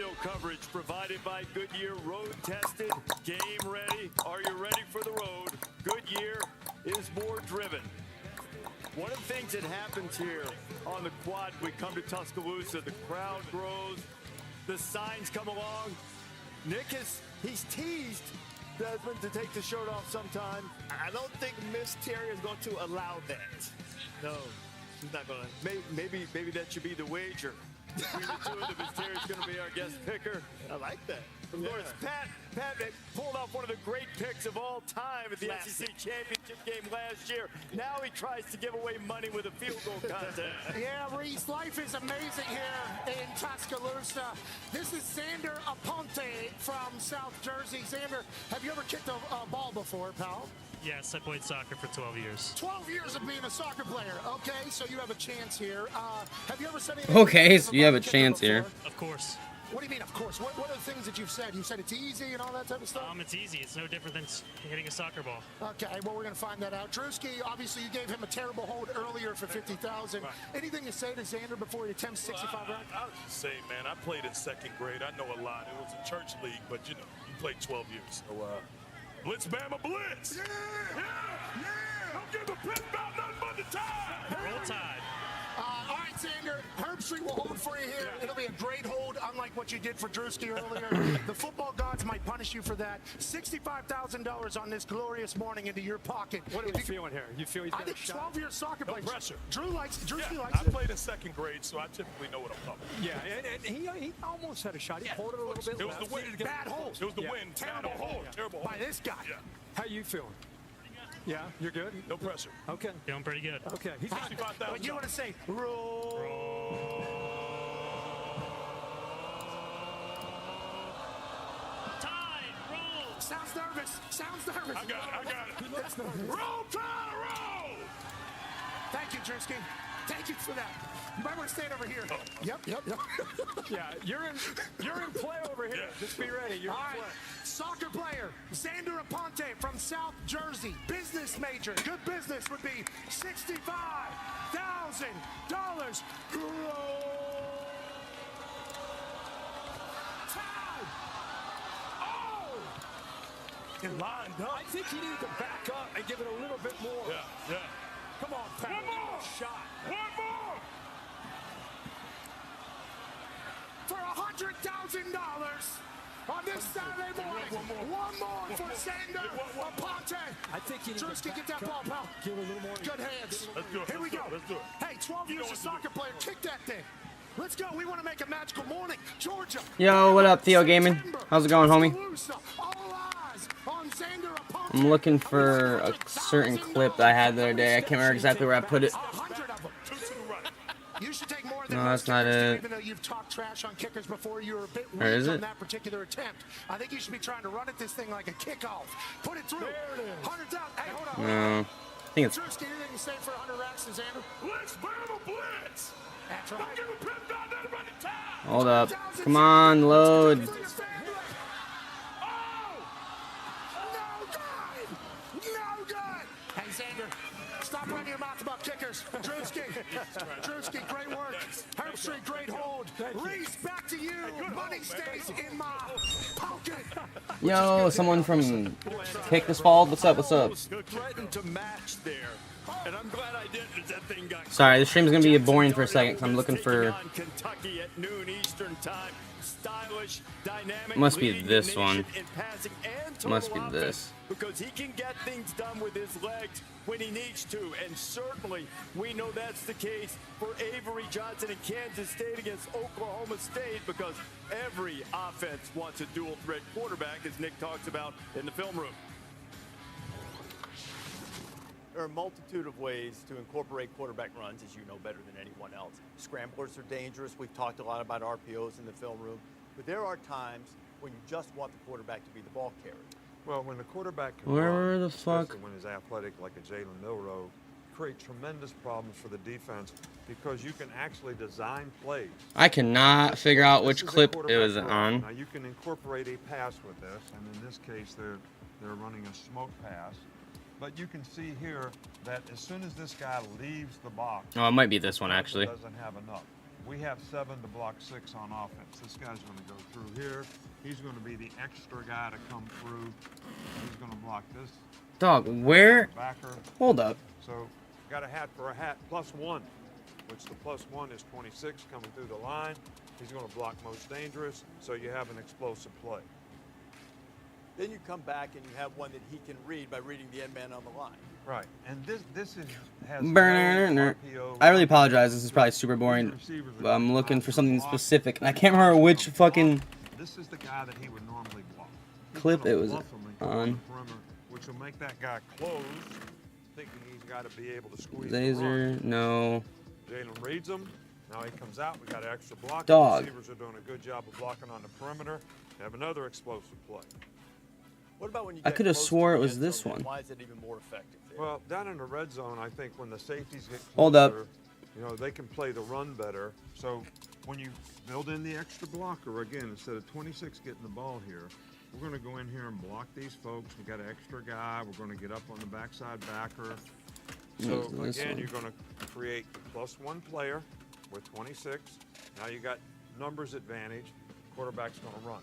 Aerial coverage provided by Goodyear, road tested, game ready. Are you ready for the road? Goodyear is more driven. One of the things that happens here on the quad, we come to Tuscaloosa, the crowd grows, the signs come along. Nick he's teased Desmond to take the shirt off sometime. I don't think Miss Terry is going to allow that. No, she's not going to. Maybe that should be the wager. Between the two of them, Miss Terry's going to be our guest picker. I like that. Of course, Pat pulled off one of the great picks of all time at the SEC Championship game last year. Now he tries to give away money with a field goal contest. Yeah, Reese, life is amazing here in Tuscaloosa. This is Xander Aponte from South Jersey. Xander, have you ever kicked a ball before, pal? Yes, I played soccer for 12 years. 12 years of being a soccer player. Okay, so you have a chance here. Have you ever said anything? Okay, so you have a chance here. Of course. What do you mean, of course? What are the things that you've said? You said it's easy and all that type of stuff? It's easy. It's no different than hitting a soccer ball. Okay, well, we're going to find that out. Drewski, obviously, you gave him a terrible hold earlier for 50,000. Right. Anything to say to Xander before he attempts 65 rounds? I was just saying, man, I played in second grade. I know a lot. It was a church league, but, you played 12 years. So, Blitz, Bama, Blitz! Yeah! Don't give a pip about nothing but the tide! Roll Tide. All right, Xander, Herbstreit will hold for you here. It'll be a great hold, unlike what you did for Drewski earlier. The football gods might punish you for that. $65,000 on this glorious morning into your pocket. What are you feeling here? You feel he's got I think a shot? 12-year soccer No player. pressure. Drewski likes I it. played in second grade, so I typically know what I'm talking about. Yeah, and he almost had a shot. He pulled it a little bit. It was the wind. Bad hold. It was the wind. Terrible Bad hold. Terrible By hold. this guy. Yeah. How you feeling? Yeah, you're good? No pressure. Okay. Feeling pretty good. Okay. He's But you want to say, roll. Tide, roll. Sounds nervous. I got it. Roll, Tide, roll! Thank you, Drewski. Thank you for that. You might want to stand over here. Oh. Yep. Yeah, you're in play over here. Yeah. Just be ready. You're All in right, play. soccer player Xander Aponte from South Jersey, business major. Good business would be $65,000. Time. Oh! It lined up. I think he needed to back up and give it a little bit more. Yeah. Come on, Pat. One more. Shot. One more. For $100,000 on this Saturday morning. One more for Xander Aponte. I think he needs Drewski, to get back that ball, up. pal. Give it a little more. Good hands. Let's do it. Here we go. Let's do it. Hey, 12 years know of what to soccer player. Kick that thing. Let's go. We want to make a magical morning. Georgia. Yo, what up, Theo Gaming? How's it going, homie? All eyes on Xander Aponte. I'm looking for a certain clip that I had the other day. I can't remember exactly where I put it. 100 of them. Two to the right. You should take more than No, most that's not kickers do, it. even though you've talked trash on kickers before. You were a bit Or is weak on it? that particular attempt. I think you should be trying to run at this thing like a kickoff. Put it through. 100,000. Hey, hold on. No, I think it's. Drewski, anything to say for 100 racks to Xander? Blitz, Bama, Blitz! That's Don't right. give a pip about nothing but the tide! Hold up. Come on, load. For your family. Oh! No good! No good! Hey, Xander, stop running your mouth about kickers. Drewski, great work. Herbstreit, great hold. Reese, back to you. Money stays in my pocket. Yo, someone from Kick This Fall. What's up? What's up? Threatened to match there. And I'm glad I didn't as that thing got Sorry, the stream's gonna be boring for a second because I'm looking for. Kentucky at noon Eastern time. Stylish, dynamic. Must be leading this the one. nation in passing and total Must be offense, this. because he can get things done with his legs when he needs to, and certainly we know that's the case for Avery Johnson in Kansas State against Oklahoma State, because every offense wants a dual threat quarterback, as Nick talks about in the film room. There are a multitude of ways to incorporate quarterback runs, as you know better than anyone else. Scramblers are dangerous. We've talked a lot about RPOs in the film room. But there are times when you just want the quarterback to be the ball carrier. Well, when the quarterback can Where run, the fuck? especially when he's athletic like a Jalen Milroe, create tremendous problems for the defense because you can actually design plays. I cannot figure out which This is a clip it quarterback was run. on. Now you can incorporate a pass with this, and in this case they're running a smoke pass. But you can see here that as soon as this guy leaves the box, Oh, it might be this one actually. doesn't have enough. We have 7 to block 6 on offense. This guy's going to go through here. He's going to be the extra guy to come through. He's going to block this Dog, where? backer. Hold up. So got a hat for a hat +1, which the +1 is 26 coming through the line. He's going to block most dangerous, so you have an explosive play. Then you come back and you have one that he can read by reading the end man on the line. Right, and this has Burner. RPO. I really apologize. This is probably super boring. But I'm looking for something specific, and I can't remember which fucking This is the guy that he would normally block. He's clip gonna it was bluff him and go on. the perimeter, which will make that guy close, thinking he's got to be able to squeeze the Laser, run. no. Jalen reads him. Now he comes out. We got an extra block. Dog. The receivers are doing a good job of blocking on the perimeter. They have another explosive play. What about when you I get could have close to swore the it was end this zone, one. Why is it even more effective there? Well, down in the red zone, I think when the safeties get closer, Hold up. you know, they can play the run better. So when you build in the extra blocker, again, instead of 26 getting the ball here, we're going to go in here and block these folks. We got an extra guy. We're going to get up on the backside backer. So This again, one. you're going to create +1 player with 26. Now you got numbers advantage. Quarterback's going to run.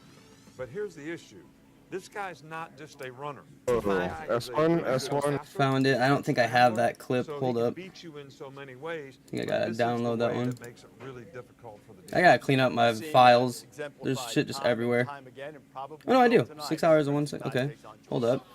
But here's the issue. This guy's not just a runner. This guy is a S1, very good S1. passer. Found it. I don't think I have that clip. So Hold he can up. beat you in so many ways. think I but gotta this is the download that way one. That makes it really difficult for the I gotta clean up my Seeing files. that exemplified There's shit just time and everywhere. time again, and probably Oh no, I do. tonight 6 hours and as 1 second. tonight Okay. takes on Hold Georgia. up.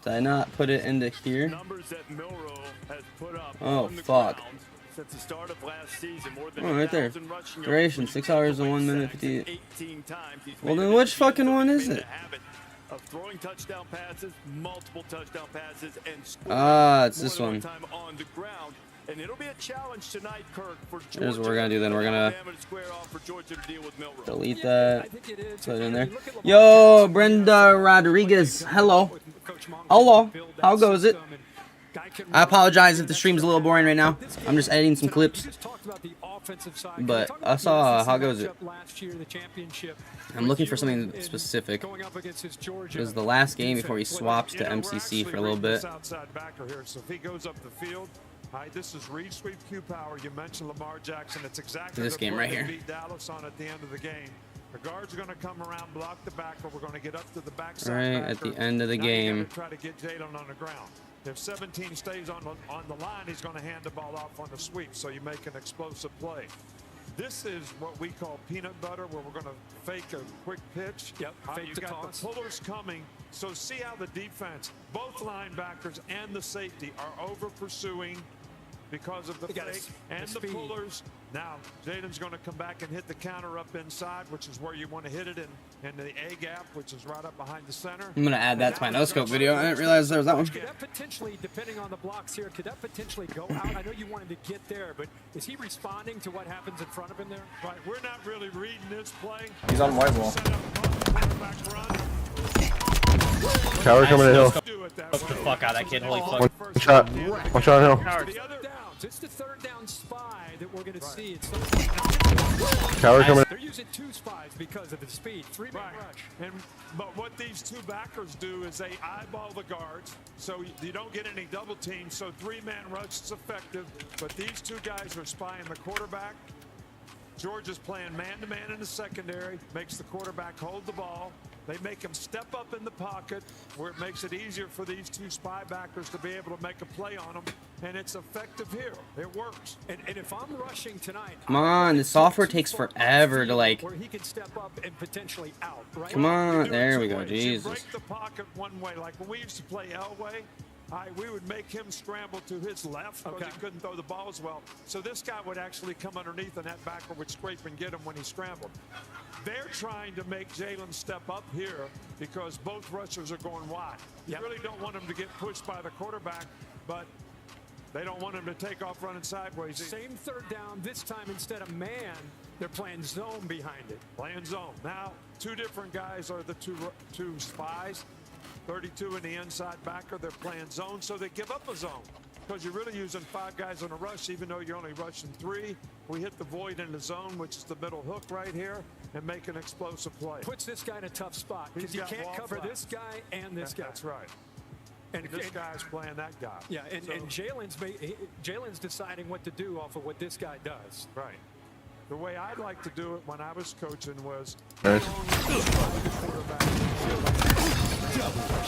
Did I not put it into here? Numbers that Milroe has put up Oh, on the fuck. ground since the start of last season. More than Oh, right there. 1,000 rushing Duration, yards, 6 hours and 1 minute sacks, 50. 18 times. He's Well, made then it which a fucking one he's is made it? a habit of throwing touchdown passes, multiple touchdown passes, and scoring Ah, it's more this than one. time on the ground. And it'll be a challenge tonight, Kirk, for Georgia. Here's what we're gonna do then. We're gonna Alabama to square off for Georgia to deal with Milroe. delete I that. think it is. Put it in there. Look at Lamar Yo, Jackson. Brenda Rodriguez. Hello. Coach Monken Hello. build that How goes it? system, and guy can I run apologize in if the that stream's a little boring right now. This I'm just game editing some tonight, clips. you just talked about the offensive side. But Can we talk I about saw the how goes it. matchup last year, the championship, I'm with looking for you something and specific. going up against this Georgia It was the last game before he defense. swapped You to know, we're MCC for a actually little reading this bit. outside backer here. So if he goes up the field, all right, this is read sweep Q power. You mentioned Lamar Jackson. It's exactly This the game play right they here. beat Dallas on at the end of the game. The guards are going to come around, block the backer. We're going to get up to the backside Right backer. at the end of the Now you game. gotta try to get Jalen on the ground. If 17 stays on the line, he's going to hand the ball off on the sweep. So you make an explosive play. This is what we call peanut butter, where we're going to fake a quick pitch. Yep, fake you the got toss. the pullers coming. So see how the defense, both linebackers and the safety, are over pursuing because of the They got fake the and the speed. pullers. Now Jaden's going to come back and hit the counter up inside, which is where you want to hit it in the A gap, which is right up behind the center. I'm gonna add that to my no scope video. I didn't realize there was that one. Could that potentially, depending on the blocks here, could that potentially go out? I know you wanted to get there, but is he responding to what happens in front of him there? Right, we're not really reading this play. He's on white wall. Set up quarterback run. Tower coming to hill. Do it that Fuck the way. fuck out of that kid. Holy fuck. One shot. One shot on hill. The other Downs. It's the third down spy that we're going to see. It's Tower coming. they're using 2 spies because of the speed. 3-man Right. rush. But what these two backers do is they eyeball the guards, so you don't get any double teams. So 3-man rush is effective. But these two guys are spying the quarterback. Georgia's playing man-to-man in the secondary, makes the quarterback hold the ball. They make him step up in the pocket, where it makes it easier for these two spy backers to be able to make a play on them, and it's effective here. It works. And if I'm rushing tonight, Come on, the software takes forever to like. where he can step up and potentially out, right? Come on, You do it there two we go. ways. You Jesus. break the pocket one way, like when we used to play Elway. We would make him scramble to his left because Okay. he couldn't throw the ball as well. So this guy would actually come underneath, and that backer would scrape and get him when he scrambled. They're trying to make Jalen step up here because both rushers are going wide. You Yep. really don't want him to get pushed by the quarterback, but they don't want him to take off running sideways. Same third down. This time, instead of man, they're playing zone behind it. Playing zone. Now, two different guys are the two spies. 32 in the inside backer. They're playing zone, so they give up a zone because you're really using 5 guys on a rush, even though you're only rushing 3. We hit the void in the zone, which is the middle hook right here, and make an explosive play. Puts this guy in a tough spot because He's you got can't wall cover flats. this guy and this guy. That's right. And This guy's playing that guy. Yeah, and So- Jalen's deciding what to do off of what this guy does. Right. The way I'd like to do it when I was coaching was Nice.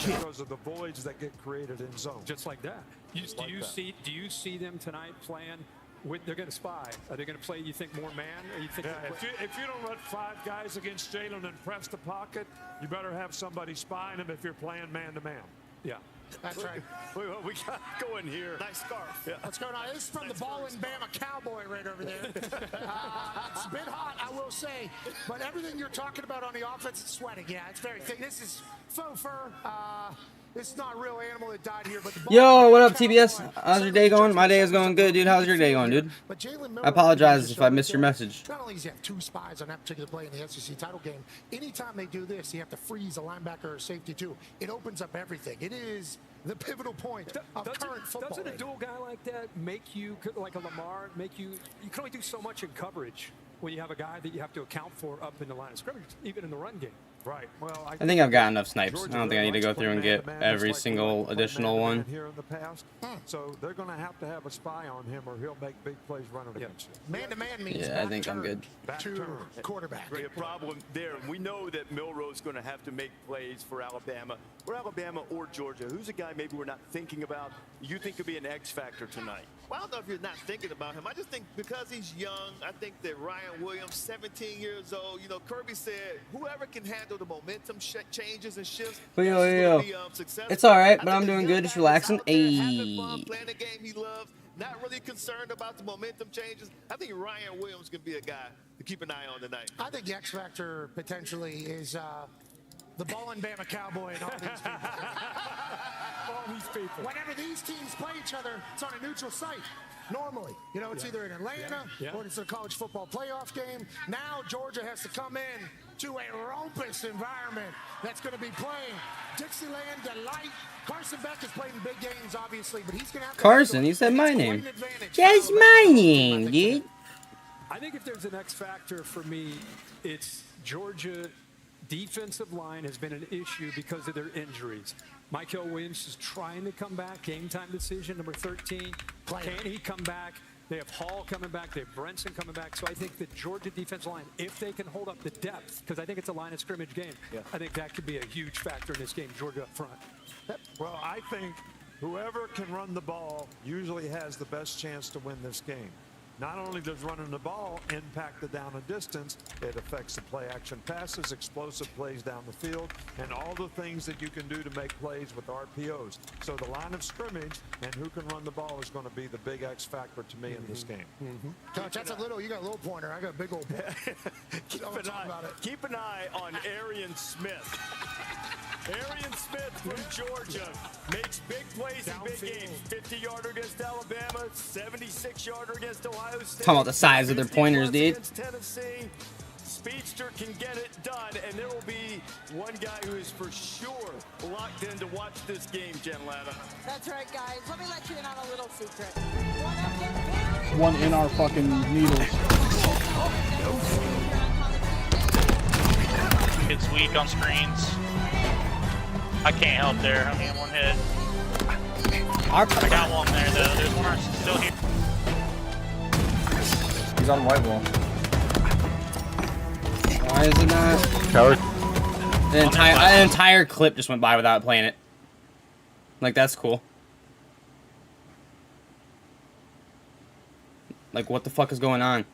because of the voids that get created in zone. Just like that. Do you see them tonight playing? They're going to spy. Are they going to play? You think more man, or you think? Yeah, if you don't run 5 guys against Jalen and press the pocket, you better have somebody spying him if you're playing man to man. Yeah. That's right. We got going here. Nice scarf. Yeah. What's going on? This is from the Ball and Bama Cowboy right over there. It's a bit hot, I will say, but everything you're talking about on the offense is sweating. Yeah, it's very thick. This is faux fur. This is not a real animal that died here, but the Yo, what up, TBS? How's your day going? My day is going good, dude. How's your day going, dude? But Jalen I apologize if I missed your message. Not only does he have 2 spies on that particular play in the SEC title game, anytime they do this, you have to freeze a linebacker or safety too. It opens up everything. It is the pivotal point of current football. Doesn't a dual guy like that make you, like a Lamar, you can only do so much in coverage when you have a guy that you have to account for up in the line of scrimmage, even in the run game. Right. Well, I think I've got enough snipes. I don't think I need to go through and get every single additional one. Here in the past, so they're going to have a spy on him, or he'll make big plays running against you. Man to man means Yeah, I think I'm good. to quarterback. The problem there, we know that Milroe's going to have to make plays for Alabama. For Alabama or Georgia, who's a guy maybe we're not thinking about, you think could be an X factor tonight? Well, I don't know if you're not thinking about him. I just think because he's young, I think that Ryan Williams, 17 years old, you know, Kirby said whoever can handle the momentum changes and shifts. Yo. It's all right, but I'm doing good. Just relaxing. Having fun, playing the game he loves, not really concerned about the momentum changes. I think Ryan Williams can be a guy to keep an eye on tonight. I think the X factor potentially is the Ball and Bama Cowboy and all these people. All these people. Whenever these teams play each other, it's on a neutral site. Normally, you know, it's either in Atlanta or it's a college football playoff game. Now Georgia has to come in to a rompous environment that's going to be playing Dixieland Delight. Carson Beck has played in big games, obviously, but he's going to have to. Carson, you said my name. Just my name, dude. I think if there's an X factor for me, it's Georgia defensive line has been an issue because of their injuries. Michael Williams is trying to come back. Game time decision, number 13. Can he come back? They have Hall coming back. They have Brenson coming back. So I think the Georgia defensive line, if they can hold up the depth, because I think it's a line of scrimmage game, I think that could be a huge factor in this game, Georgia up front. Well, I think whoever can run the ball usually has the best chance to win this game. Not only does running the ball impact the down and distance, it affects the play action passes, explosive plays down the field, and all the things that you can do to make plays with RPOs. So the line of scrimmage and who can run the ball is going to be the big X factor to me in this game. Coach, that's a little, you got a little pointer. I got a big old pointer. Keep an eye on Arian Smith. Arian Smith from Georgia makes big plays in big games. 50-yarder against Alabama, 76-yarder against Ohio State. Talking about the size of their pointers, dude. Against Tennessee. Speedster can get it done, and there will be one guy who is for sure locked in to watch this game, Jen Latta. That's right, guys. Let me let you in on a little secret. One in our fucking needles. It's weak on screens. I can't help there. I'm in one hit. I got one there though. There's one still here. He's on white wall. Why is it not? Coward. An entire clip just went by without playing it. Like, that's cool. Like, what the fuck is going on?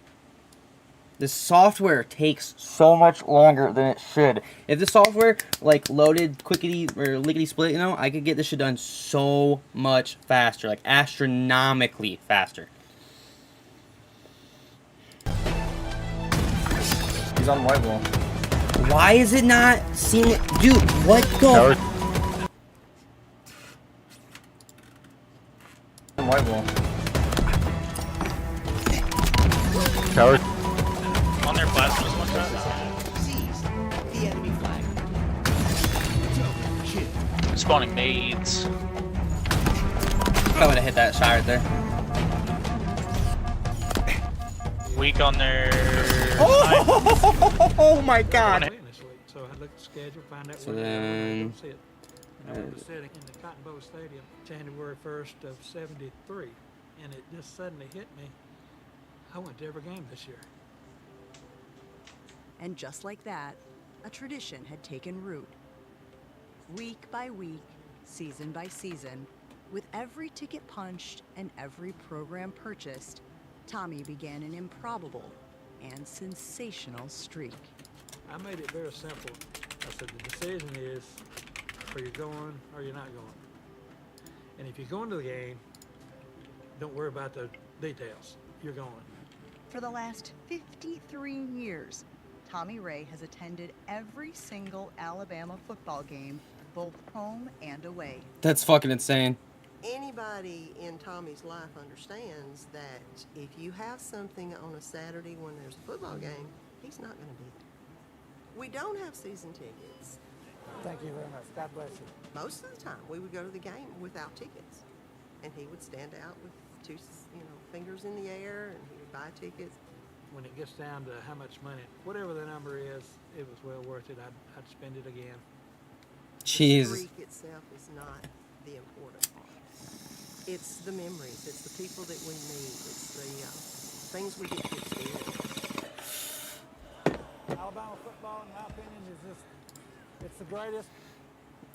This software takes so much longer than it should. If the software, like, loaded quickity or lickety split, you know, I could get this shit done so much faster. Like, astronomically faster. He's on white wall. Why is it not seeing it? Dude, what the? Coward. On white wall. Coward. On their platform. The enemy flag. Spawning nades. I would have hit that shot right there. Weak on their. Oh my god. So I looked at the schedule, find out So where then, sit. And I was sitting in the Cotton Bowl Stadium January 1st of '73, and it just suddenly hit me. I went to every game this year. And just like that, a tradition had taken root. Week by week, season by season, with every ticket punched and every program purchased, Tommy began an improbable and sensational streak. I made it very simple. I said the decision is, are you going or you're not going? And if you're going to the game, don't worry about the details. You're going. For the last 53 years, Tommy Ray has attended every single Alabama football game, both home and away. That's fucking insane. Anybody in Tommy's life understands that if you have something on a Saturday when there's a football game, he's not going to be there. We don't have season tickets. Thank you very much. God bless you. Most of the time, we would go to the game without tickets, and he would stand out with two, fingers in the air, and he would buy tickets. When it gets down to how much money, whatever the number is, it was well worth it. I'd spend it again. Jeez. The streak itself is not the important part. It's the memories. It's the people that we meet. It's the things we get to experience. Alabama football, in my opinion, is it's the greatest.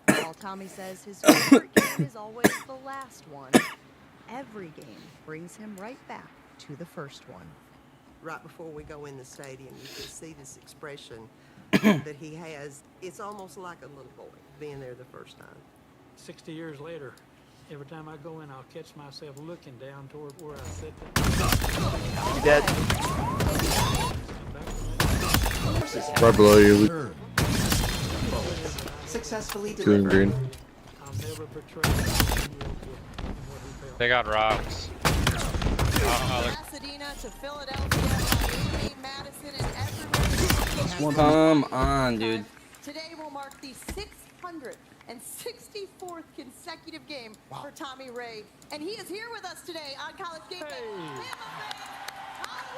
While Tommy says his favorite game is always the last one, every game brings him right back to the first one. Right before we go in the stadium, you can see this expression that he has. It's almost like a little boy being there the first time. 60 years later, every time I go in, I'll catch myself looking down toward where I sit. You dead? Right below you. Successfully Two in delivered. green. I'll never betray They got rocks. Pasadena to Philadelphia, Miami, Madison, and everywhere. Come on, dude. Today will mark the 664th consecutive game for Tommy Ray, and he is here with us today on College Game Day. How do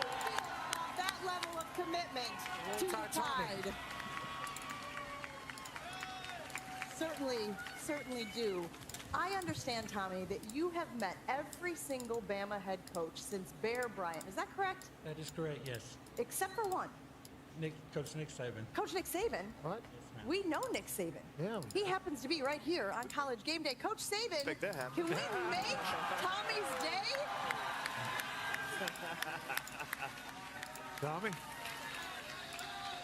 you feel about that level of commitment to the Tide? Certainly do. I understand, Tommy, that you have met every single Bama head coach since Bear Bryant. Is that correct? That is correct, yes. Except for one. Coach Nick Saban. Coach Nick Saban? What? We know Nick Saban. Yeah. He happens to be right here on College Game Day. Coach Saban, Make that happen. can we make Tommy's day? Tommy,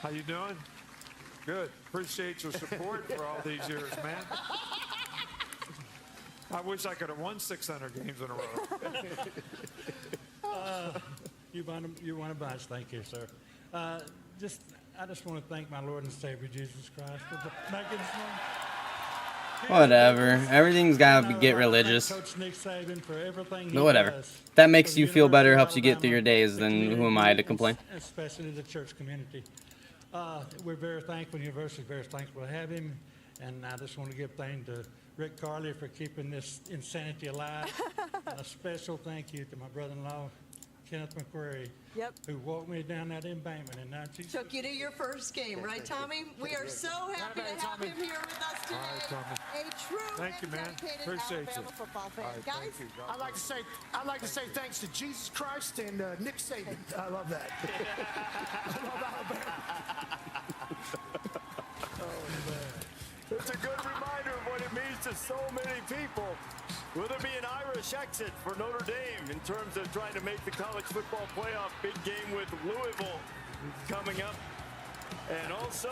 how you doing? Good. Appreciate your support for all these years, man. I wish I could have won 600 games in a row. You won a bunch. Thank you, sir. I just want to thank my Lord and Savior Jesus Christ for making this one. Whatever. Everything's gotta get religious. Coach Nick Saban for everything he But whatever. does. That makes you feel better, helps you get through your days, then who am I to complain? Especially the church community. We're very thankful. The university is very thankful to have him. And I just want to give thanks to Rick Carley for keeping this insanity alive. And a special thank you to my brother-in-law, Kenneth McQuarrie, who walked me down that embankment in 1960. Took you to your first game, right, Tommy? We are so happy to have him here with us today. All right, Tommy. A true Thank you, man. dedicated Appreciate Alabama you. football fan. All right, Guys, thank you. God I'd like to say thanks to Jesus Christ and Nick Saban. I love that. I love Alabama. It's a good reminder of what it means to so many people. Will there be an Irish exit for Notre Dame in terms of trying to make the college football playoff? Big game with Louisville coming up. And also,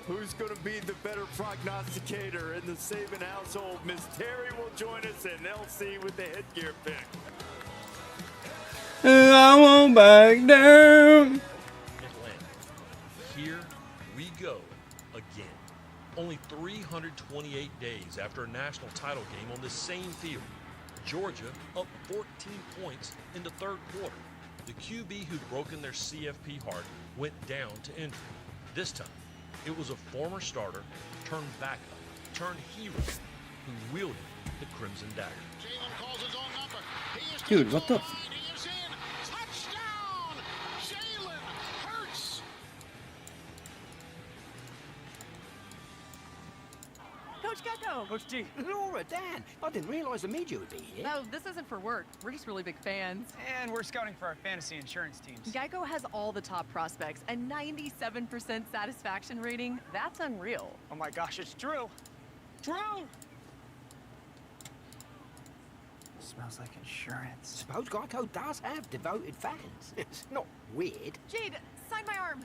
who's going to be the better prognosticator in the Saban household? Miss Terry will join us, and LC with the headgear pick. I won't back down. Here we go again. Only 328 days after a national title game on the same field, Georgia up 14 points in the third quarter. The QB who'd broken their CFP heart went down to injury. This time, it was a former starter turned backup, turned hero, who wielded the Crimson Dagger. Dude, what the? Coach Coach Gecko. Coach G. Laura, Dan, I didn't realize the media would be here. No, this isn't for work. We're just really big fans. And we're scouting for our fantasy insurance teams. Geico has all the top prospects, a 97% satisfaction rating. That's unreal. Oh my gosh, it's true. True! Smells like insurance. Suppose Geico does have devoted fans. It's not weird. Jade, sign my arm.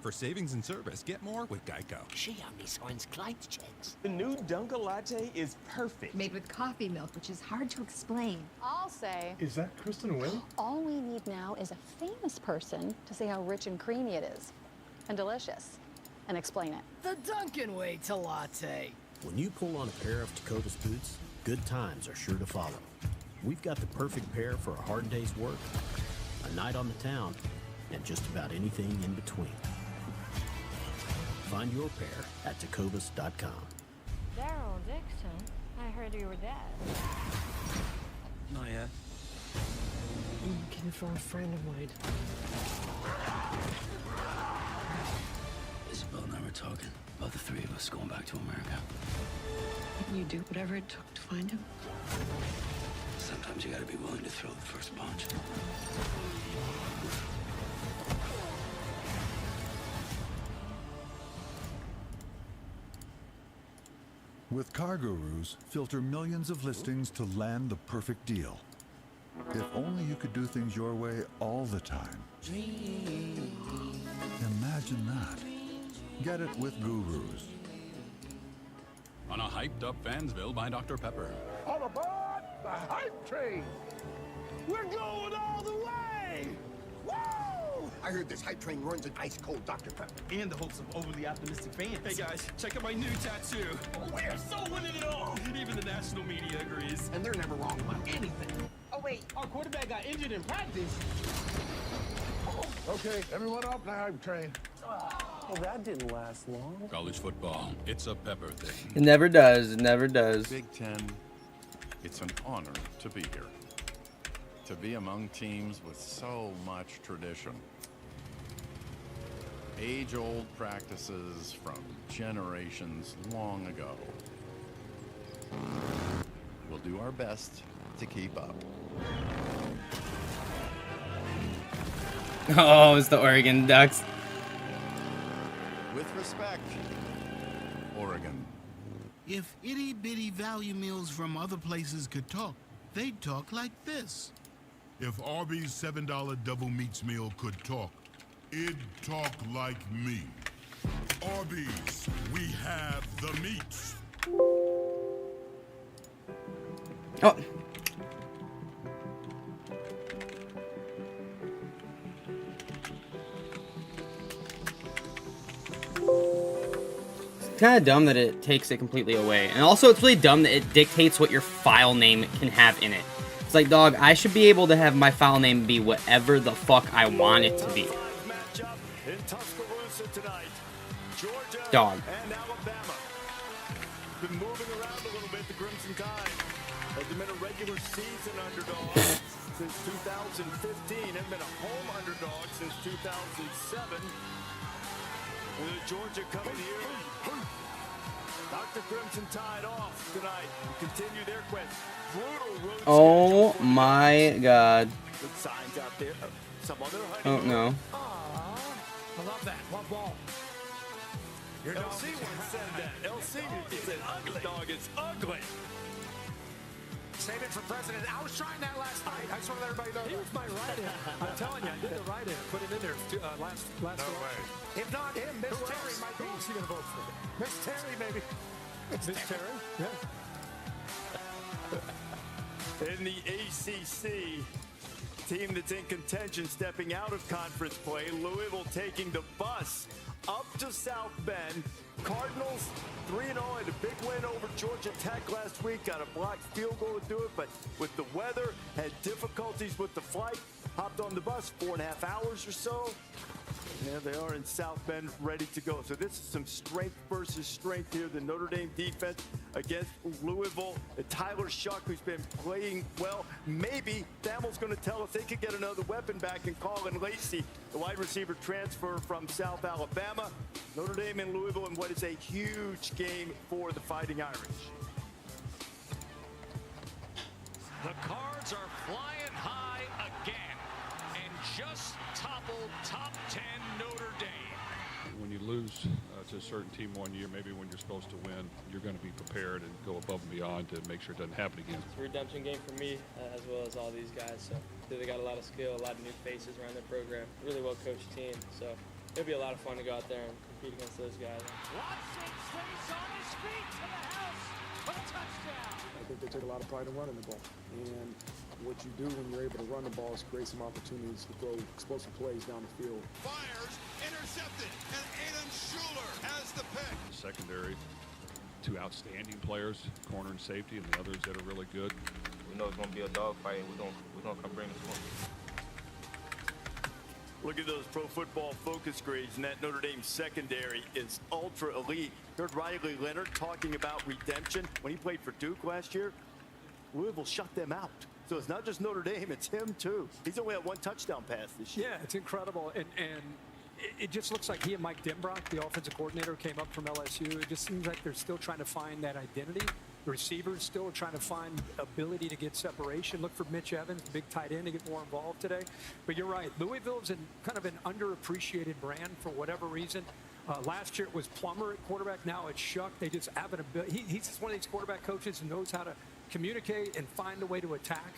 For savings and service, get more with Geico. She only signs claims checks. The new Dunka Latte is perfect. Made with coffee milk, which is hard to explain. I'll say, Is that Kristen Wiig? all we need now is a famous person to say how rich and creamy it is. And delicious. And explain it. The Dunkin' way to latte. When you pull on a pair of Tecovas boots, good times are sure to follow. We've got the perfect pair for a hard day's work, a night on the town, and just about anything in between. Find your pair at tecovas.com. Daryl Dixon, I heard you were dead. Not yet. I'm looking for a friend of mine. Isabel and I were talking about the three of us going back to America. You do whatever it took to find him. Sometimes you gotta be willing to throw the first punch. With CarGurus, filter millions of listings to land the perfect deal. If only you could do things your way all the time. Imagine that. Get it with Gurus. On a hyped up Fansville by Dr. Pepper. All aboard the hype train. We're going all the way. Woo! I heard this hype train runs an ice-cold Dr. Pepper. And the hopes of overly optimistic fans. Hey guys, check out my new tattoo. We are so winning it all. Even the national media agrees. And they're never wrong about anything. Oh, wait. Our quarterback got injured in practice. Okay, everyone off the hype train. Well, that didn't last long. College football, it's a Pepper thing. It never does. It never does. Big Ten, it's an honor to be here. To be among teams with so much tradition. Age-old practices from generations long ago. We'll do our best to keep up. Oh, it's the Oregon Ducks. With respect, Oregon. If itty-bitty value meals from other places could talk, they'd talk like this. If Arby's $7 double meats meal could talk, it'd talk like me. Arby's, we have the meats. Oh. It's kind of dumb that it takes it completely away. And also it's really dumb that it dictates what your file name can have in it. It's like, dog, I should be able to have my file name be whatever the fuck I want it to be. In Tuscaloosa tonight, Georgia Dog. and Alabama. Been moving around a little bit, the Crimson Tide. Has been a regular season underdog since 2015 and been a home underdog since 2007. With Georgia coming here. Knock the Crimson Tide off tonight and continue their quest. Brutal road Oh my god. Good signs out there. Some other Oh no. I love that. What ball? Your LC once said that. LC said ugly. Dog is ugly. Save it for president. I was trying that last night. I just want to let everybody know. He was my right-hand. I'm telling you, I did the right-hand. Put him in there last No way. If not him, Miss Terry might be. Who's he going to vote for? Miss Terry, maybe. Miss Terry? Yeah. In the ACC, team that's in contention stepping out of conference play, Louisville taking the bus up to South Bend. Cardinals 3-0 had a big win over Georgia Tech last week. Got a blocked field goal to do it, but with the weather, had difficulties with the flight. Hopped on the bus 4.5 hours or so. Yeah, they are in South Bend, ready to go. So this is some strength versus strength here. The Notre Dame defense against Louisville. Tyler Shuck, who's been playing well. Maybe Thamel's going to tell us they could get another weapon back in Colin Lacey, the wide receiver transfer from South Alabama. Notre Dame and Louisville in what is a huge game for the Fighting Irish. The Cards are flying high again and just toppled top 10 Notre Dame. When you lose to a certain team one year, maybe when you're supposed to win, you're going to be prepared and go above and beyond to make sure it doesn't happen again. It's a redemption game for me as well as all these guys. So they got a lot of skill, a lot of new faces around their program. Really well coached team. So it'll be a lot of fun to go out there and compete against those guys. Watson stays on his feet to the house for a touchdown. I think they take a lot of pride in running the ball. And what you do when you're able to run the ball is create some opportunities to throw explosive plays down the field. Fires, intercepted, and Aiden Schuler has the pick. Secondary, two outstanding players, corner and safety, and the others that are really good. We know it's going to be a dogfight. We're going to come bring this one. Look at those Pro Football Focus grades, and that Notre Dame secondary is ultra elite. Heard Riley Leonard talking about redemption when he played for Duke last year. Louisville shut them out. So it's not just Notre Dame, it's him too. He's only had one touchdown pass this year. Yeah, it's incredible. And it just looks like he and Mike Denbrock, the offensive coordinator, came up from LSU. It just seems like they're still trying to find that identity. The receivers still are trying to find ability to get separation. Look for Mitch Evans, the big tight end, to get more involved today. But you're right, Louisville's kind of an underappreciated brand for whatever reason. Last year it was Plummer at quarterback. Now it's Shuck. They just have an ability. He's just one of these quarterback coaches who knows how to communicate and find a way to attack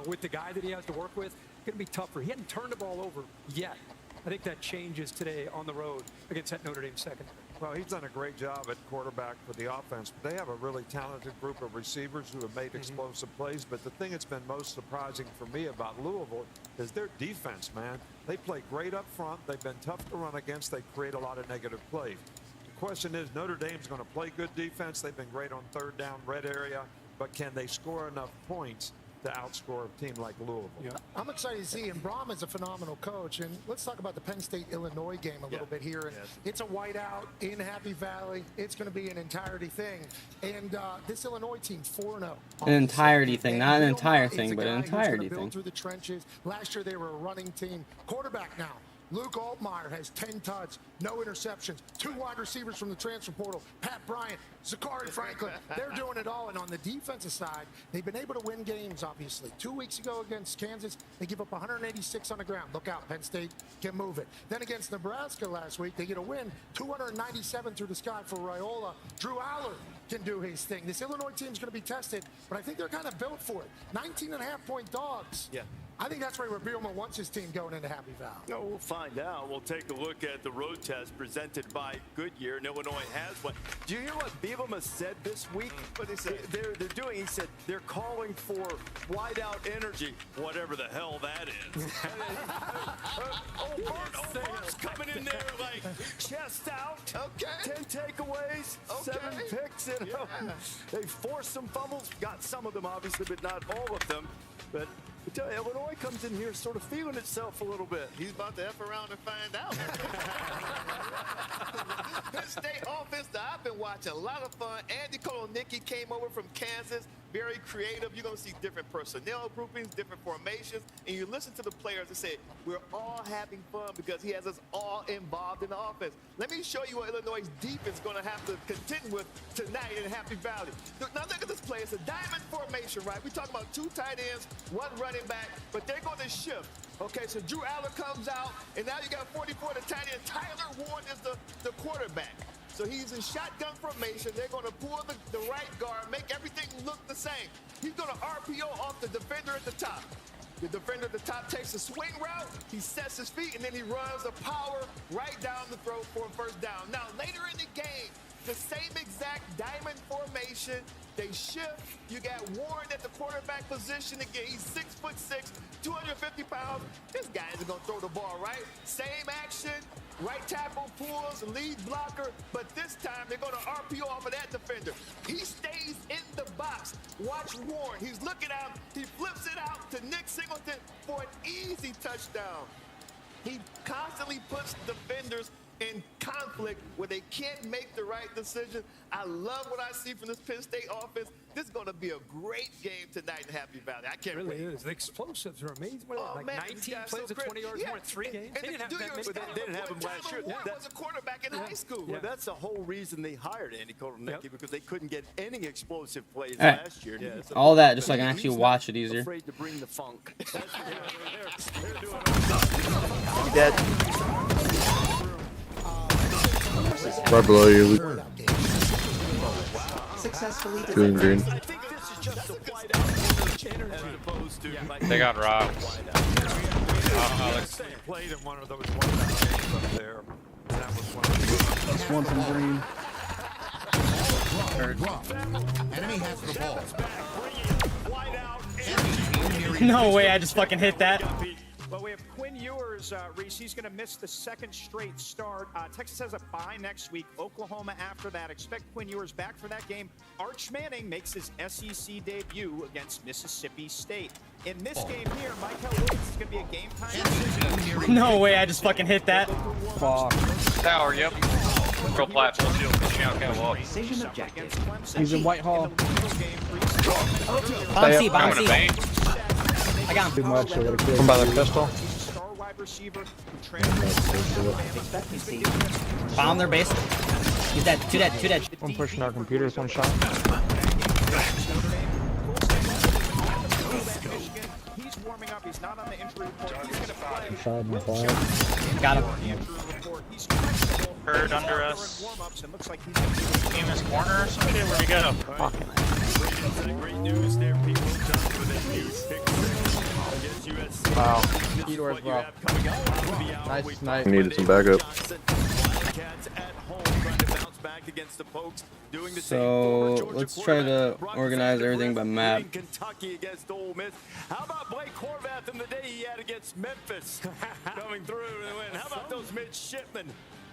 with the guy that he has to work with. It's going to be tougher. He hadn't turned the ball over yet. I think that changes today on the road against that Notre Dame secondary. Well, he's done a great job at quarterback for the offense, but they have a really talented group of receivers who have made explosive plays. But the thing that's been most surprising for me about Louisville is their defense, man. They play great up front. They've been tough to run against. They create a lot of negative plays. The question is, Notre Dame's going to play good defense. They've been great on third down, red area, but can they score enough points to outscore a team like Louisville? Yeah. I'm excited to see, and Braum is a phenomenal coach. And let's talk about the Penn State-Illinois game a little bit here. And it's a whiteout in Happy Valley. It's going to be an entirety thing. And this Illinois team, 4-0. An entirety thing, not an entire thing, but an entirety thing. Build through the trenches. Last year they were a running team. Quarterback now. Luke Altmaier has 10 touchdowns, no interceptions, 2 wide receivers from the transfer portal, Pat Bryant, Zachary Franklin. They're doing it all. And on the defensive side, they've been able to win games, obviously. 2 weeks ago against Kansas, they give up 186 on the ground. Look out, Penn State can move it. Then against Nebraska last week, they get a win, 297 through the sky for Raiola. Drew Aller can do his thing. This Illinois team's going to be tested, but I think they're kind of built for it. 19.5-point dogs. Yeah. I think that's where Bielema wants his team going into Happy Valley. No, we'll find out. We'll take a look at the road test presented by Goodyear, and Illinois has one. Do you hear what Bielema said this week? What they said? They're doing. He said they're calling for wide-out energy, whatever the hell that is. Bart's coming in there like chest out. Okay. 10 takeaways, 7 picks. You know? They forced some fumbles, got some of them obviously, but not all of them. But I tell you, Illinois comes in here sort of feeling itself a little bit. He's about to F around and find out. Penn State offense that I've been watching, a lot of fun. Andy Kolonicki came over from Kansas, very creative. You're going to see different personnel groupings, different formations, and you listen to the players and say, we're all having fun because he has us all involved in the offense. Let me show you what Illinois' defense is going to have to contend with tonight in Happy Valley. Now look at this play. It's a diamond formation, right? We talk about 2 tight ends, 1 running back, but they're going to shift. Okay, so Drew Aller comes out, and now you got 44, the tight end. Tyler Ward is the quarterback. So he's in shotgun formation. They're going to pull the right guard, make everything look the same. He's going to RPO off the defender at the top. The defender at the top takes a swing route, he sets his feet, and then he runs a power right down the throat for a first down. Now, later in the game, the same exact diamond formation. They shift. You got Warren at the quarterback position again. He's 6'6", 250 pounds. This guy isn't going to throw the ball, right? Same action. Right tackle pulls, lead blocker, but this time they're going to RPO off of that defender. He stays in the box. Watch Warren. He's looking out. He flips it out to Nick Singleton for an easy touchdown. He constantly puts defenders in conflict where they can't make the right decision. I love what I see from this Penn State offense. This is going to be a great game tonight in Happy Valley. I can't really wait. is. The explosives are amazing. What, Oh, like man, 19 guys plays so at 20 yards great. more in 3 games. They didn't have that many. They didn't have him last year. That was a quarterback in high school. Well, that's the whole reason they hired Andy Kotelnicki, because they couldn't get any explosive plays All right. last year. All that just so I can actually watch it easier. Afraid to bring the funk. Dead. Right below you. Successfully Green. They got robbed. They played in one of those games up there. That was one of That's one from Green. Enemy has the ball. No way, I just fucking hit that. Well, we have Quinn Ewers, Reese. He's going to miss the second straight start. Texas has a bye next week. Oklahoma after that. Expect Quinn Ewers back for that game. Arch Manning makes his SEC debut against Mississippi State. In this game here, Michael Williams is going to be a game-time decision. No way, I just fucking hit that. Fuck. Tower, yep. Pro platform. Catwalk. Decision objective. He's in Whitehall. Bouncy. I got him. Too much. I gotta kill him by the pistol. Star wide receiver who Bomb their base. He's dead. Two dead. One pushing our computers, one shot. He's warming up. He's not on the injury report. He's going to play. Got him. Bird under us. In this corner. Somebody, where'd he go? Fuck. Great news there, people. With a huge pick against USC. Wow. What you have coming up. Nice. Needed some backup. Cats at home trying to bounce back against the Pokes. Doing the So same. let's try to organize everything by map. Kentucky against Ole Miss. How about Blake Horvath in the day he had against Memphis, coming through and win? How about those midshipmen?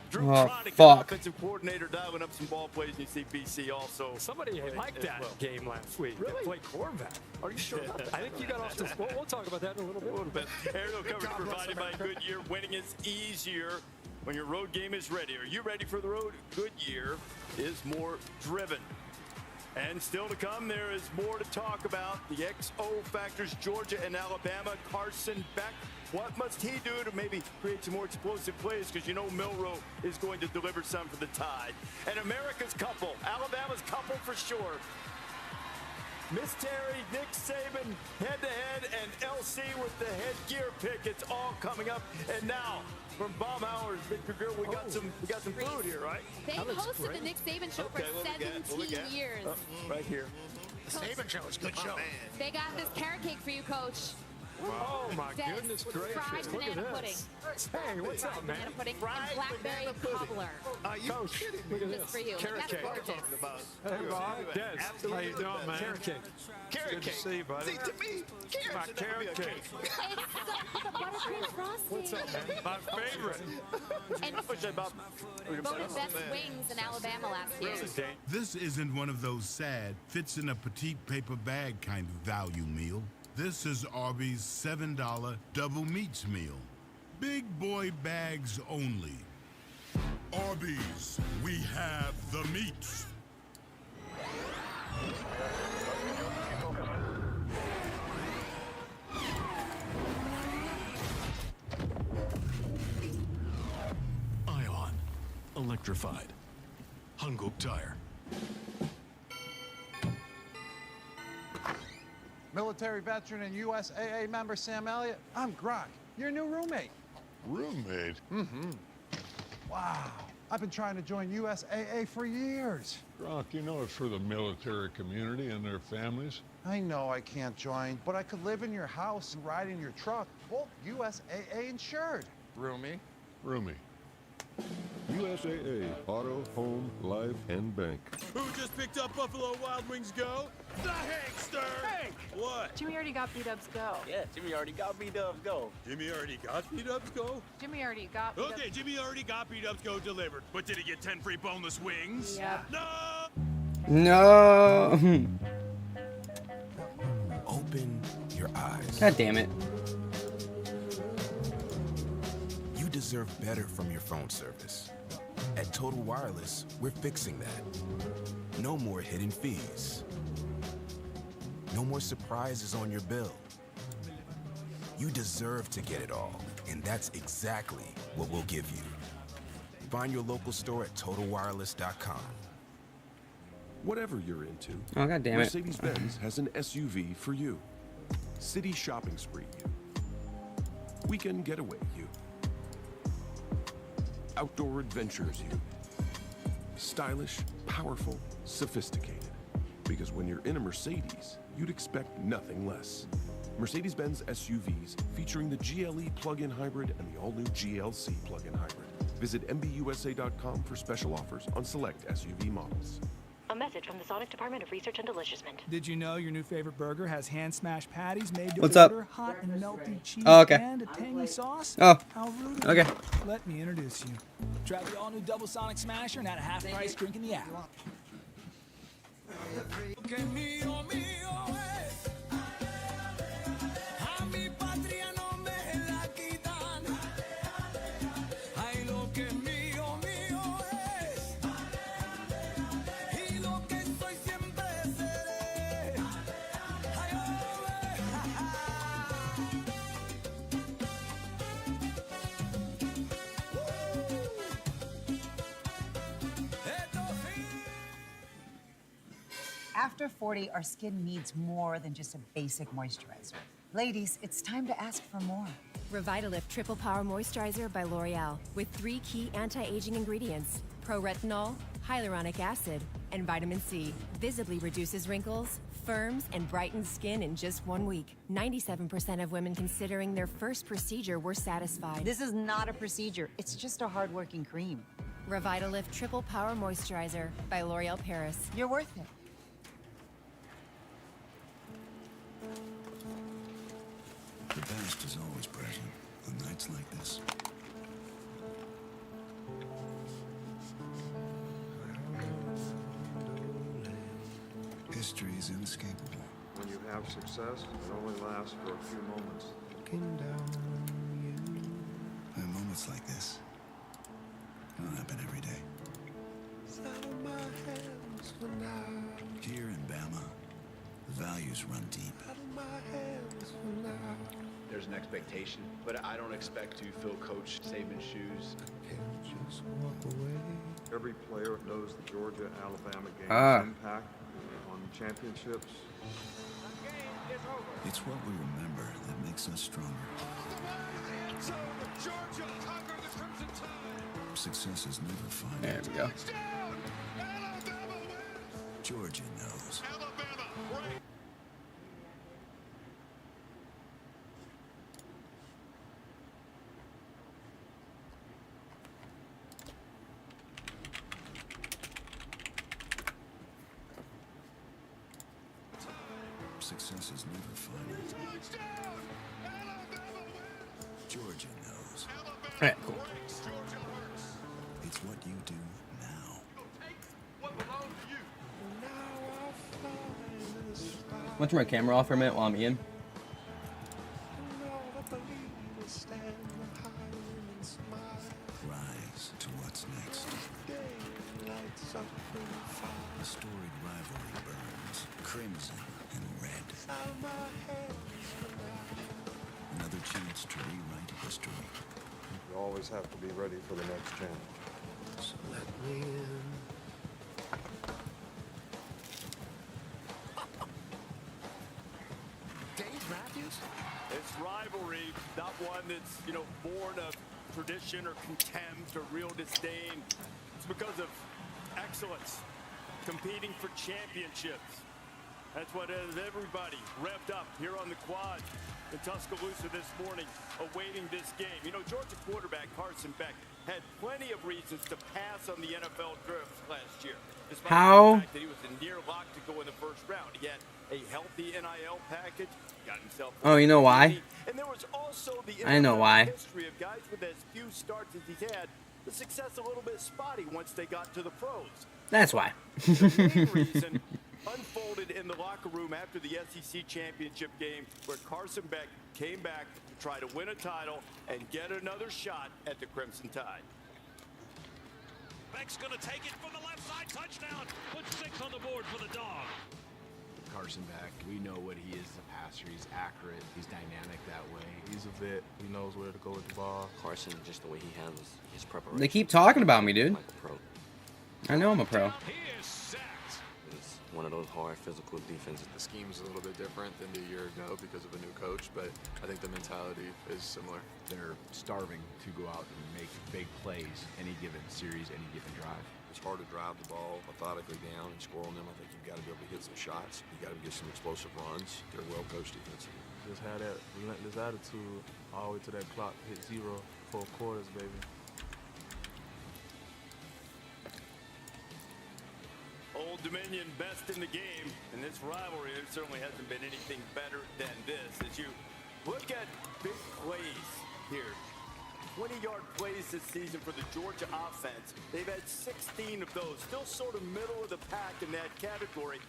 Drew Oh, Tronick, fuck. offensive coordinator, dialing up some ball plays, and you see BC also. Somebody liked that game last week. Really? Blake Horvath. Are you sure? I think you got off this. We'll talk about that in a little bit. Aerial coverage provided by Goodyear. Winning is easier when your road game is ready. Are you ready for the road? Goodyear is more driven. And still to come, there is more to talk about. The XO factors, Georgia and Alabama. Carson Beck, what must he do to maybe create some more explosive plays? Because you know Milroe is going to deliver some for the Tide. And America's couple, Alabama's couple for sure. Miss Terry, Nick Saban, head-to-head, and LC with the headgear pick. It's all coming up. And now, from Baumhower's Victor Grill, we got some food here, right? They hosted the Nick Saban show for 17 years. Right here. The Saban show is a good show. They got this carrot cake for you, Coach. Oh my Says goodness gracious! fried Look at banana this. pudding. Hey, what's up, man? Banana pudding and blackberry cobbler. Are you Coach, kidding me? look at Just this. for you. Carrot That's cake. gorgeous. Hey, Bob. Des, how you doing, man? Carrot cake. Carrot Good to cake. see you, buddy. See, to me, carrots My should never be carrot a cake. It's the buttercream frosting. What's up, man? My favorite. And voted best wings in Alabama last year. This isn't one of those sad, fits in a petite paper bag kind of value meal. This is Arby's $7 double meats meal. Big boy bags only. Arby's, we have the meats. Ion. Electrified. Hanguk Tire. Military veteran and USAA member Sam Elliott, I'm Gronk, your new roommate. Roommate? Mm-hmm. Wow, I've been trying to join USAA for years. Gronk, you know it's for the military community and their families. I know I can't join, but I could live in your house and ride in your truck, both USAA insured. Roomie? USAA, auto, home, life, and bank. Who just picked up Buffalo Wild Wings Go? The Hankster! Hank! What? Jimmy already got B-Dubs Go. Yeah, Jimmy already got B-Dubs Go. Jimmy already got B-Dubs Go? Jimmy already got B-Dubs. Okay, Jimmy already got B-Dubs Go delivered. But did he get 10 free boneless wings? Yep. No! No. Open your eyes. God damn it. deserve better from your phone service. At Total Wireless, we're fixing that. No more hidden fees. No more surprises on your bill. You deserve to get it all, and that's exactly what we'll give you. Find your local store at TotalWireless.com. Whatever you're into, Oh, God damn it. Mercedes-Benz has an SUV for you. City shopping spree you. Weekend getaway you. Outdoor adventures you. Stylish, powerful, sophisticated. Because when you're in a Mercedes, you'd expect nothing less. Mercedes-Benz SUVs featuring the GLE plug-in hybrid and the all-new GLC plug-in hybrid. Visit MBUSA.com for special offers on select SUV models. A message from the Sonic Department of Research and Deliciousment. Did you know your new favorite burger has hand-smashed patties made to What's up? order, hot and melty cheese Oh, okay. and a tangy sauce? Oh, How rude. okay. Let me introduce you. Try the all-new Double Sonic Smasher and at a half price drink in the app. After 40, our skin needs more than just a basic moisturizer. Ladies, it's time to ask for more. Revitalift Triple Power Moisturizer by L'Oreal with 3 key anti-aging ingredients: pro-retinol, hyaluronic acid, and vitamin C. Visibly reduces wrinkles, firms, and brightens skin in just 1 week. 97% of women considering their first procedure were satisfied. This is not a procedure. It's just a hard-working cream. Revitalift Triple Power Moisturizer by L'Oreal Paris. You're worth it. The past is always present on nights like this. History is inescapable. When you have success, it only lasts for a few moments. And moments like this don't happen every day. Here in Bama, the values run deep. There's an expectation, but I don't expect to fill Coach Saban's shoes. Every player knows the Georgia-Alabama game's impact on championships. It's what we remember that makes us stronger. Success is never final. There we go. Georgia knows. Success is never final. Georgia knows. Alright, cool. It's what you do now. I'm gonna turn my camera off for a minute while I'm eating. Rise to what's next. The storied rivalry burns crimson and red. Another chance to rewrite history. You always have to be ready for the next challenge. So let me in. Dave Matthews? It's rivalry, not one that's, born of tradition or contempt or real disdain. It's because of excellence, competing for championships. That's what has everybody revved up here on the quad in Tuscaloosa this morning, awaiting this game. Georgia quarterback Carson Beck had plenty of reasons to pass on the NFL draft last year. Despite the fact that he was a near lock to go in the first round. He had a healthy NIL package, got himself. Oh, you know why? And there was also the I know why. history of guys with as few starts as he's had, the success a little bit spotty once they got to the pros. That's why. The main reason unfolded in the locker room after the SEC championship game, where Carson Beck came back try to win a title and get another shot at the Crimson Tide. Beck's going to take it from the left side. Touchdown. Put 6 on the board for the Dog. Carson Beck, we know what he is as a passer. He's accurate. He's dynamic that way. He's a vet. He knows where to go with the ball. Carson, just the way he handles his preparation. They keep talking about me, dude. Like a pro. I know I'm a pro. It's one of those hard physical defenses. The scheme's a little bit different than a year ago because of a new coach, but I think the mentality is similar. They're starving to go out and make big plays any given series, any given drive. It's hard to drive the ball methodically down and score on them. I think you've got to be able to hit some shots. You've got to get some explosive runs. They're well coached defensively. Just had that relentless attitude all the way to that clock hit 0 4 quarters, baby. Old Dominion best in the game, and this rivalry there certainly hasn't been anything better than this. As you look at big plays here, 20-yard plays this season for the Georgia offense. They've had 16 of those, still sort of middle of the pack in that category.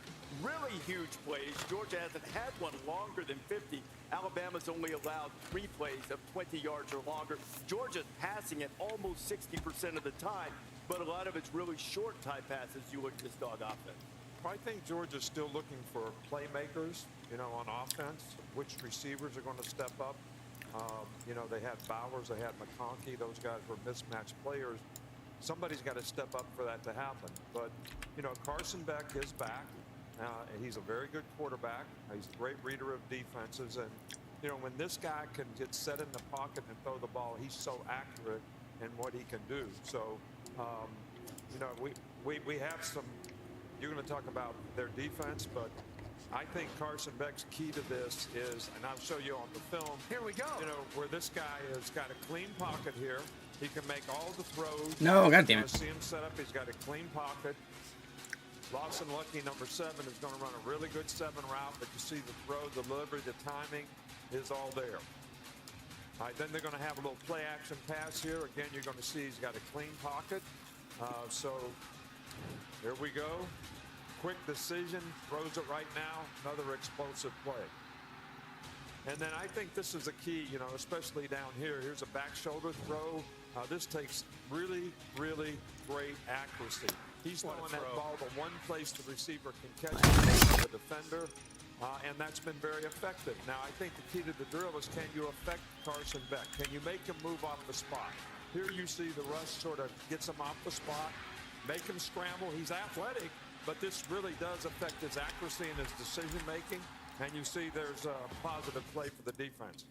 Really huge plays. Georgia hasn't had one longer than 50. Alabama's only allowed 3 plays of 20 yards or longer. Georgia's passing it almost 60% of the time, but a lot of it's really short type passes you look at this Dog offense. I think Georgia's still looking for playmakers, on offense. Which receivers are going to step up? They had Bowers, they had McConkey. Those guys were mismatched players. Somebody's got to step up for that to happen. But, Carson Beck is back. He's a very good quarterback. He's a great reader of defenses. And, when this guy can get set in the pocket and throw the ball, he's so accurate in what he can do. So, we have some, you're going to talk about their defense, but I think Carson Beck's key to this is, and I'll show you on the film. Here we go. Where this guy has got a clean pocket here. He can make all the throws. No, goddamn it. See him set up. He's got a clean pocket. Lawson Lucky, number 7, is going to run a really good 7 route, but you see the throw, the delivery, the timing is all there. All right, then they're going to have a little play action pass here. Again, you're going to see he's got a clean pocket. So here we go. Quick decision, throws it right now, another explosive play. And then I think this is a key, especially down here. Here's a back shoulder throw. This takes really, really great accuracy. He's throwing that ball to one place the receiver can catch it, the defender, and that's been very effective. Now, I think the key to the drill is, can you affect Carson Beck? Can you make him move off the spot? Here you see the rush sort of gets him off the spot, make him scramble. He's athletic, but this really does affect his accuracy and his decision-making, and you see there's a positive play for the defense.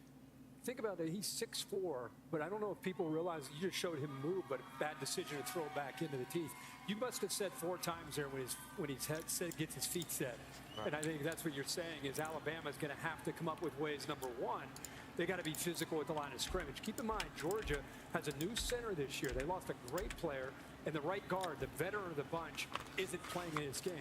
Think about that. He's 6'4", but I don't know if people realize you just showed him move, but bad decision to throw back into the teeth. You must have said 4 times there when he's gets his feet set. Right. And I think that's what you're saying is Alabama's going to have to come up with ways. Number 1, they got to be physical at the line of scrimmage. Keep in mind, Georgia has a new center this year. They lost a great player, and the right guard, the veteran of the bunch, isn't playing in this game.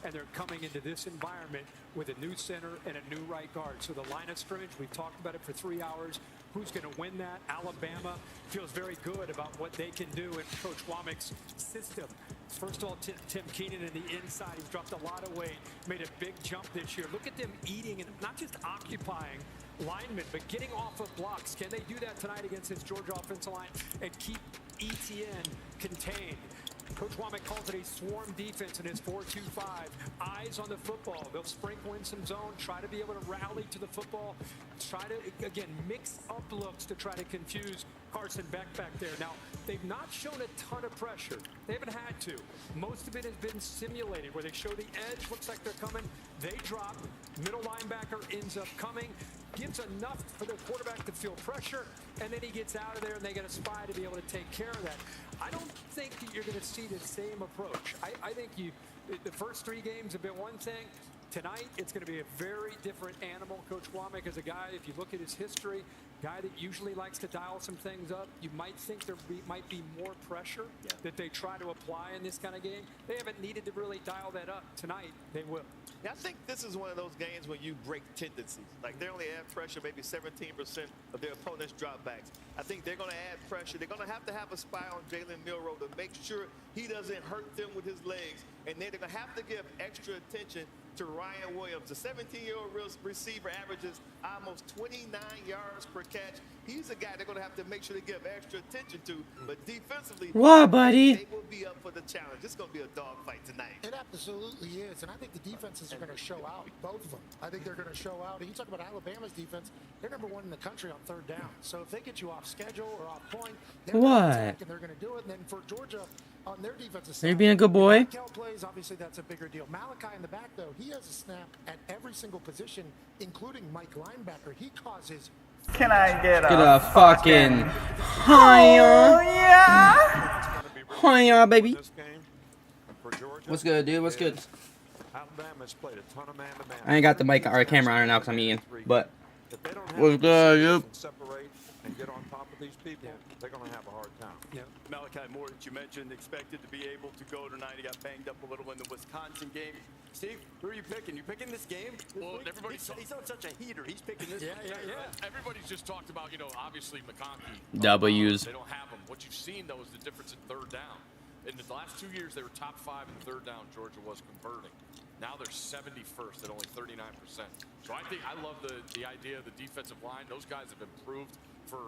And they're coming into this environment with a new center and a new right guard. So the line of scrimmage, we've talked about it for 3 hours. Who's going to win that? Alabama feels very good about what they can do in Coach Womack's system. First of all, Tim Keenan in the inside. He's dropped a lot of weight, made a big jump this year. Look at them eating and not just occupying linemen, but getting off of blocks. Can they do that tonight against this Georgia offensive line and keep ETN contained? Coach Womack calls it a swarm defense in his 4-2-5. Eyes on the football. They'll sprinkle in some zone, try to be able to rally to the football, try to, again, mix up looks to try to confuse Carson Beck back there. Now, they've not shown a ton of pressure. They haven't had to. Most of it has been simulated, where they show the edge, looks like they're coming, they drop, middle linebacker ends up coming, gives enough for the quarterback to feel pressure, and then he gets out of there and they get a spy to be able to take care of that. I don't think that you're going to see the same approach. I think the first 3 games have been one thing. Tonight, it's going to be a very different animal. Coach Womack is a guy, if you look at his history, guy that usually likes to dial some things up. You might think there might be more pressure that they try to apply in this kind of game. They haven't needed to really dial that up. Tonight, they will. Yeah, I think this is one of those games when you break tendencies. Like, they only add pressure maybe 17% of their opponent's dropbacks. I think they're going to add pressure. They're going to have a spy on Jalen Milroe to make sure he doesn't hurt them with his legs. And then they're going to have to give extra attention to Ryan Williams. The 17-year-old receiver averages almost 29 yards per catch. He's a guy they're going to have to make sure they give extra attention to. But defensively, what, buddy? They will be up for the challenge. It's going to be a dogfight tonight. It absolutely is, and I think the defenses are going to show out, both of them. I think they're going to show out. And you talk about Alabama's defense, they're number 1 in the country on third down. So if they get you off schedule or off point, they're going to do it. And then for Georgia, on their defensive side, Are you being a good boy? Kel plays, obviously that's a bigger deal. Malachi in the back, though, he has a snap at every single position, including Mike linebacker. He causes... Can I get a fucking hiya? Yeah. Hiya, baby. What's good, dude? What's good? Alabama's played a ton of man-to-man. I ain't got the mic or camera on right now because I'm eating. But what's good, dude? Separate and get on top of these people. They're going to have a hard time. Yeah. Malachi Moore, that you mentioned, expected to be able to go tonight. He got banged up a little in the Wisconsin game. Steve, who are you picking? You picking this game? Well, everybody's he's on such a heater. He's picking this. Yeah. Everybody's just talked about, obviously McConkey. W's. They don't have him. What you've seen though is the difference in third down. In the last 2 years, they were top 5 in third down. Georgia was converting. Now they're 71st at only 39%. So I love the idea of the defensive line. Those guys have improved for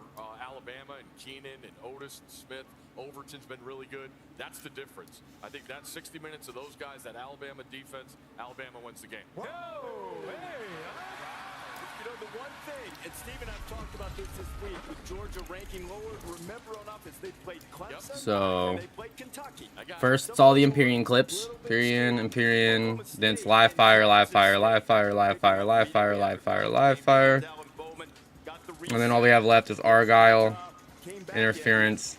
Alabama, and Keenan and Otis and Smith. Overton's been really good. That's the difference. I think that's 60 minutes of those guys, that Alabama defense, Alabama wins the game. Whoa! Hey! The one thing, and Steve and I've talked about this week, with Georgia ranking lower, remember on offense, they played Clemson, so, and they played Kentucky. First, it's all the Empyrean clips. Empyrean, then it's live fire. And then all we have left is Argyle, interference,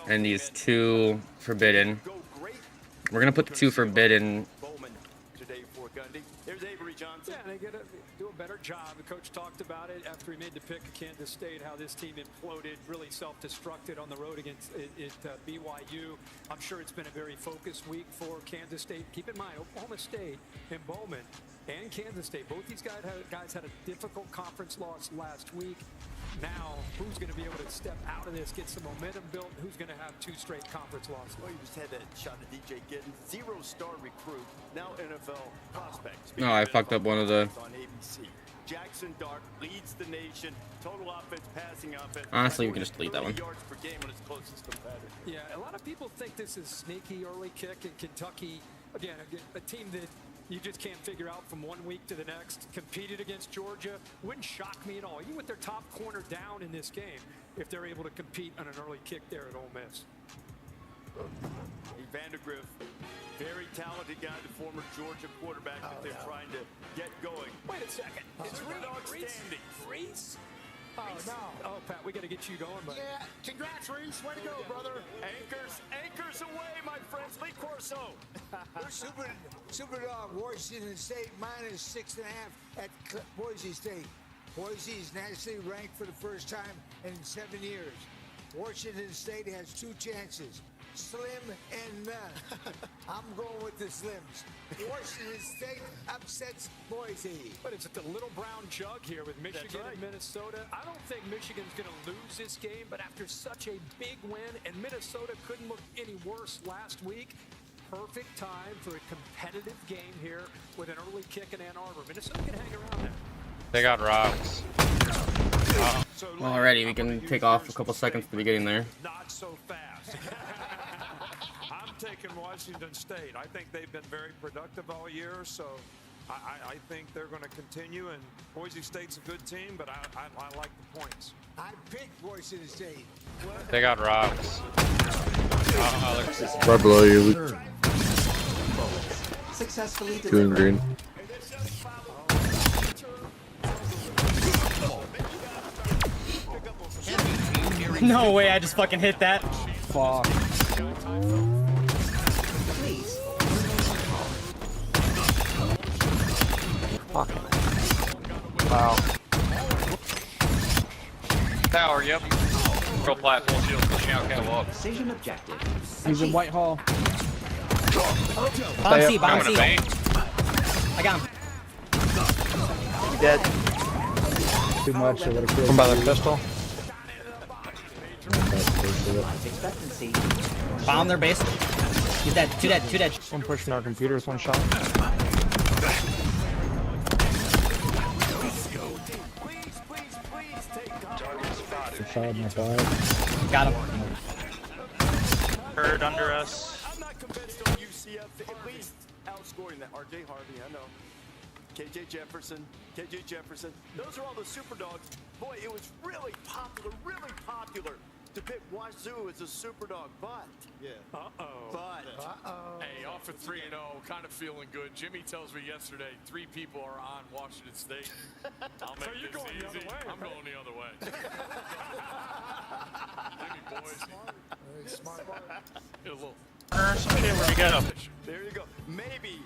and these 2 forbidden. We're going to put the 2 forbidden. Yeah, they got to do a better job. The coach talked about it after he made the pick of Kansas State, how this team imploded, really self-destructed on the road against BYU. I'm sure it's been a very focused week for Kansas State. Keep in mind, Oklahoma State and Bowman and Kansas State, both these guys had a difficult conference loss last week. Now, who's going to be able to step out of this, get some momentum built? Who's going to have 2 straight conference losses? Well, you just had that shot at DJ Giddens, 0-star recruit, now NFL prospect. No, I fucked up one of the... On ABC. Jackson Dart leads the nation, total offense, passing offense. Honestly, we can just delete that one. Yards per game on his closest competitor. Yeah, a lot of people think this is sneaky early kick in Kentucky. Again, a team that you just can't figure out from one week to the next. Competed against Georgia. Wouldn't shock me at all. Even with their top corner down in this game, if they're able to compete on an early kick there at Ole Miss. Vandegrift, very talented guy, the former Georgia quarterback that they're trying to get going. Wait a second. It's outstanding. Reese? Oh, no. Oh, Pat, we got to get you going, buddy. Yeah, congrats, Reese. Way to go, brother. Anchors away, my friends. Lee Corso. Super Dog, Washington State minus 6.5 at Boise State. Boise is nationally ranked for the first time in 7 years. Washington State has 2 chances. Slim and none. I'm going with the Slims. Washington State upsets Boise. But it's at the Little Brown Jug here with Michigan and Minnesota. I don't think Michigan's going to lose this game, but after such a big win, and Minnesota couldn't look any worse last week, perfect time for a competitive game here with an early kick in Ann Arbor. Minnesota can hang around there. They got rocks. Well, already, we can take off a couple seconds to be getting there. Not so fast. I'm taking Washington State. I think they've been very productive all year, so I think they're going to continue. And Boise State's a good team, but I like the points. I picked Washington State. They got rocks. Right below you. Successfully Green, green. No way, I just fucking hit that. Fuck. Wow. Tower, yep. Pro platform shield pushing out catwalk. Precision objective. He's in Whitehall. Bomb C, bomb C. I got him. Dead. Too much, I would've killed Come by the pistol. Expectancy. Bomb their base. He's dead. Two dead. Two dead. One pushing our computers, one shot. Shot my five. Got him. Bird under us. I'm not convinced on UCF at least outscoring that. RJ Harvey, I know. KJ Jefferson. Those are all the super dogs. Boy, it was really popular to pick Wazoo as a super dog, but Hey, off at 3-0, kind of feeling good. Jimmy tells me yesterday 3 people are on Washington State. I'll make you're this going the easy. other way, I'm going the other way. Jimmy, boys. Very smart. Get a little. Okay, where we go? there you go. Maybe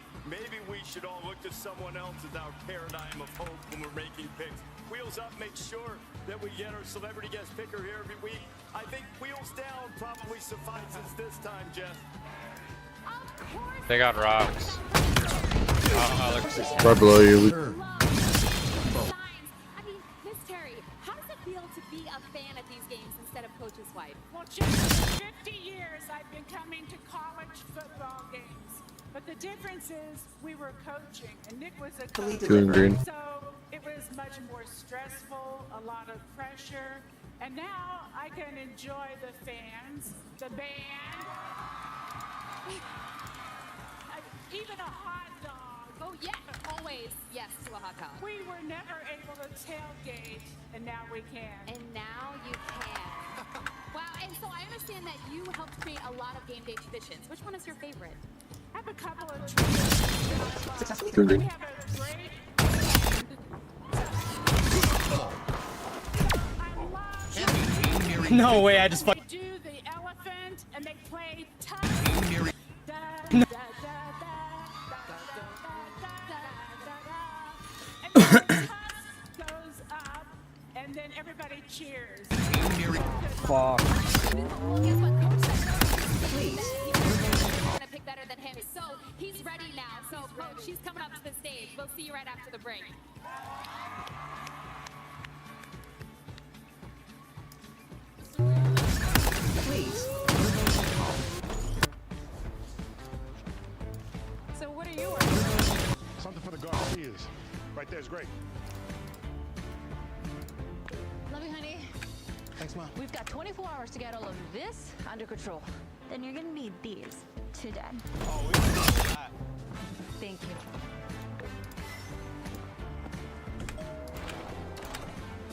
we should all look to someone else as our paradigm of hope when we're making picks. Wheels Up makes sure that we get our celebrity guest picker here every week. I think Wheels Down probably suffices this time, Jeff. They got rocks. Right below you. I mean, Miss Terry, how does it feel to be a fan at these games instead of coach's wife? Well, just 50 years I've been coming to college football games. But the difference is we were coaching, and Nick was a coach. Green. So it was much more stressful, a lot of pressure. And now I can enjoy the fans, the band, even a hot dog. Oh, yeah, always yes to a hot dog. We were never able to tailgate, and now we can. And now you can. Wow, and so I understand that you helped create a lot of game day traditions. Which one is your favorite? I have a couple of traditions. Green. We have a great... No way, I just They do the elephant, and they play tough. No. And then the tusk goes up, and then everybody cheers. Fuck. Guess what? Coach said he's gonna pick better than him, so he's ready now. So, Coach, she's coming up to the stage. We'll see you right after the break. Please. So what are you ordering? Something for the Garcias. Right there's great. Love you, honey. Thanks, Mom. We've got 24 hours to get all of this under control. Then you're gonna need these today. Thank you.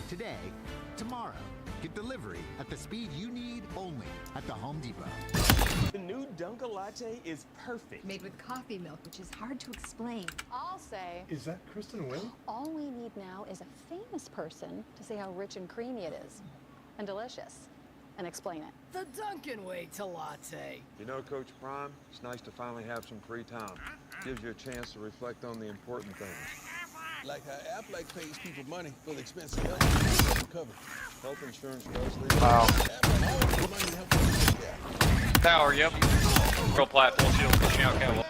Today, tomorrow. Get delivery at the speed you need only at the Home Depot. The new Dunka Latte is perfect. Made with coffee milk, which is hard to explain. I'll say, Is that Kristen Wiig? all we need now is a famous person to say how rich and creamy it is. And delicious. And explain it. The Dunkin' way to latte. You know, Coach Prime, it's nice to finally have some free time. Gives you a chance to reflect on the important things. Like how Aflac pays people money for the expensive health cover. Health insurance does leave. Wow. Aflac money to help people. Yeah. Tower, yep. Girl platform shield pushing out catwalk.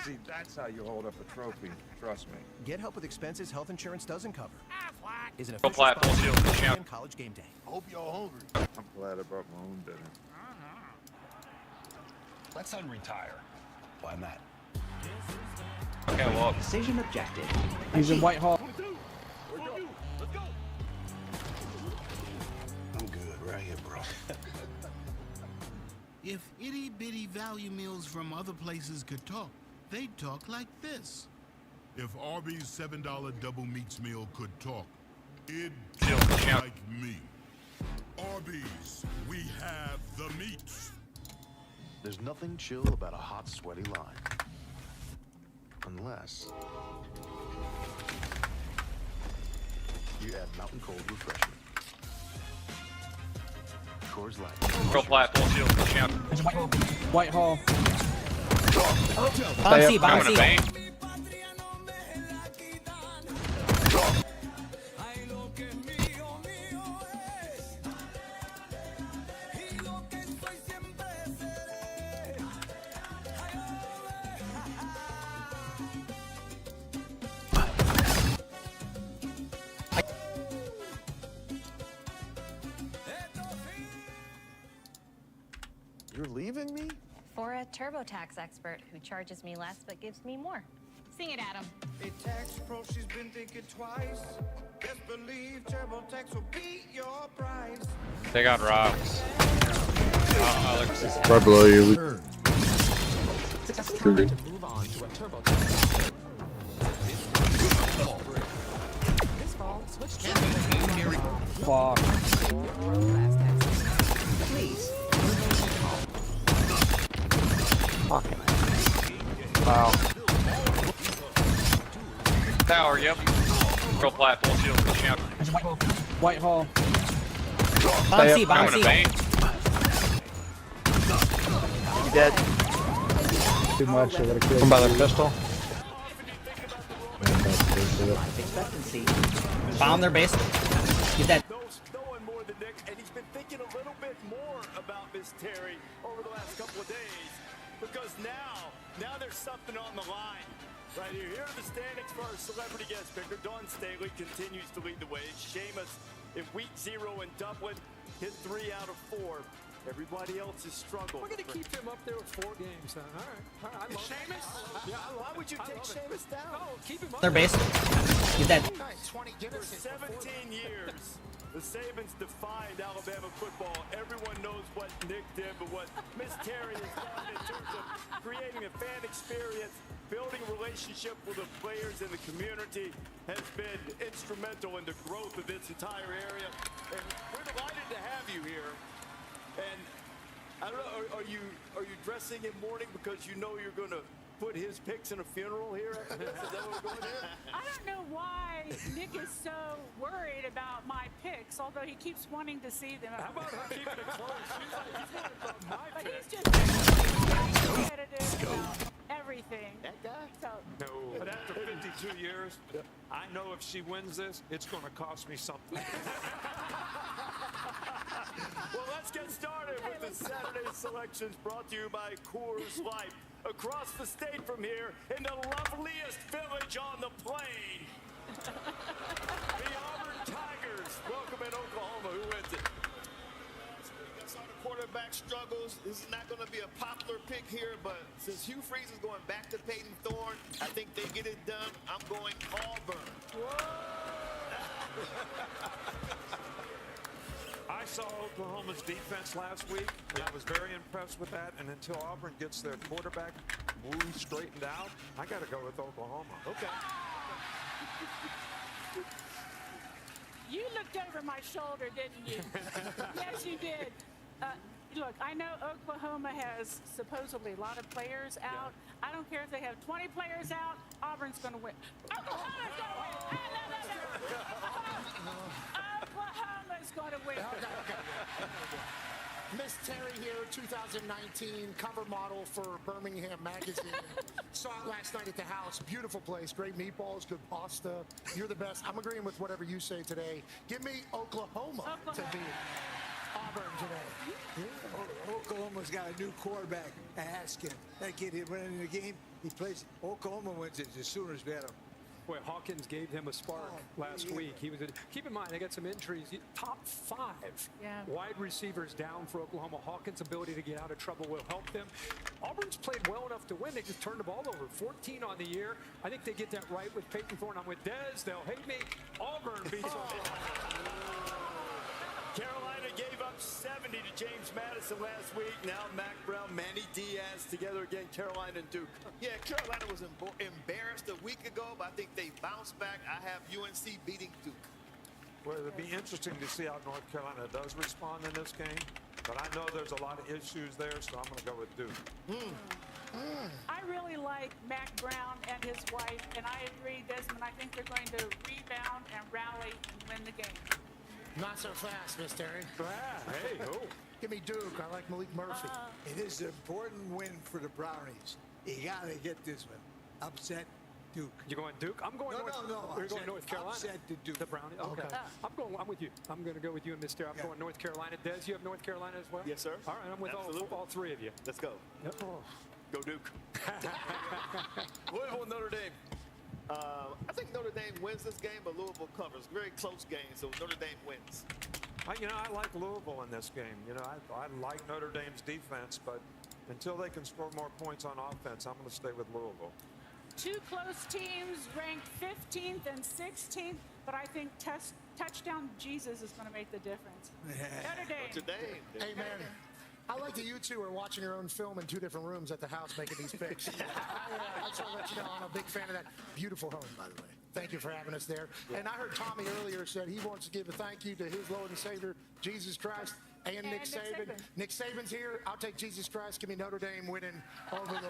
See, that's how you hold up a trophy. Trust me. Get help with expenses health insurance doesn't cover. Is an Girl official platform shield sponsor pushing of out. College Game Day. Hope you're hungry. I'm glad I brought my own dinner. Let's unretire. Why not? Catwalk. Decision objective. He's in Whitehall. I'm good. Right here, bro. If itty-bitty value meals from other places could talk, they'd talk like this. If Arby's $7 double meats meal could talk, it'd Shield talk pushing out. like me. Arby's, we have the meats. There's nothing chill about a hot, sweaty line. Unless you add Mountain Cold Refreshment. Coors Light. Girl platform shield pushing out. Whitehall. Bouncy, Coming to bouncy. Bane. You're leaving me? For a TurboTax expert who charges me less but gives me more. Sing it, Adam. A tax pro, she's been thinking twice. Best believe TurboTax will beat your price. They got rocks. Right below you. It's time to move on to a TurboTax. This fall, switch to Fuck. Please. Fucking. Wow. Tower, yep. Girl platform shield pushing out. White Hall. Bouncy, Coming to bouncy. main. Dead. Too much. I gotta kill. Come by their pistol. Expectancy. Bomb their base. Get that. Knows no one more than Nick, and he's been thinking a little bit more about Miss Terry over the last couple of days, because now there's something on the line. Right here. Here are the standings for our celebrity guest picker. Dawn Staley continues to lead the way. Sheamus in week 0 in Dublin hit 3 out of 4. Everybody else has struggled. We're going to keep him up there with 4 games, then. All right. I love Sheamus? Yeah, Why would you take Sheamus down? No, keep him up Their base. Get that. For 17 years, the Sabins defined Alabama football. Everyone knows what Nick did, but what Miss Terry has done in terms of creating a fan experience, building a relationship with the players in the community has been instrumental in the growth of this entire area. And we're delighted to have you here. And I don't know, are you dressing in mourning because you know you're going to put his picks in a funeral here after this? Is that what we're going here? I don't know why Nick is so worried about my picks, although he keeps wanting to see them. How about her keeping it close? She's worried about my But pick. he's just competitive about everything. That guy? So, No. But after 52 years, I know if she wins this, it's going to cost me something. Well, let's get started with the Saturday selections brought to you by Coors Light. Across the state from here, in the loveliest village on the plain, the Auburn Tigers welcome in Oklahoma. Who wins it? Quarterback struggles. This is not going to be a popular pick here, but since Hugh Freeze is going back to Peyton Thorne, I think they get it done. I'm going Auburn. I saw Oklahoma's defense last week, and I was very impressed with that. And until Auburn gets their quarterback wound straightened out, I got to go with Oklahoma. Okay. you looked over my shoulder, didn't you? Yes, you did. Look, I know Oklahoma has supposedly a lot of players out. I don't care if they have 20 players out. Auburn's going to win. Oklahoma's going to win. Oklahoma's going to win. Miss Terry here, 2019 cover model for Birmingham Magazine. Saw it last night at the house. Beautiful place. Great meatballs, good pasta. You're the best. I'm agreeing with whatever you say today. Give me Oklahoma to beat Auburn today. Oklahoma's got a new quarterback, Haskins. That kid hit running the game. He plays. Oklahoma wins it. The Sooners better. Boy, Hawkins gave him a spark last week. He was. Keep in mind, they got some injuries. Top 5 wide receivers down for Oklahoma. Hawkins' ability to get out of trouble will help them. Auburn's played well enough to win. They just turned the ball over. 14 on the year. I think they get that right with Peyton Thorne. I'm with Dez. They'll hate me. Auburn beats Oklahoma. Carolina gave up 70 to James Madison last week. Now Mac Brown, Manny Diaz together again, Carolina and Duke. Yeah, Carolina was embarrassed a week ago, but I think they bounced back. I have UNC beating Duke. Well, it'll be interesting to see how North Carolina does respond in this game. But I know there's a lot of issues there, so I'm going to go with Duke. I really like Mac Brown and his wife, and I agree, Desmond. I think they're going to rebound and rally and win the game. Not so fast, Miss Terry. Hey, who? Give me Duke. I like Malik Murphy. It is an important win for the Brownies. You got to get this one. Upset Duke. You going Duke? I'm going You're going North Carolina. Upset the Duke. The Brownies. Okay. I'm with you. I'm going to go with you and Mr. I'm going North Carolina. Des, you have North Carolina as well? Yes, sir. All right, I'm with all 3 of you. Let's go. Yep. Go Duke. Louisville, Notre Dame. I think Notre Dame wins this game, but Louisville covers. Very close game, so Notre Dame wins. I like Louisville in this game. I like Notre Dame's defense, but Until they can score more points on offense, I'm going to stay with Louisville. Two close teams ranked 15th and 16th, but I think touchdown Jesus is going to make the difference. Notre Dame. Today. Hey, man. I like that you two are watching your own film in 2 different rooms at the house making these picks. I just want to let you know I'm a big fan of that beautiful home, by the way. Thank you for having us there. And I heard Tommy earlier said he wants to give a thank you to his Lord and Savior, Jesus Christ, and Nick Saban. Nick Saban's here. I'll take Jesus Christ. Give me Notre Dame winning over Louisville.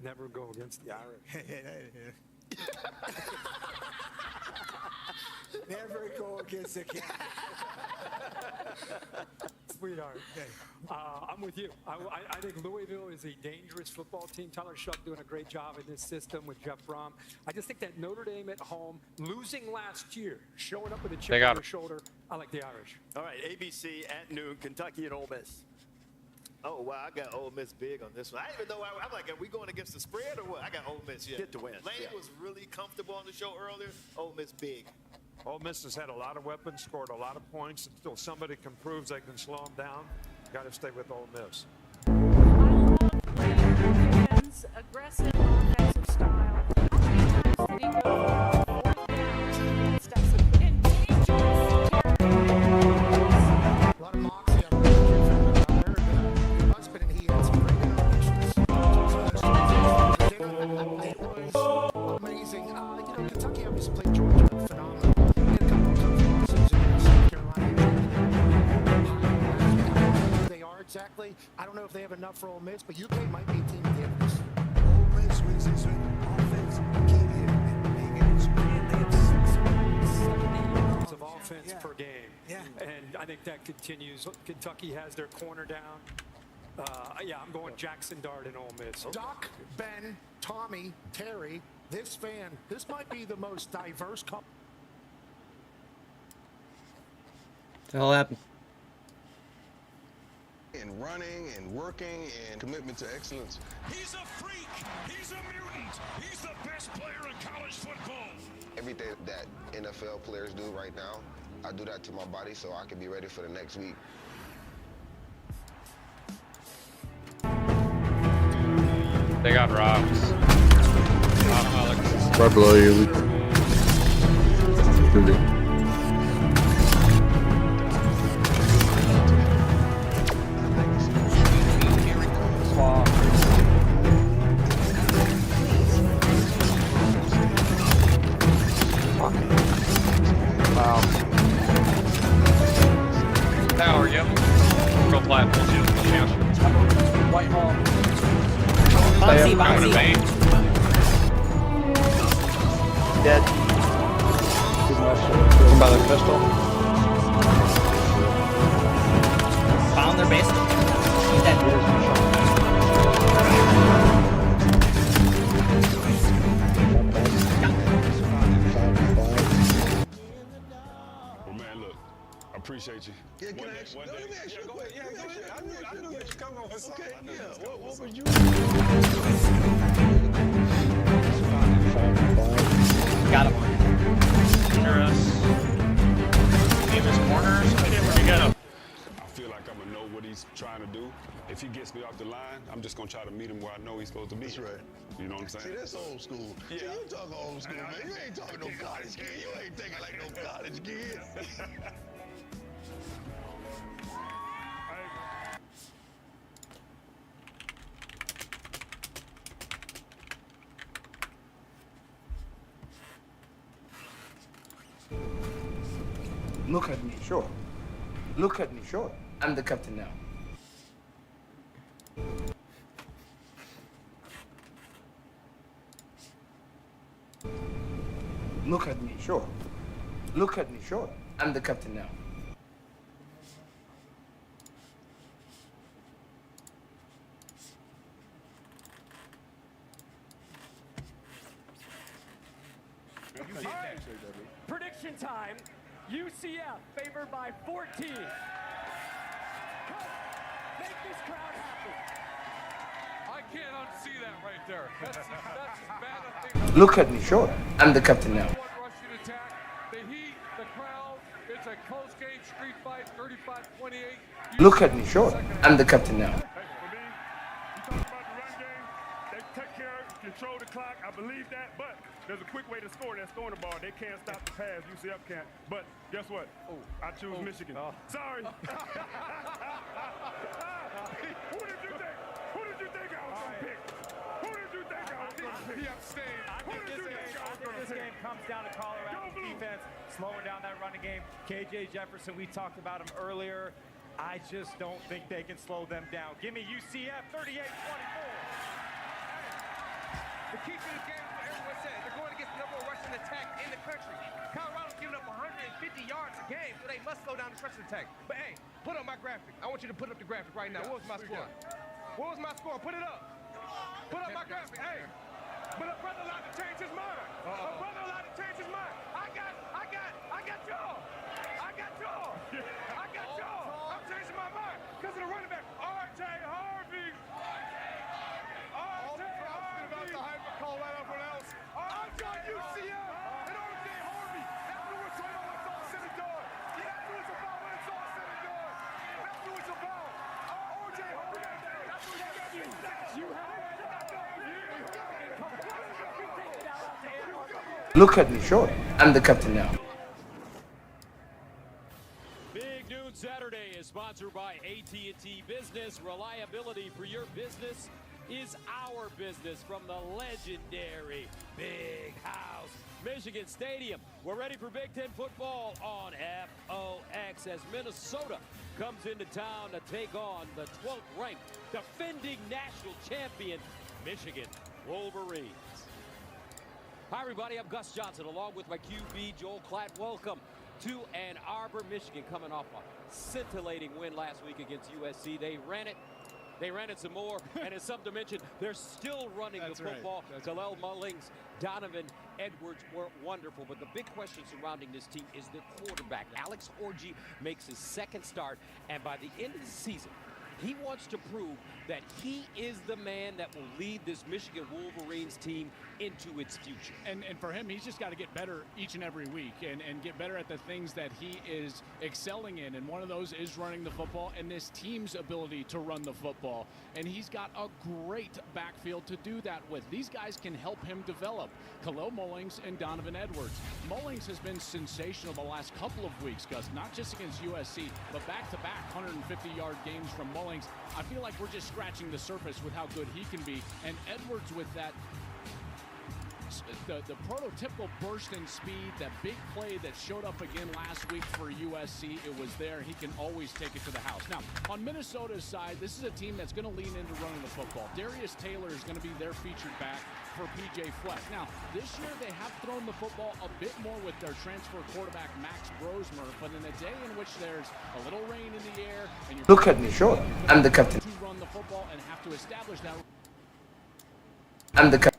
Never go against the Irish. Never go against the cat. Sweetheart. I'm with you. I think Louisville is a dangerous football team. Tyler Shuck doing a great job in this system with Jeff Brom. I just think that Notre Dame at home, losing last year, showing up with a chip on their shoulder, I like the Irish. All right, ABC at noon, Kentucky and Ole Miss. Oh, wow, I got Ole Miss big on this one. I didn't even know, I'm like, are we going against the spread or what? I got Ole Miss, yeah. Get to win. Lane was really comfortable on the show earlier. Ole Miss big. Ole Miss has had a lot of weapons, scored a lot of points. Until somebody can prove they can slow them down, got to stay with Ole Miss. Aggressive offensive style. How many times did he go for 4th down? That's in dangerous territory. A lot of moxie. I heard your husband and he had some great interactions. It was amazing. You know, Kentucky obviously played Georgia phenomenal. They had a couple of tough losses in South Carolina. I don't know who they are exactly. I don't know if they have enough for Ole Miss, but UK might be a team at the end of this. Ole Miss wins this offense. Keep it. Of offense per game. And I think that continues. Kentucky has their corner down. I'm going Jackson Dart and Ole Miss. Doc, Ben, Tommy, Terry, this might be the most diverse couple. What the hell happened? And running and working and commitment to excellence. He's a freak. He's a mutant. He's the best player in college football. Everything that NFL players do right now, I do that to my body so I can be ready for the next week. They got rocks. Right below you. Wow. How are you? Real flat, full shield, full shield. White Hall. Bouncy, Coming to bouncy. vein. Dead. By the pistol. Found their base. He's dead. Well, man, look, I appreciate you. Yeah, can I ask you? Let me ask you a question. Go ahead. I knew that you come on. Okay, yeah. What would you? Got him. Near us. Leave his corners. Where'd he get him? I feel like I'm gonna know what he's trying to do. If he gets me off the line, I'm just gonna try to meet him where I know he's supposed to be. That's right. You know what I'm saying? See, that's old school. Yeah. See, you talk old school, man. You ain't talking no college kid. You ain't thinking like no college kid. Look at me, sure. Look at me, sure. I'm the captain now. Look at me, sure. Look at me, sure. I'm the captain now. All right. Prediction time. UCF favored by 14. Come, make this crowd happy. I can't unsee that right there. That's as bad a thing. Look at me, sure. I'm the captain now. Rushing attack. The heat, the crowd. It's a close game, street fight, 35-28. Look at me, sure. I'm the captain now. They take care of, control the clock. I believe that, but there's a quick way to score. They're scoring the ball. They can't stop the pass. UCF can't. But guess what? I choose Michigan. Sorry. Who did you think? Who did you think I was going to pick? Who did you think I was going to pick? He abstained. I think this game comes down to Colorado's defense slowing down that running game. KJ Jefferson, we talked about him earlier. I just don't think they can slow them down. Give me UCF 38-24. The key to this game, as everyone said, they're going against the number one rushing attack in the country. Colorado's giving up 150 yards a game, so they must slow down the rushing attack. But hey, put up my graphic. I want you to put up the graphic right now. What was my score? What was my score? Put it up. Put up my graphic. Hey, but a brother allowed to change his mind. A brother allowed to change his mind. I got y'all. I got y'all. I'm changing my mind because of the running back, R.J. Harvey. R.J. Harvey. About the hype of Colorado, everyone else. R.J. UCF and R.J. Harvey. That's what we're talking about when it's all said and done. That's what it's about when it's all said and done. That's what it's about. R.J. Harvey. That's what you have. Look at me, sure. I'm the captain now. Big Noon Saturday is sponsored by AT&T Business. Reliability for your business is our business from the legendary Big House Michigan Stadium. We're ready for Big Ten football on FOX as Minnesota comes into town to take on the 12th ranked defending national champion Michigan Wolverines. Hi everybody, I'm Gus Johnson along with my QB Joel Klatt. Welcome to Ann Arbor, Michigan, coming off a scintillating win last week against USC. They ran it some more, and as something to mention, they're still running the football. Right. Kalel Mullings, Donovan Edwards were wonderful, but the big question surrounding this team is the quarterback. Alex Orji makes his second start, and by the end of the season, he wants to prove that he is the man that will lead this Michigan Wolverines team into its future. And for him, he's just got to get better each and every week and get better at the things that he is excelling in. And one of those is running the football and this team's ability to run the football. And he's got a great backfield to do that with. These guys can help him develop. Kalel Mullings and Donovan Edwards. Mullings has been sensational the last couple of weeks, Gus, not just against USC, but back-to-back 150-yard games from Mullings. I feel like we're just scratching the surface with how good he can be. And Edwards with that the prototypical burst in speed, that big play that showed up again last week for USC, it was there. He can always take it to the house. Now, on Minnesota's side, this is a team that's going to lean into running the football. Darius Taylor is going to be their featured back for PJ Fleck. Now, this year they have thrown the football a bit more with their transfer quarterback Max Brosmer, but in a day in which there's a little rain in the air and you're Look at me, sure. I'm the captain. to run the football and have to establish that. I'm the captain.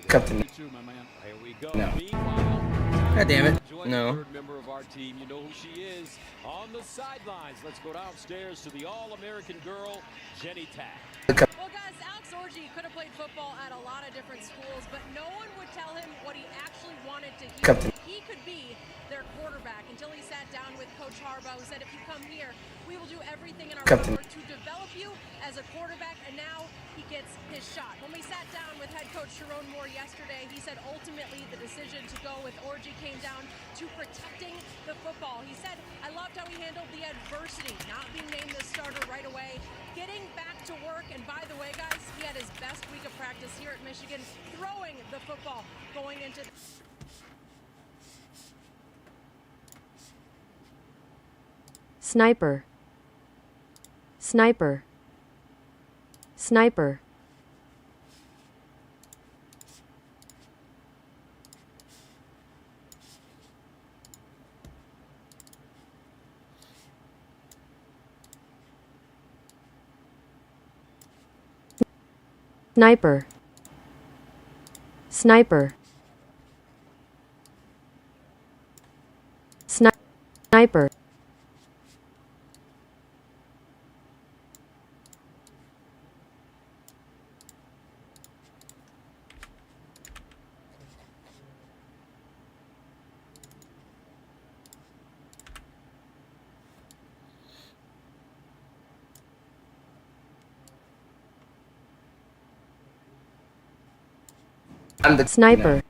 Captain. Here we go. No. God damn it. No. Third member of our team. You know who she is on the sidelines. Let's go downstairs to the All-American girl, Jenny Tack. Well, guys, Alex Orji could have played football at a lot of different schools, but no one would tell him what he actually wanted to hear. Captain. He could be their quarterback until he sat down with Coach Harbaugh, who said, if you come here, we will do everything in our Captain. power to develop you as a quarterback, and now he gets his shot. When we sat down with head coach Sharon Moore yesterday, he said ultimately the decision to go with Orji came down to protecting the football. He said, I loved how he handled the adversity, not being named the starter right away, getting back to work, and by the way, guys, he had his best week of practice here at Michigan, throwing the football going into Sniper. Sniper. Sniper. Sniper. Sniper. Sniper. I'm the sniper.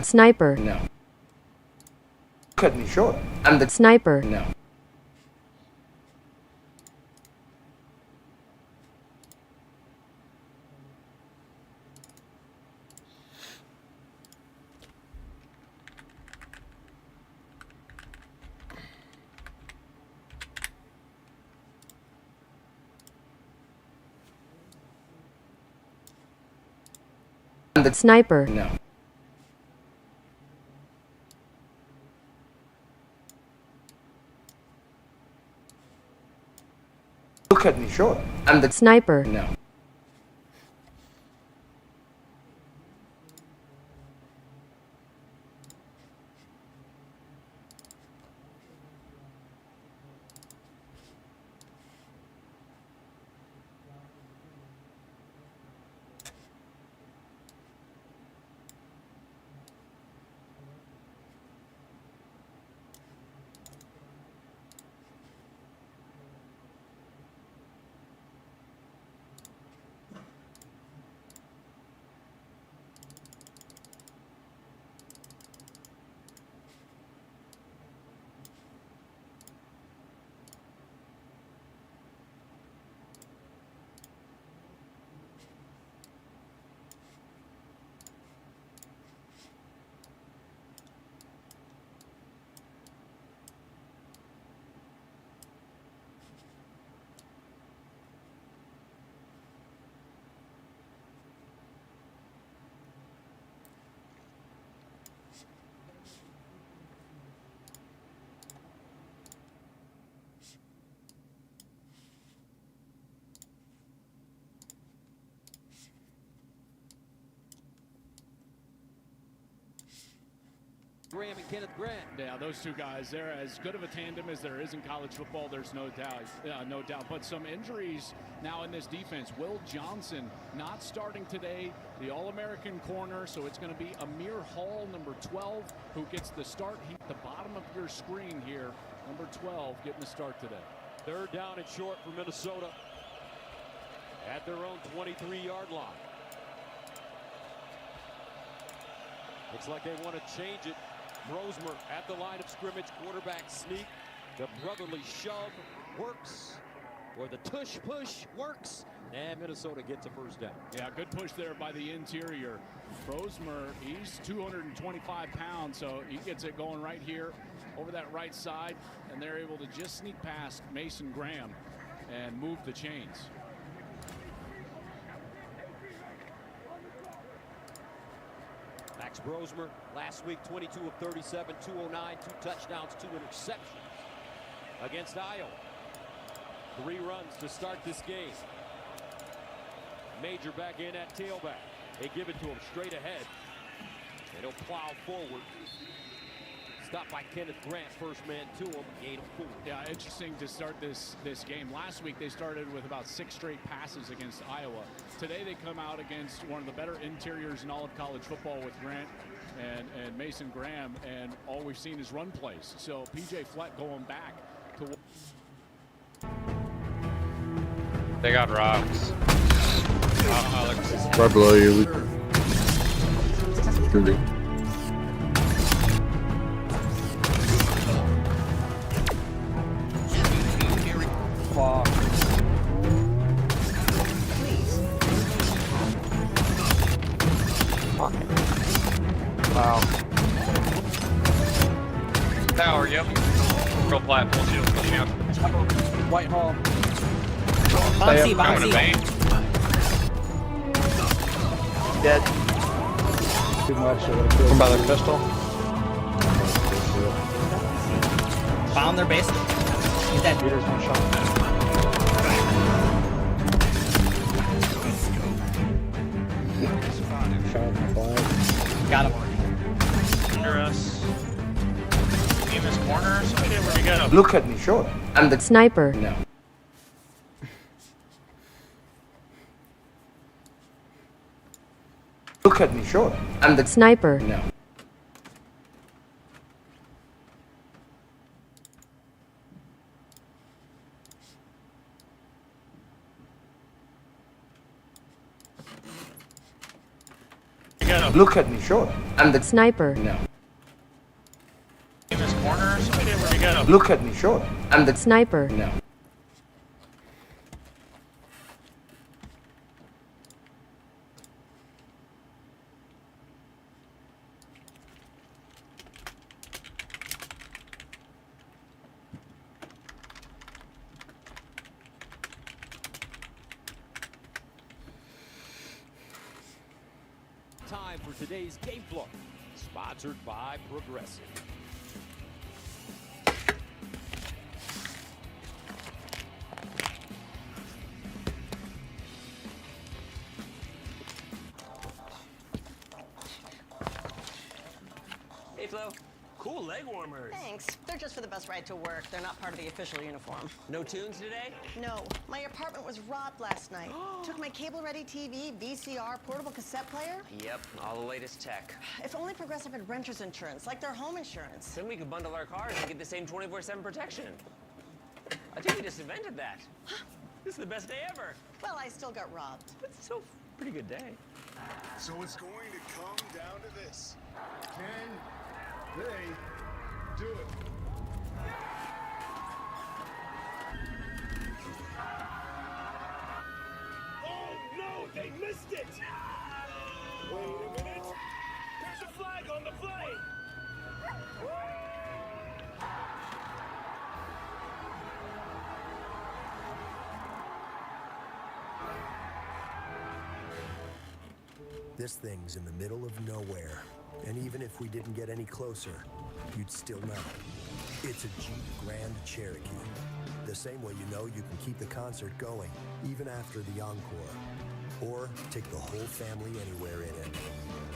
Sniper. No. Cut me short. I'm the sniper. No. I'm the sniper. No. Cut me short. I'm the sniper. No. Graham and Kenneth Grant. Yeah, those two guys, they're as good of a tandem as there is in college football. There's no doubt. But some injuries now in this defense. Will Johnson not starting today, the All-American corner. So it's going to be Amir Hall, number 12, who gets the start. He's at the bottom of your screen here, number 12, getting the start today. Third down and short for Minnesota at their own 23-yard line. Looks like they want to change it. Brosmer at the line of scrimmage, quarterback sneak. The brotherly shove works, or the tush push works, and Minnesota gets a first down. Yeah, good push there by the interior. Brosmer, he's 225 pounds, so he gets it going right here over that right side, and they're able to just sneak past Mason Graham and move the chains. Max Brosmer, last week 22 of 37, 209, 2 touchdowns, 2 interceptions against Iowa. 3 runs to start this game. Major back in at tailback. They give it to him straight ahead, and he'll plow forward. Stopped by Kenneth Grant, first man to him, gain of 4. Yeah, interesting to start this game. Last week they started with about 6 straight passes against Iowa. Today they come out against one of the better interiors in all of college football with Grant and Mason Graham, and all we've seen is run plays. So PJ Fleck going back to. They got rocks. Right below you. Fuck. Wow. Tower, yep. Real platform, shield pushing out. Whitehall. Bouncy, Coming to bouncy. main. Dead. Too much. From by the pistol. Found their base. He's dead. Peter's one shot. Got him. Under us. In this corner, somebody where we got him. Look at me short. I'm the sniper. No. Look at me short. I'm the sniper. No. Look at me, sure. I'm the sniper. No. In this corner, so where we go. Look at me, sure. I'm the sniper. No. Time for today's game flow, sponsored by Progressive. Hey, Flo. Cool leg warmers. Thanks. They're just for the bus ride to work. They're not part of the official uniform. No tunes today? No. My apartment was robbed last night. Took my cable-ready TV, VCR, portable cassette player. Yep, all the latest tech. If only Progressive had renter's insurance, like their home insurance. Then we could bundle our cars and get the same 24/7 protection. I think we just invented that. This is the best day ever. Well, I still got robbed. It's still a pretty good day. So it's going to come down to this. Can they do it? Oh no, they missed it! Wait a minute. There's a flag on the play! This thing's in the middle of nowhere, and even if we didn't get any closer, you'd still know. It's a Jeep Grand Cherokee. The same way you know you can keep the concert going, even after the encore. Or take the whole family anywhere in it.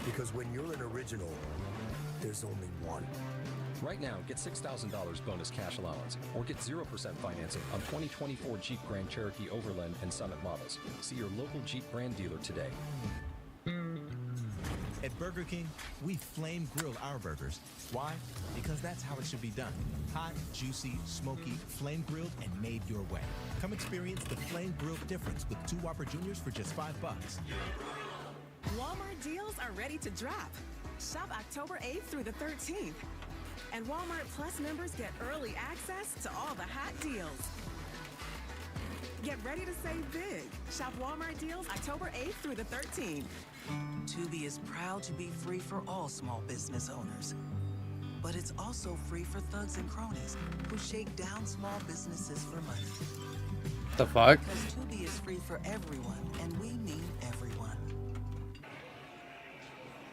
Because when you're an original, there's only one. Right now, get $6,000 bonus cash allowance, or get 0% financing on 2024 Jeep Grand Cherokee Overland and Summit models. See your local Jeep brand dealer today. At Burger King, we flame grill our burgers. Why? Because that's how it should be done. Hot, juicy, smoky, flame grilled, and made your way. Come experience the flame grilled difference with 2 Whopper Juniors for just $5. Walmart deals are ready to drop. Shop October 8th through the 13th. And Walmart Plus members get early access to all the hot deals. Get ready to save big. Shop Walmart deals October 8th through the 13th. Tubi is proud to be free for all small business owners. But it's also free for thugs and cronies who shake down small businesses for money. The fuck? Because Tubi is free for everyone, and we mean everyone.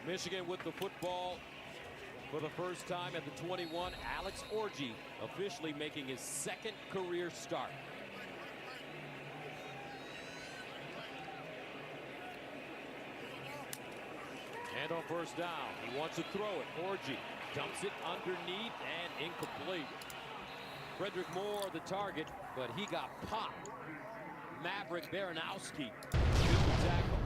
Michigan with the football for the first time at the 21. Alex Orji officially making his second career start. And on first down, he wants to throw it. Orji dumps it underneath and incomplete. Frederick Moore the target, but he got popped. Maverick Baranowski with the tackle.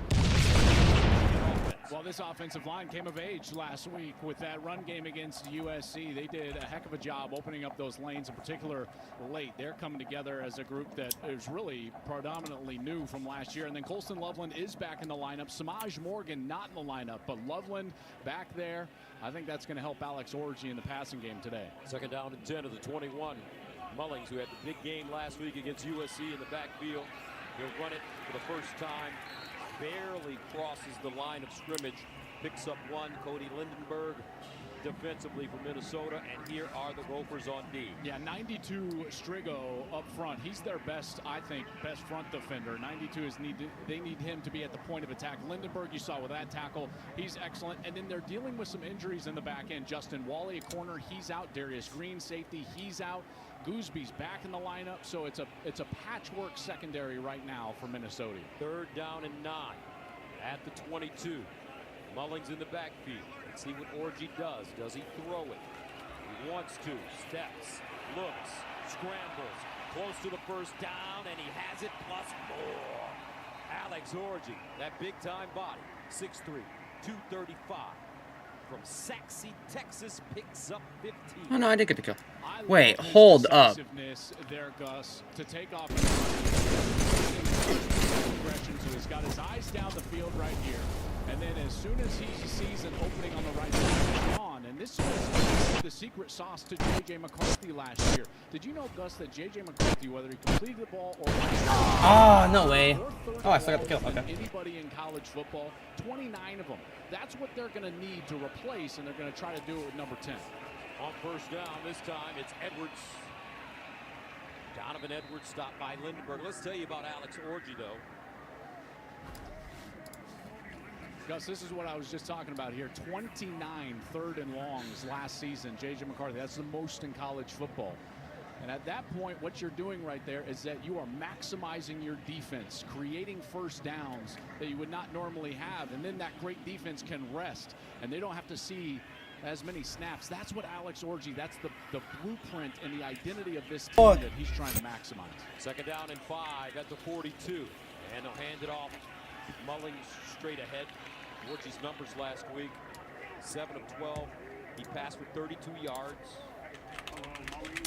Well, this offensive line came of age last week with that run game against USC. They did a heck of a job opening up those lanes, in particular late. They're coming together as a group that is really predominantly new from last year. And then Colston Loveland is back in the lineup. Samaj Morgan not in the lineup, but Loveland back there. I think that's going to help Alex Orji in the passing game today. Second down and 10 of the 21. Mullings, who had the big game last week against USC in the backfield, he'll run it for the first time. Barely crosses the line of scrimmage, picks up one. Cody Lindenberg defensively for Minnesota, and here are the Gophers on D. Yeah, 92 Strigo up front. He's their best, I think, best front defender. 92 is needed. They need him to be at the point of attack. Lindenberg, you saw with that tackle, he's excellent. And then they're dealing with some injuries in the back end. Justin Wally, a corner, he's out. Darius Green, safety, he's out. Goosby's back in the lineup, so it's a patchwork secondary right now for Minnesota. Third down and 9 at the 22. Mullings in the backfield. Let's see what Orji does. Does he throw it? He wants to. Steps, looks, scrambles, close to the first down, and he has it plus more. Alex Orji, that big-time body, 6'3", 235. From Saxe, Texas, picks up 15. Oh no, I did get the kill. Wait, hold up. There, Gus, to take off. He's got his eyes down the field right here. And then as soon as he sees an opening on the right side, he's gone. And this was the secret sauce to J.J. McCarthy last year. Did you know, Gus, that J.J. McCarthy, whether he completed the ball or Ah, no way. Oh, I still got the kill. Okay. Anybody in college football, 29 of them. That's what they're going to need to replace, and they're going to try to do it with number 10. On first down this time, it's Edwards. Donovan Edwards stopped by Lindenberg. Let's tell you about Alex Orji, though. Gus, this is what I was just talking about here. 29 third and longs last season, J.J. McCarthy. That's the most in college football. And at that point, what you're doing right there is that you are maximizing your defense, creating first downs that you would not normally have. And then that great defense can rest, and they don't have to see as many snaps. That's what Alex Orji, that's the blueprint and the identity of this team that he's trying to maximize. Second down and 5 at the 42. And they'll hand it off. Mullings straight ahead. Orji's numbers last week, 7 of 12. He passed for 32 yards.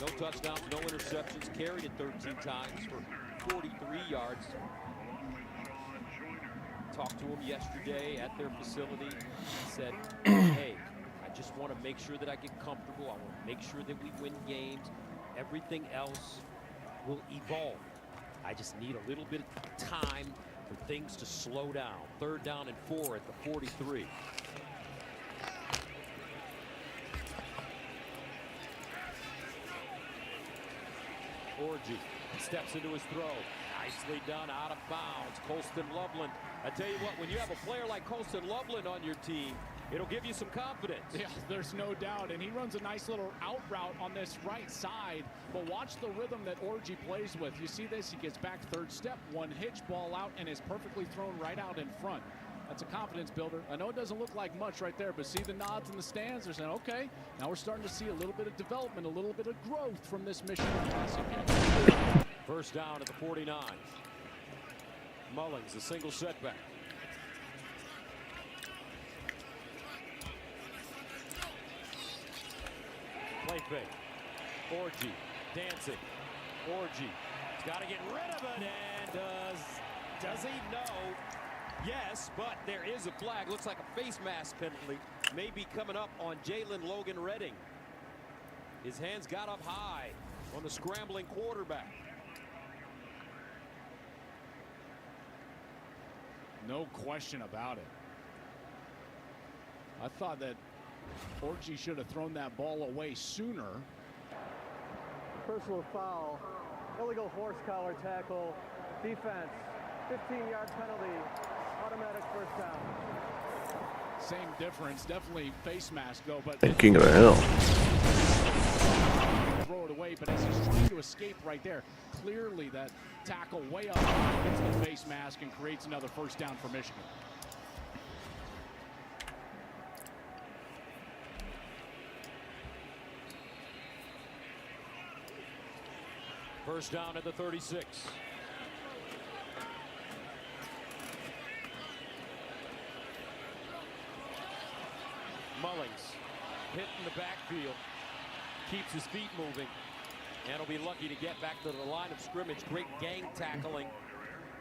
No touchdowns, no interceptions. Carried it 13 times for 43 yards. Talked to him yesterday at their facility. He said, hey, I just want to make sure that I get comfortable. I want to make sure that we win games. Everything else will evolve. I just need a little bit of time for things to slow down. Third down and 4 at the 43. Orji steps into his throw. Nicely done, out of bounds. Colston Loveland. I tell you what, when you have a player like Colston Loveland on your team, it'll give you some confidence. Yeah, there's no doubt. And he runs a nice little out route on this right side. But watch the rhythm that Orji plays with. You see this? He gets back third step, one hitch, ball out, and is perfectly thrown right out in front. That's a confidence builder. I know it doesn't look like much right there, but see the nods in the stands? They're saying, okay, now we're starting to see a little bit of development, a little bit of growth from this Michigan passing game. First down at the 49. Mullings, a single setback. Play fake. Orji dancing. Orji has got to get rid of it, and does he? No. Yes, but there is a flag. Looks like a face mask penalty may be coming up on Jalen Logan Redding. His hands got up high on the scrambling quarterback. No question about it. I thought that Orji should have thrown that ball away sooner. Personal foul, illegal horse collar tackle, defense, 15-yard penalty, automatic first down. Same difference, definitely face mask though, but King of the Hill. Throw it away, but as he's trying to escape right there, clearly that tackle way up hits the face mask and creates another first down for Michigan. First down at the 36. Mullings hit in the backfield, keeps his feet moving, and will be lucky to get back to the line of scrimmage. Great gang tackling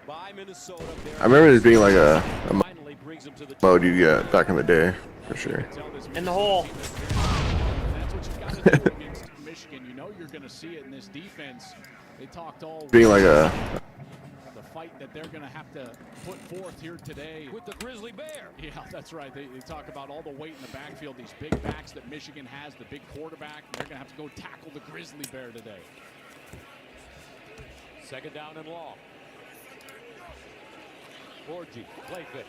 by Minnesota. I remember this being like a Finally brings him to the mode you get back in the day, for sure. In the hole. That's what you got to do against Michigan. You know you're going to see it in this defense. They talked all Being like a the fight that they're going to have to put forth here today with the Grizzly Bear. Yeah, that's right. They talk about all the weight in the backfield, these big backs that Michigan has, the big quarterback. They're going to have to go tackle the Grizzly Bear today. Second down and long. Orji, play fake.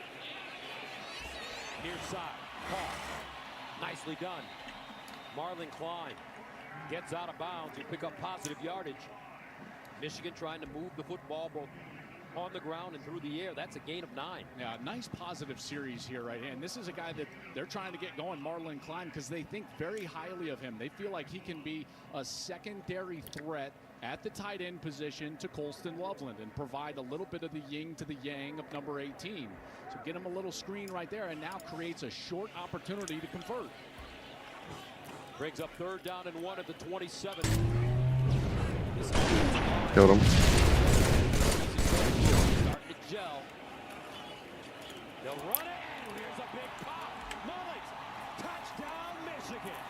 Near side, caught. Nicely done. Marlon Klein gets out of bounds. He'll pick up positive yardage. Michigan trying to move the football both on the ground and through the air. That's a gain of 9. Yeah, nice positive series here, right? And this is a guy that they're trying to get going, Marlon Klein, because they think very highly of him. They feel like he can be a secondary threat at the tight end position to Colston Loveland and provide a little bit of the yin to the yang of number 18. So get him a little screen right there, and now creates a short opportunity to convert. Brings up third down and 1 at the 27. killed him. Starting to gel. They'll run it. here's a big pop. Mullins, touchdown, Michigan.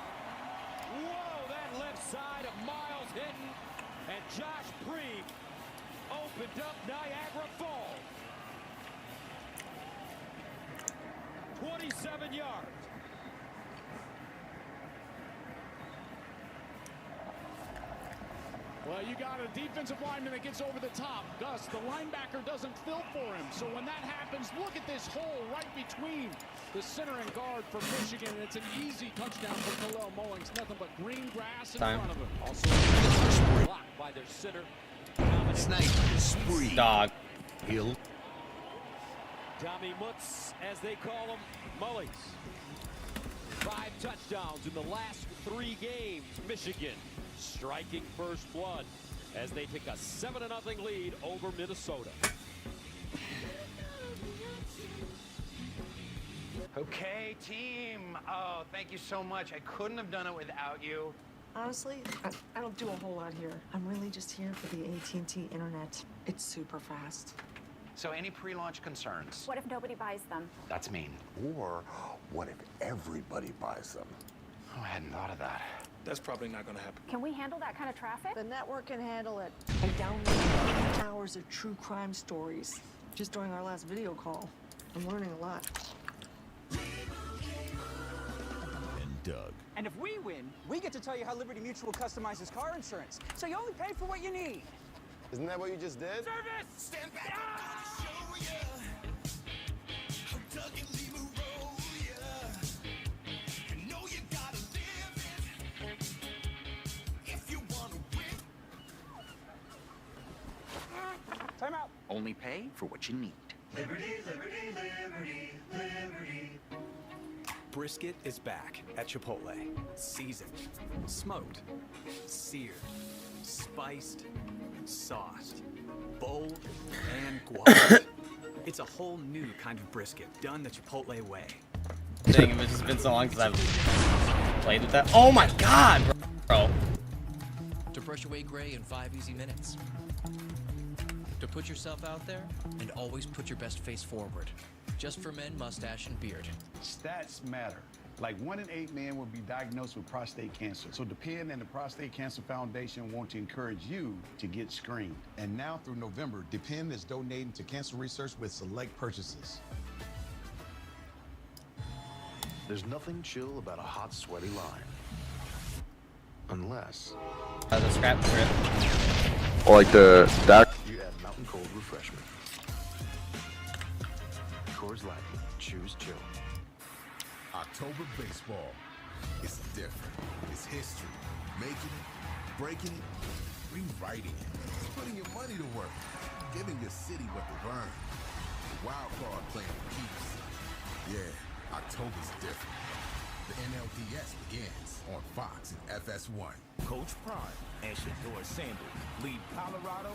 Whoa, that left side of Miles Hinton and Josh Preem opened up Niagara Falls. 27 yards. Well, you got a defensive lineman that gets over the top. Gus, the linebacker doesn't fill for him. So when that happens, look at this hole right between the center and guard for Michigan. And it's an easy touchdown for Kalel Mullings. Nothing but green grass in front of him. Also blocked by their center. Sniper spree. Dog. Hill. Tommy Mutz, as they call him, Mullings. 5 touchdowns in the last 3 games. Michigan striking first blood as they take a 7-0 lead over Minnesota. Okay, team. Oh, thank you so much. I couldn't have done it without you. Honestly, I don't do a whole lot here. I'm really just here for the AT&T internet. It's super fast. So any pre-launch concerns? What if nobody buys them? That's mean. Or what if everybody buys them? Oh, I hadn't thought of that. That's probably not going to happen. Can we handle that kind of traffic? The network can handle it. I downloaded hours of true crime stories just during our last video call. I'm learning a lot. And Doug. And if we win, we get to tell you how Liberty Mutual customizes car insurance. So you only pay for what you need. Isn't that what you just did? Service! Stand back. Time out. Only pay for what you need. Liberty, liberty, liberty, liberty. Brisket is back at Chipotle. Seasoned, smoked, seared, spiced, sauced, bold, and guac. It's a whole new kind of brisket done the Chipotle way. Dang, it's just been so long since I've played with that. Oh my god, bro. To brush away gray in 5 easy minutes. To put yourself out there and always put your best face forward. Just for men, mustache, and beard. Stats matter. Like 1 in 8 men will be diagnosed with prostate cancer. So Depend and the Prostate Cancer Foundation want to encourage you to get screened. And now through November, Depend is donating to cancer research with select purchases. There's nothing chill about a hot, sweaty line. Unless... the scrap strip. Or like the doc. You add Mountain Cold Refreshment. Coors Light. Choose chill. October baseball. It's different. It's history. Making it, breaking it, rewriting it. It's putting your money to work. Giving your city what they've earned. The wild card playing for keeps. Yeah, October's different. The NLDS begins on Fox and FS1. Coach Prime and Shedeur Sanders lead Colorado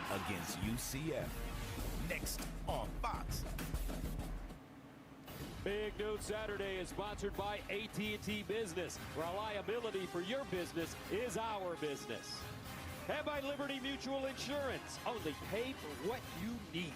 against UCF. Next on Fox. Big Noon Saturday is sponsored by AT&T Business. Reliability for your business is our business. And by Liberty Mutual Insurance. Only pay for what you need.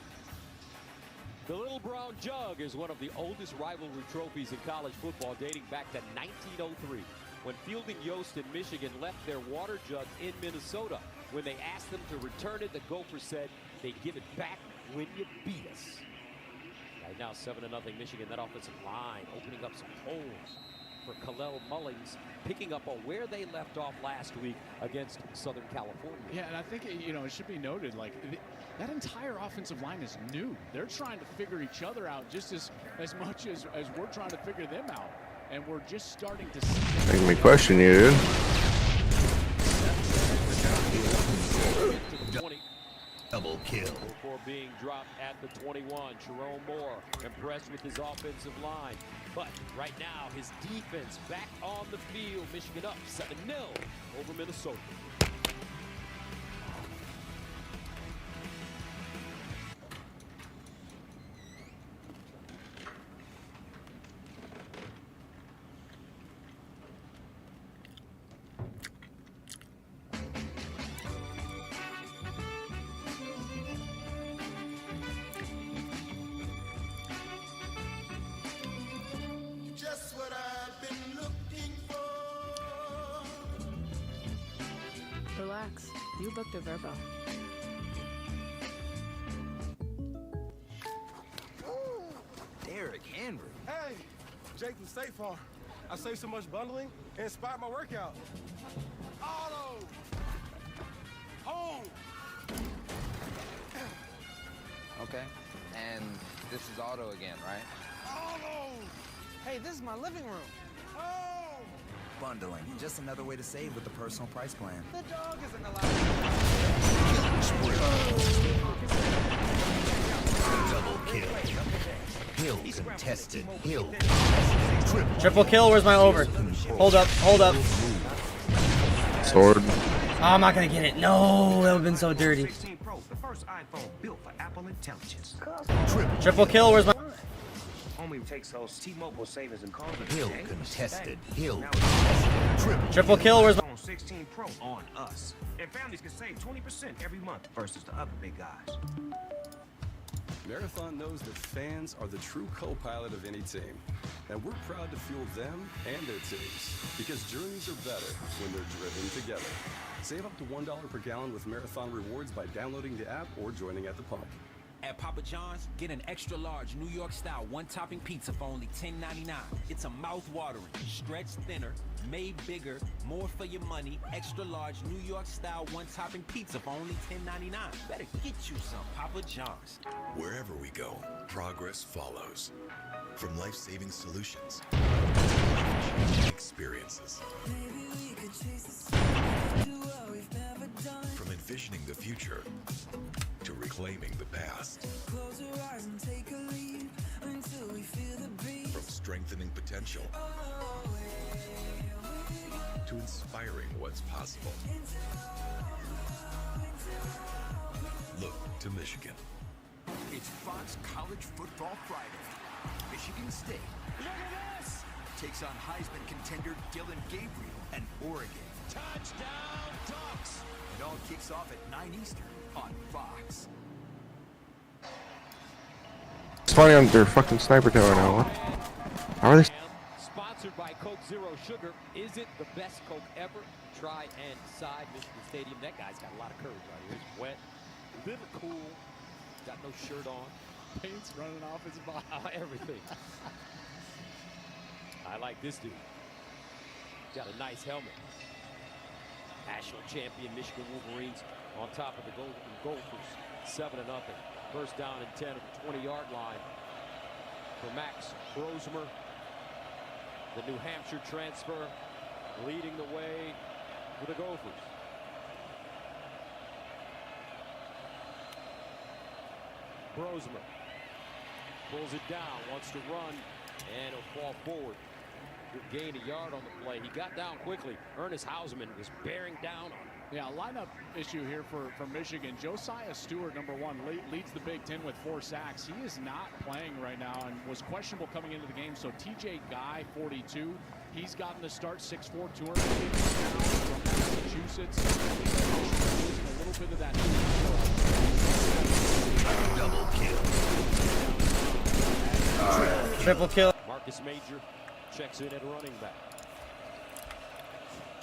The Little Brown Jug is one of the oldest rivalry trophies in college football, dating back to 1903, when Fielding Yost in Michigan left their water jug in Minnesota. When they asked them to return it, the Gophers said they'd give it back when you beat us. Right now, 7-0 Michigan. That offensive line opening up some holes for Kalel Mullings, picking up on where they left off last week against Southern California. Yeah, and I think, you know, it should be noted, like, that entire offensive line is new. They're trying to figure each other out just as much as we're trying to figure them out. And we're just starting to see. Making me question you, dude. Double kill. Before being dropped at the 21, Jerome Moore impressed with his offensive line. But right now, his defense back on the field. Michigan up 7-0 over Minnesota. Relax. You booked a Verbo. Derrick Henry. Hey, Jake from State Farm. I saved so much bundling, it inspired my workout. Auto! Home! Okay. And this is Auto again, right? Auto! Hey, this is my living room. Home! Bundling. Just another way to save with the personal price plan. The dog isn't allowed. Double kill. Hill contested. Hill. Triple kill. Where's my over? Hold up. Hold up. Sword. Oh, I'm not gonna get it. No, that would've been so dirty. Pro, the first iPhone built for Apple Intelligence. Triple kill. Where's my? Homie takes those T-Mobile savings and calls. Hill contested. Hill. Triple kill. Where's my? 16 Pro on us. And families can save 20% every month versus the other big guys. Marathon knows that fans are the true co-pilot of any team. And we're proud to fuel them and their teams. Because journeys are better when they're driven together. Save up to $1 per gallon with Marathon Rewards by downloading the app or joining at the pump. At Papa John's, get an extra large New York style one-topping pizza for only $10.99. It's a mouth-watering, stretched thinner, made bigger, more for your money, extra large New York style one-topping pizza for only $10.99. Better get you some Papa John's. Wherever we go, progress follows. From life-saving solutions, experiences. From envisioning the future to reclaiming the past. Close your eyes and take a leap until we feel the beat. From strengthening potential to inspiring what's possible. Look to Michigan. It's Fox College Football Friday. Michigan State. Look at this! Takes on Heisman contender Dylan Gabriel and Oregon. Touchdown Ducks! It all kicks off at 9 Eastern on Fox. It's funny on their fucking sniper tower now. What? How are they? Sponsored by Coke Zero Sugar. Is it the best Coke ever? Try and decide. Michigan Stadium. That guy's got a lot of courage out here. He's wet, a little cool, got no shirt on. Paint's running off his body. Everything. I like this dude. Got a nice helmet. National champion Michigan Wolverines on top of the Golden Gophers. 7-0. First down and 10 at the 20-yard line for Max Brosmer. The New Hampshire transfer leading the way for the Gophers. Brosmer pulls it down, wants to run, and he'll fall forward. Good gain a yard on the play. He got down quickly. Ernest Hausman was bearing down on him. Yeah, a lineup issue here for Michigan. Josiah Stewart, number one, leads the Big Ten with 4 sacks. He is not playing right now and was questionable coming into the game. So TJ Guy, 42, he's gotten the start, 6'4", 200 from Massachusetts. A little bit of that. Double kill. Triple kill. Marcus Major checks in at running back.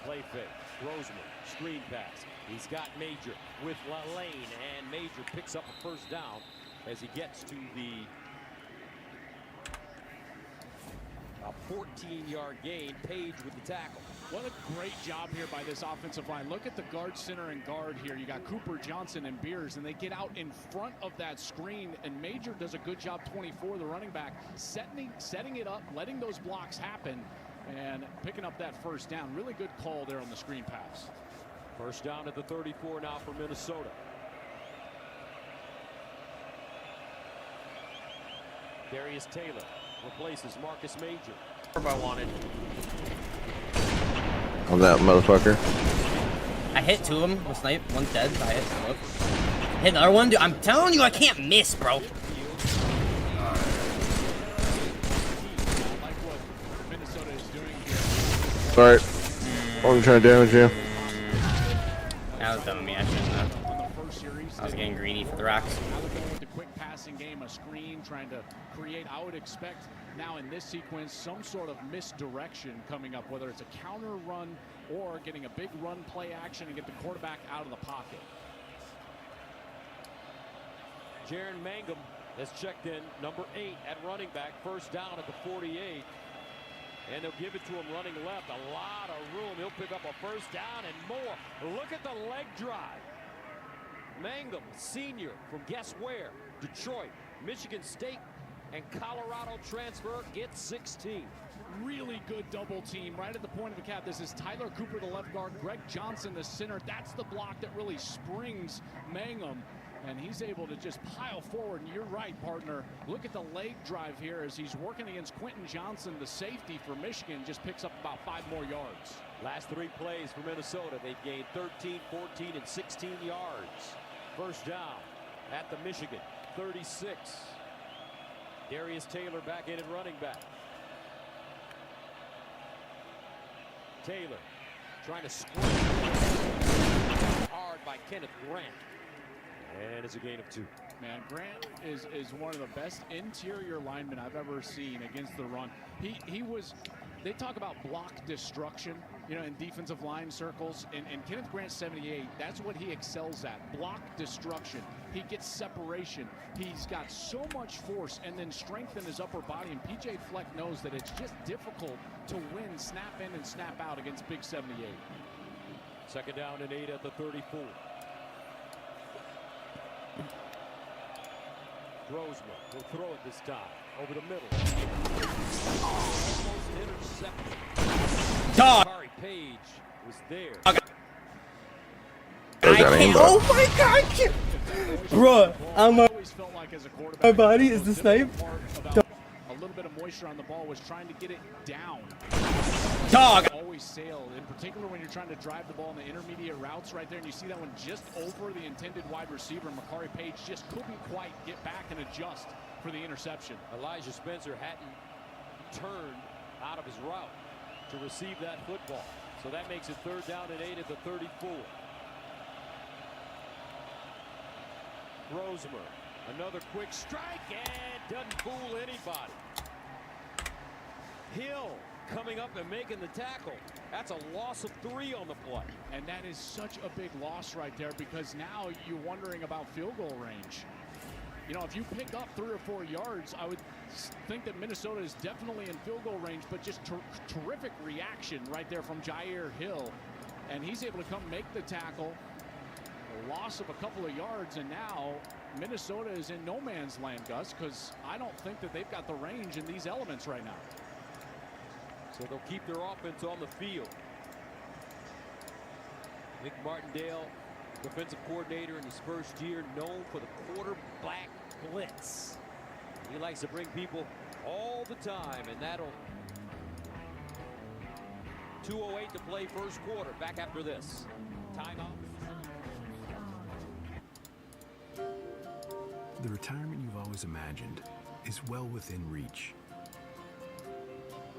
Play fake. Roseman, screen pass. He's got Major with Lane, and Major picks up a first down as he gets to the 14-yard gain. Page with the tackle. What a great job here by this offensive line. Look at the guard, center, and guard here. You got Cooper, Johnson, and Beers, and they get out in front of that screen, and Major does a good job, 24, the running back, setting it up, letting those blocks happen, and picking up that first down. Really good call there on the screen pass. First down at the 34 now for Minnesota. Darius Taylor replaces Marcus Major. I wanted. On that motherfucker. I hit 2 of them with snipe. One's dead. I hit another one. Dude, I'm telling you, I can't miss, bro. Sorry. I wasn't trying to damage you. That was dumb of me. I shouldn't have. I was getting greedy for the rocks. Now they're going with the quick passing game, a screen, trying to create, I would expect now in this sequence, some sort of misdirection coming up, whether it's a counter run or getting a big run play action and get the quarterback out of the pocket. Jaron Mangum has checked in, number 8 at running back, first down at the 48. And they'll give it to him running left. A lot of room. He'll pick up a first down and more. Look at the leg drive. Mangum, senior from guess where? Detroit, Michigan State, and Colorado transfer, gets 16. Really good double team right at the point of the cap. This is Tyler Cooper, the left guard, Greg Johnson, the center. That's the block that really springs Mangum. And he's able to just pile forward. And you're right, partner. Look at the leg drive here as he's working against Quentin Johnson, the safety for Michigan, just picks up about 5 more yards. Last 3 plays for Minnesota. They've gained 13, 14, and 16 yards. First down at the Michigan 36. Darius Taylor back in at running back. Taylor trying to squeeze hard by Kenneth Grant. And it's a gain of 2. Man, Grant is one of the best interior linemen I've ever seen against the run. He was, they talk about block destruction, you know, in defensive line circles. And Kenneth Grant, 78, that's what he excels at, block destruction. He gets separation. He's got so much force and then strength in his upper body. And PJ Fleck knows that it's just difficult to win snap in and snap out against Big 78. Second down and 8 at the 34. Roseman will throw it this time over the middle. Almost intercepted. Dog. Kari Page was there. Oh my God! Bruh, my body is the snipe. A little bit of moisture on the ball, was trying to get it down. Dog! Always sailed, in particular when you're trying to drive the ball in the intermediate routes right there, and you see that one just over the intended wide receiver. Makari Page just couldn't quite get back and adjust for the interception. Elijah Spencer hadn't turned out of his route to receive that football. So that makes it third down and 8 at the 34. Rosemer, another quick strike, and doesn't fool anybody. Hill coming up and making the tackle. That's a loss of 3 on the play. And that is such a big loss right there, because now you're wondering about field goal range. You know, if you pick up 3 or 4 yards, I would think that Minnesota is definitely in field goal range, but just terrific reaction right there from Jair Hill. And he's able to come make the tackle. A loss of a couple of yards, and now Minnesota is in no man's land, Gus, because I don't think that they've got the range in these elements right now. So they'll keep their offense on the field. Nick Martindale, defensive coordinator in his first year, known for the quarterback blitz. He likes to bring people all the time, and that'll 2:08 to play first quarter. Back after this. Timeout. The retirement you've always imagined is well within reach.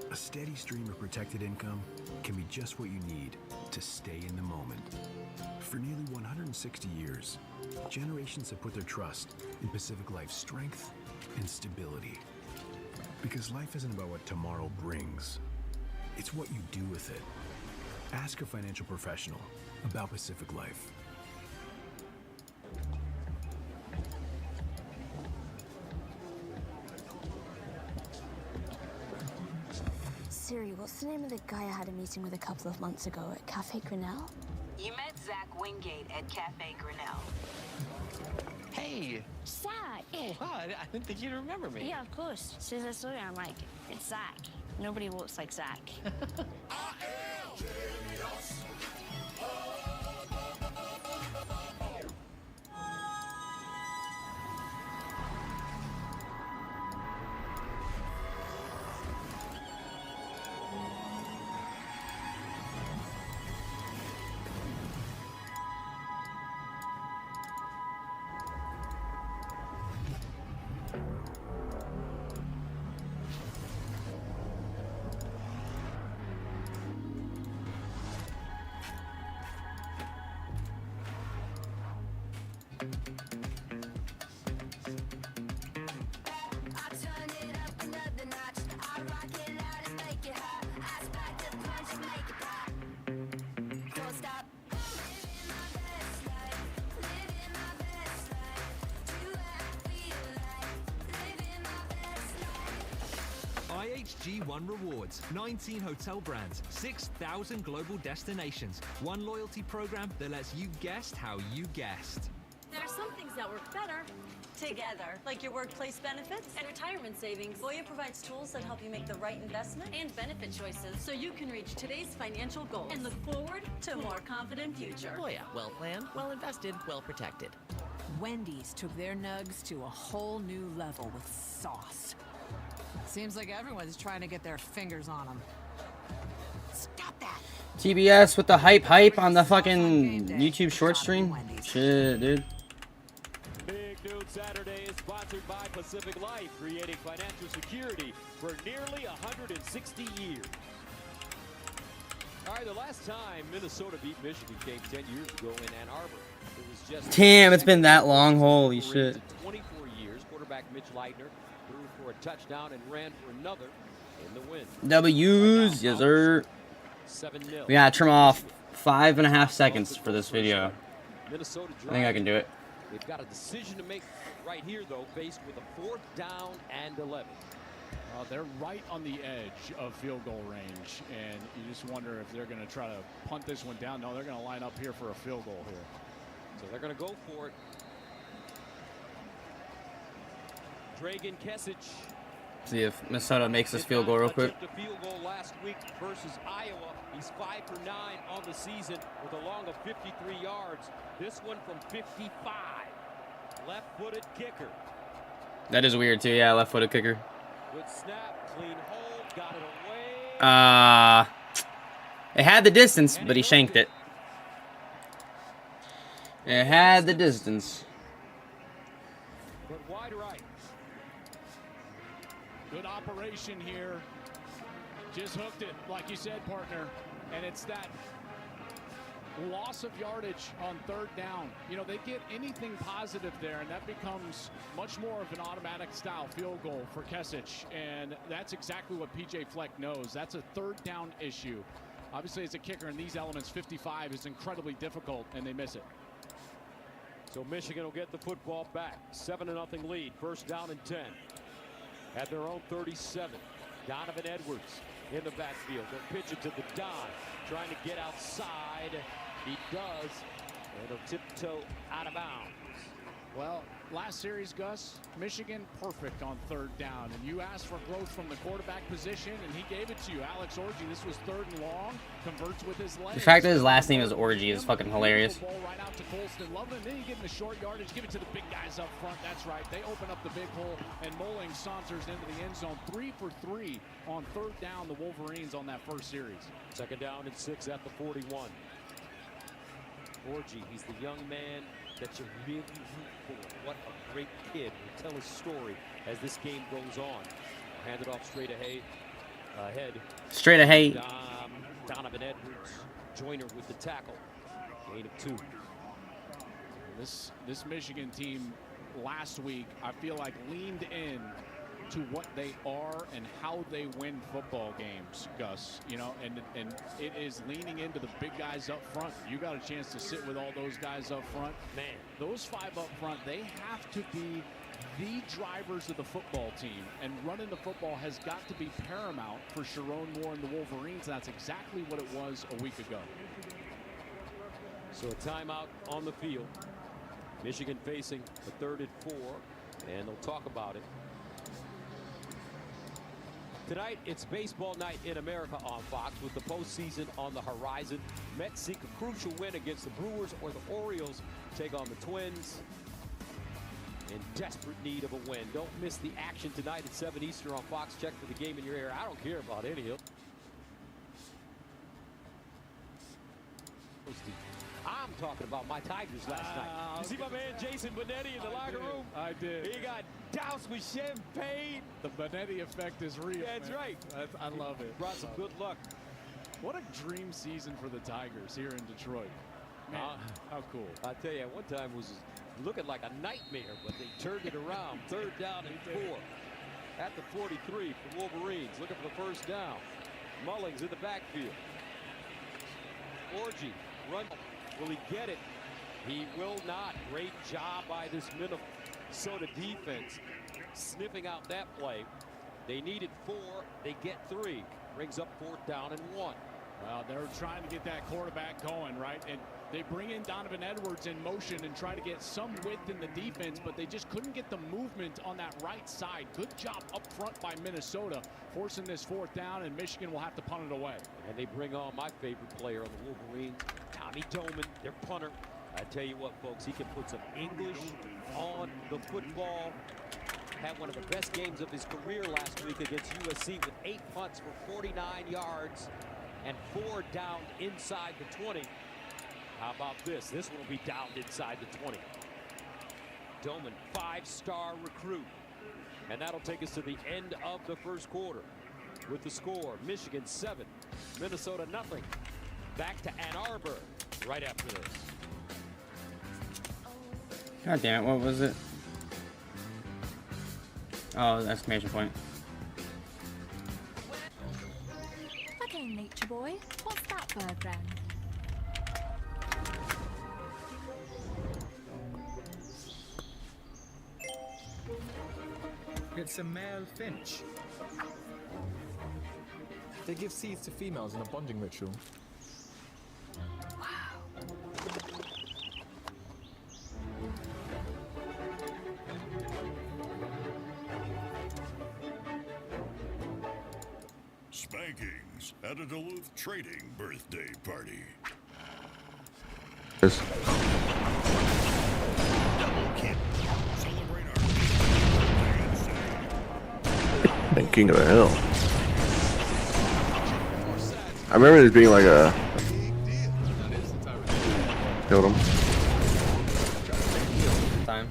A steady stream of protected income can be just what you need to stay in the moment. For nearly 160 years, generations have put their trust in Pacific Life's strength and stability. Because life isn't about what tomorrow brings, it's what you do with it. Ask a financial professional about Pacific Life. Siri, what's the name of the guy I had a meeting with a couple of months ago at Cafe Grinnell? You met Zach Wingate at Cafe Grinnell. Hey! Zach! Oh, wow, I didn't think you'd remember me. Yeah, of course. As soon as I saw you, I'm like, it's Zach. Nobody looks like Zach. G1 Rewards. 19 hotel brands, 6,000 global destinations. One loyalty program that lets you guest how you guest. There are some things that work better together, like your workplace benefits and retirement savings. Voya provides tools that help you make the right investment and benefit choices so you can reach today's financial goals and look forward to a more confident future. Voya, well planned, well invested, well protected. Wendy's took their nugs to a whole new level with sauce. Seems like everyone's trying to get their fingers on them. Stop that! TBS with the hype on the fucking YouTube short stream. Shit, dude. Big Noon Saturday is sponsored by Pacific Life, creating financial security for nearly 160 years. All right, the last time Minnesota beat Michigan came 10 years ago in Ann Arbor. It was just Damn, it's been that long. Holy shit. 24 years. Quarterback Mitch Leitner threw for a touchdown and ran for another in the win. W's, yes sir. 7-0. We gotta trim off 5.5 seconds for this video. Minnesota I think I can do it. They've got a decision to make right here, though, faced with a 4th down and 11. They're right on the edge of field goal range, and you just wonder if they're going to try to punt this one down. No, they're going to line up here for a field goal here. So they're going to go for it. Dragan Kesic. See if Minnesota makes this field goal real quick. The field goal last week versus Iowa. He's 5 for 9 on the season with a long of 53 yards. This one from 55. Left-footed kicker. That is weird too. Yeah, left-footed kicker. Good snap, clean hold, got it away. It had the distance, but he shanked it. It had the distance. But wide right. Good operation here. Just hooked it, like you said, partner. And it's that loss of yardage on 3rd down. You know, they get anything positive there, and that becomes much more of an automatic style field goal for Kesic. And that's exactly what PJ Fleck knows. That's a 3rd down issue. Obviously, as a kicker in these elements, 55 is incredibly difficult, and they miss it. So Michigan will get the football back. 7-0 lead. 1st down and 10. At their own 37. Donovan Edwards in the backfield. They'll pitch it to the Don. Trying to get outside. He does. And he'll tiptoe out of bounds. Well, last series, Gus, Michigan perfect on 3rd down. And you asked for growth from the quarterback position, and he gave it to you. Alex Orji, this was 3rd and long, converts with his legs. The fact that his last name is Orji is fucking hilarious. Ball right out to Colston Loveland. Then you give him the short yardage, give it to the big guys up front. That's right. They open up the big hole, and Moling saunters into the end zone. 3 for 3 on 3rd down, the Wolverines on that first series. 2nd down and 6 at the 41. Orji, he's the young man that you really root for. What a great kid. He'll tell his story as this game goes on. Hand it off straight ahead. Straight ahead. Donovan Edwards, Joyner with the tackle. Gain of 2. This Michigan team last week, I feel like, leaned in to what they are and how they win football games, Gus. You know, and it is leaning into the big guys up front. You got a chance to sit with all those guys up front. Man, those 5 up front, they have to be the drivers of the football team, and running the football has got to be paramount for Sharon Moore and the Wolverines. That's exactly what it was a week ago. So a timeout on the field. Michigan facing a 3rd and 4, and they'll talk about it. Tonight, it's baseball night in America on Fox with the postseason on the horizon. Mets seek a crucial win against the Brewers, or the Orioles take on the Twins in desperate need of a win. Don't miss the action tonight at 7 Eastern on Fox. Check for the game in your area. I don't care about any of it. I'm talking about my Tigers last night. You see my man Jason Benetti in the locker room? I did. He got doused with champagne. The Benetti effect is real. That's man. right. I love it. Brought some good luck. What a dream season for the Tigers here in Detroit. Man, how cool. I tell you, one time was looking like a nightmare, but they turned it around. 3rd down and 4 at the 43 for Wolverines. Looking for the 1st down. Mullings in the backfield. Orji run. Will he get it? He will not. Great job by this Minnesota defense sniffing out that play. They needed 4. They get 3. Brings up 4th down and 1. Well, they're trying to get that quarterback going, right? And they bring in Donovan Edwards in motion and try to get some width in the defense, but they just couldn't get the movement on that right side. Good job up front by Minnesota, forcing this 4th down, and Michigan will have to punt it away. And they bring on my favorite player on the Wolverines, Tommy Doman, their punter. I tell you what, folks, he can put some English on the football. Had one of the best games of his career last week against USC with 8 punts for 49 yards and 4 downed inside the 20. How about this? This one will be downed inside the 20. Doman, 5-star recruit. And that'll take us to the end of the first quarter with the score, Michigan 7, Minnesota nothing. Back to Ann Arbor right after this. God damn it, what was it? Oh, the exclamation point. Okay, nature boy, what's that bird then? It's a male finch. They give seeds to females in a bonding ritual. Spankings at a Duluth Trading birthday party. Yes. Double kick. Celebrate our And King of the Hill. I remember this being like a... Killed him. Time.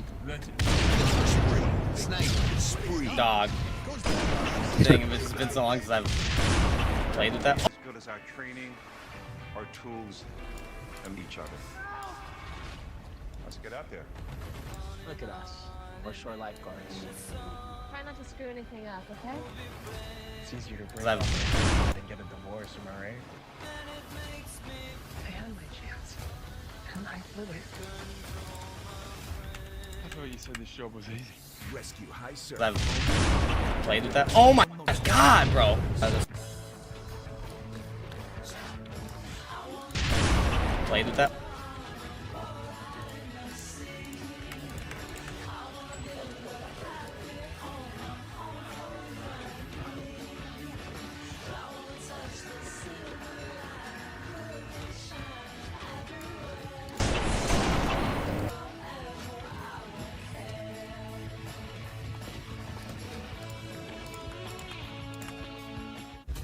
Dog. Dang, it's been so long since I've played with that. As good as our training, our tools, and each other. Let's get out there. Look at us. We're short lifeguards. Try not to screw anything up, okay? It's easier to break I've- up than get a divorce, am I right? I had my chance, and I blew it. I thought you said this job was easy. Rescue high surf. I've played with that. Oh my god, bro. Played with that.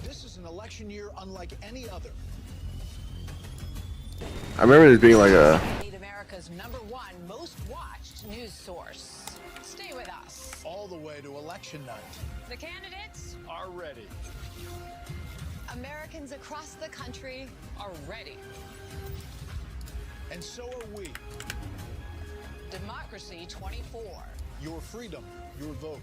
This is an election year unlike any other. I remember this being like a... America's #1 most watched news source. Stay with us. All the way to election night. The candidates Are ready. Americans across the country are ready. And so are we. Democracy 24. Your freedom, your vote.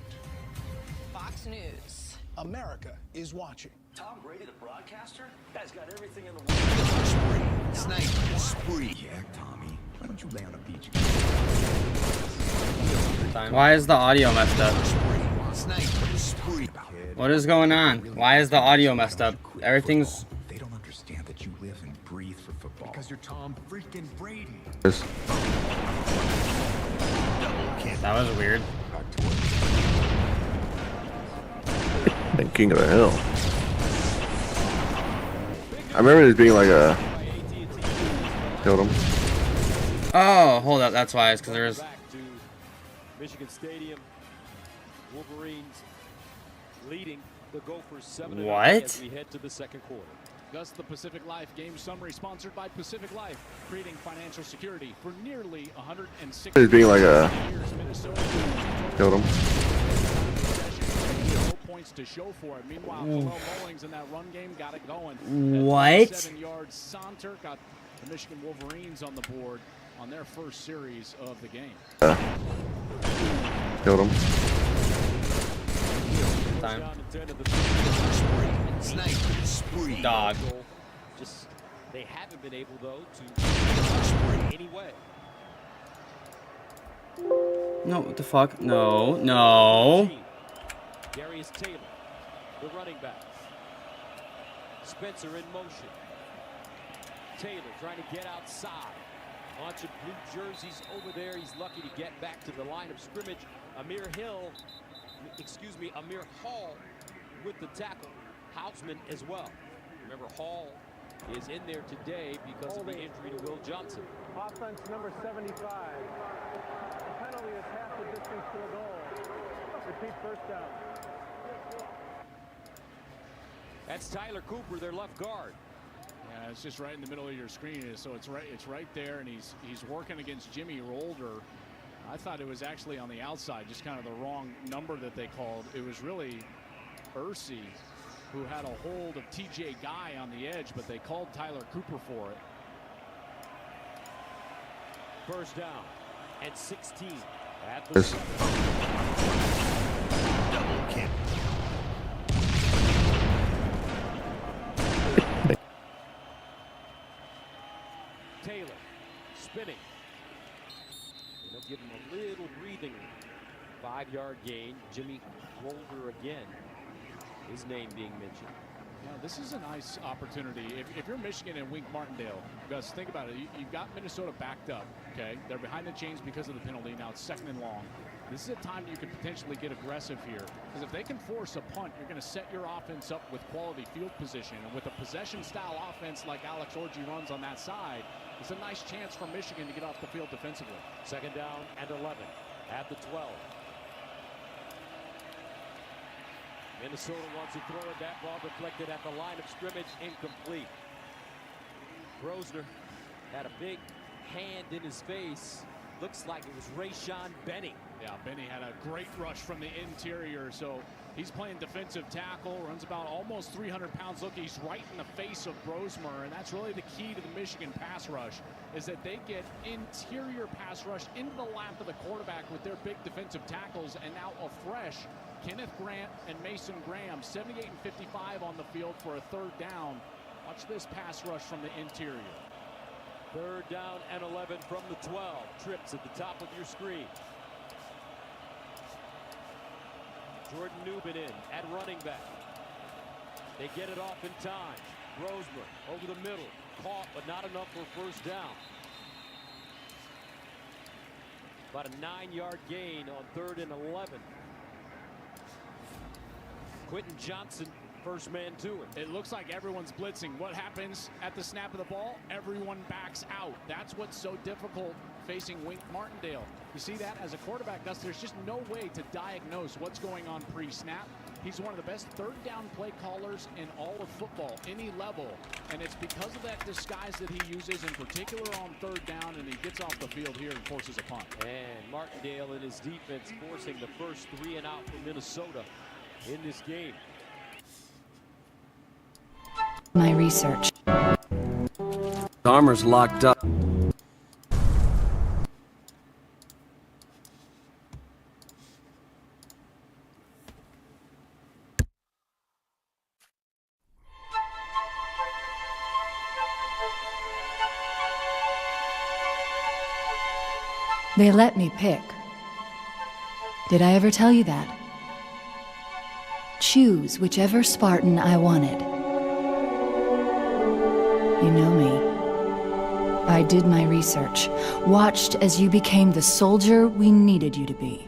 Fox News. America is watching. Tom Brady, the broadcaster? Guy's got everything in the world. Sniper spree. Yeah, Tommy. Why don't you lay on a beach? Why is the audio messed up? Sniper spree. What is going on? Why is the audio messed up? Everything's... They don't understand that you live and breathe for football. Because you're Tom freaking Brady. Yes. That was weird. And King of the Hill. I remember this being like a... Killed him. Oh, hold up. That's why. It's because there's... Back to Michigan Stadium. Wolverines leading the Gophers 7-0 What? as we head to the second quarter. Thus, the Pacific Life Game Summary, sponsored by Pacific Life, creating financial security for nearly 160 This being like a... years. Minnesota Killed him. no points to show for it. Meanwhile, Ooh. Khalil Mullings in that run game got it going. What? 7-yard saunter got the Michigan Wolverines on the board on their first series of the game. Killed him. Time. Sniper spree. Dog. Just they haven't been able though to anyway. No, what the fuck? No, no. Darius Taylor the running back. Spencer in motion. Taylor trying to get outside. Bunch of blue jerseys over there. He's lucky to get back to the line of scrimmage. Amir Hall with the tackle. Houseman as well. Remember, Hall is in there today because of the injury to Will Johnson. Offense number 75. The penalty is half the distance to the goal. Repeat first down. That's Tyler Cooper, their left guard. Yeah, it's just right in the middle of your screen, so it's right there, and he's working against Jimmy Rolder. I thought it was actually on the outside, just kind of the wrong number that they called. It was really Ursi who had a hold of TJ Guy on the edge, but they called Tyler Cooper for it. First down and 16 at the Double kick. Taylor spinning. They'll give him a little breathing. 5-yard gain. Jimmy Rolder again. His name being mentioned. Yeah, this is a nice opportunity. If you're Michigan and Wink Martindale, Gus, think about it. You've got Minnesota backed up, okay? They're behind the chains because of the penalty. Now it's 2nd and long. This is a time you could potentially get aggressive here, because if they can force a punt, you're going to set your offense up with quality field position. And with a possession-style offense like Alex Orji runs on that side, it's a nice chance for Michigan to get off the field defensively. 2nd down and 11 at the 12. Minnesota wants to throw it. That ball deflected at the line of scrimmage, incomplete. Grosner had a big hand in his face. Looks like it was Rayshon Benny. Yeah, Benny had a great rush from the interior, so he's playing defensive tackle, runs about almost 300 pounds. Look, he's right in the face of Brosmer, and that's really the key to the Michigan pass rush, is that they get interior pass rush into the lap of the quarterback with their big defensive tackles, and now afresh, Kenneth Grant and Mason Graham, 78 and 55 on the field for a 3rd down. Watch this pass rush from the interior. 3rd down and 11 from the 12. Trips at the top of your screen. Jordan Newman in at running back. They get it off in time. Brosmer over the middle. Caught, but not enough for 1st down. About a 9-yard gain on 3rd and 11. Quentin Johnson, first man to him. It looks like everyone's blitzing. What happens at the snap of the ball? Everyone backs out. That's what's so difficult facing Wink Martindale. You see that as a quarterback, Gus, there's just no way to diagnose what's going on pre-snap. He's one of the best 3rd down play callers in all of football, any level. And it's because of that disguise that he uses, in particular on 3rd down, and he gets off the field here and forces a punt. And Martindale and his defense forcing the first 3 and out for Minnesota in this game. My research. Armor's locked up. They let me pick. Did I ever tell you that? Choose whichever Spartan I wanted. You know me. I did my research, watched as you became the soldier we needed you to be.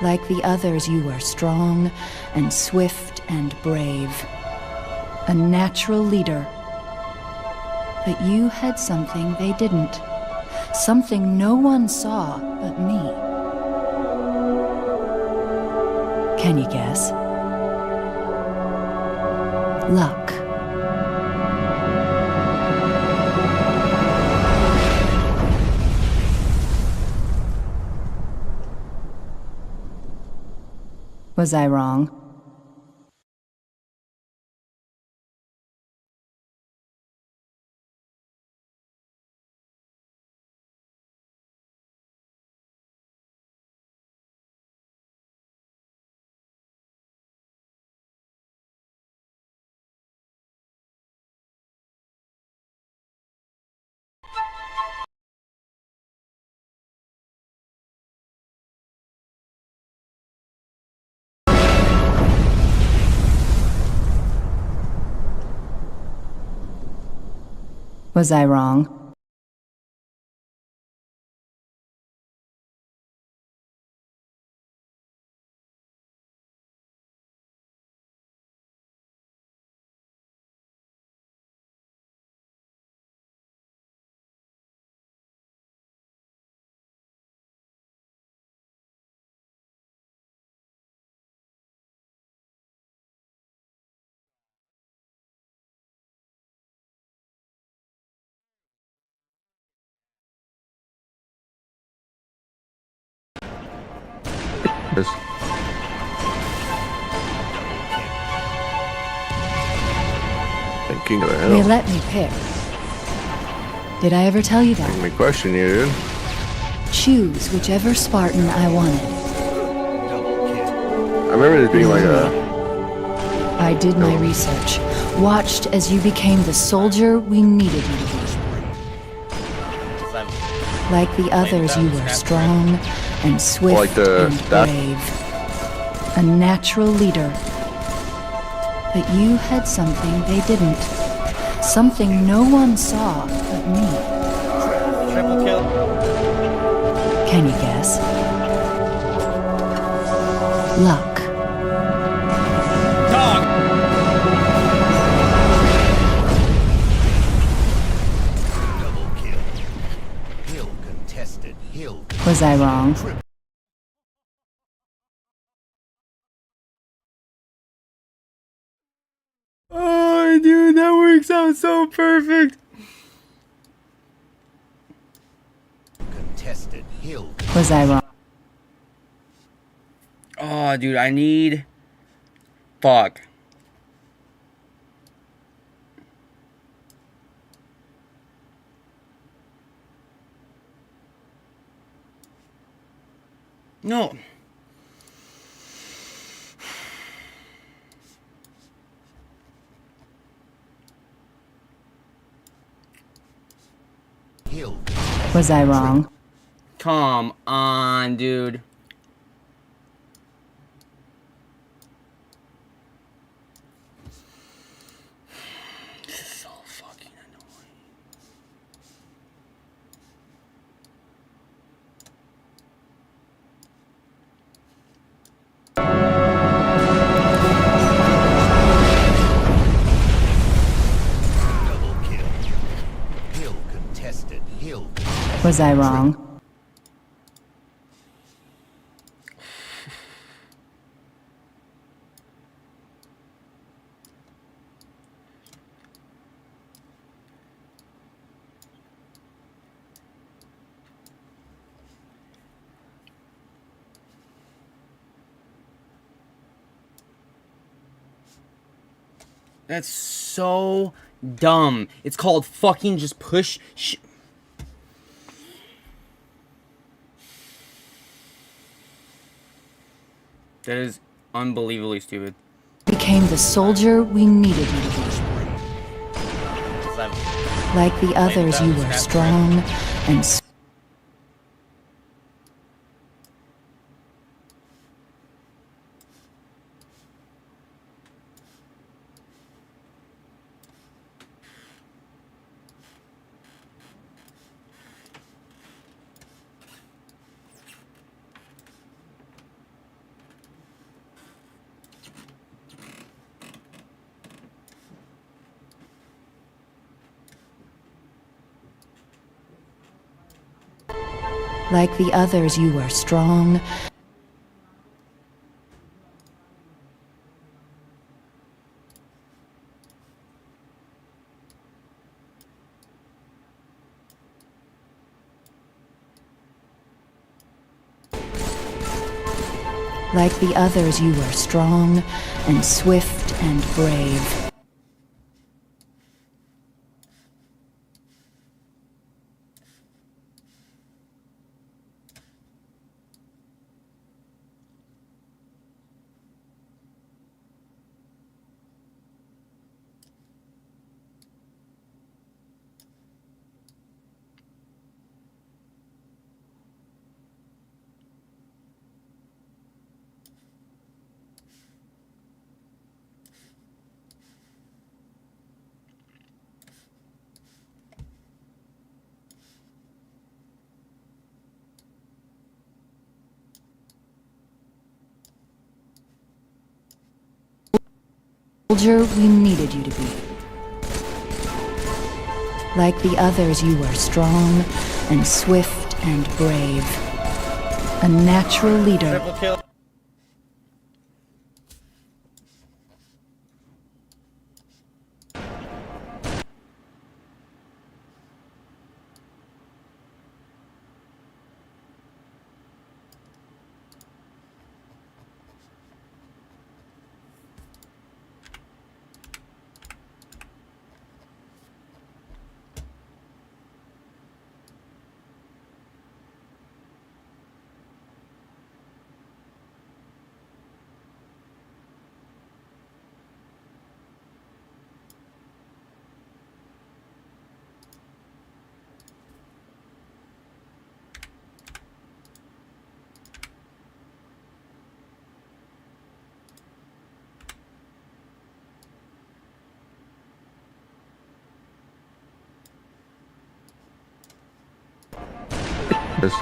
Like the others, you were strong and swift and brave. A natural leader. But you had something they didn't. Something no one saw but me. Can you guess? Luck. Was I wrong? Was I wrong? This. King of the They hill. let me pick. Did I ever tell you that? Let me question you, dude. Choose whichever Spartan I wanted. I remember this being like a. I did my research, watched as you became the soldier we needed you to be. Like the others, you were strong and swift Like the and staff? brave. A natural leader. But you had something they didn't. Something no one saw but me. Triple kill. Can you guess? Luck. Was I wrong? Oh, dude, that works out so perfect. Contested hill. Was I wrong? Oh, dude, I need. Fuck. No. Was I wrong? Come on, dude. This is so fucking annoying. Was I wrong? That's so dumb. It's called fucking just push. That is unbelievably stupid. Became the soldier we needed you to be. Like the others, you were strong and like the others, you were strong. Like the others, you were strong and swift and brave. Soldier we needed you to be. Like the others, you are strong and swift and brave. A natural leader. Triple kill. This.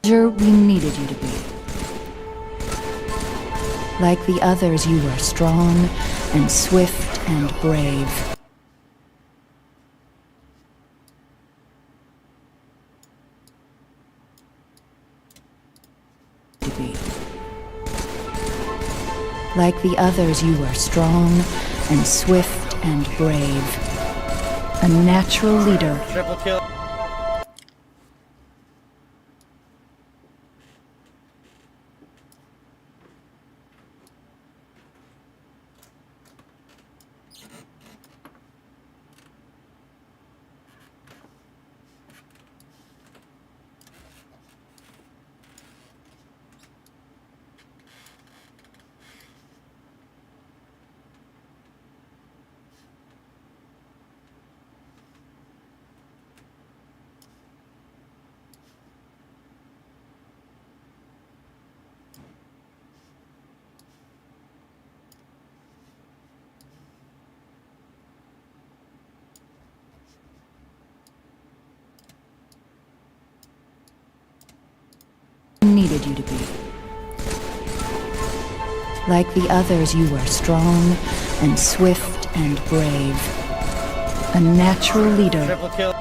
Soldier we needed you to be. Like the others, you are strong and swift and brave. To be. Like the others, you are strong and swift and brave. A natural leader. Triple kill. Needed you to be. Like the others, you are strong and swift and brave. A natural leader. Triple kill.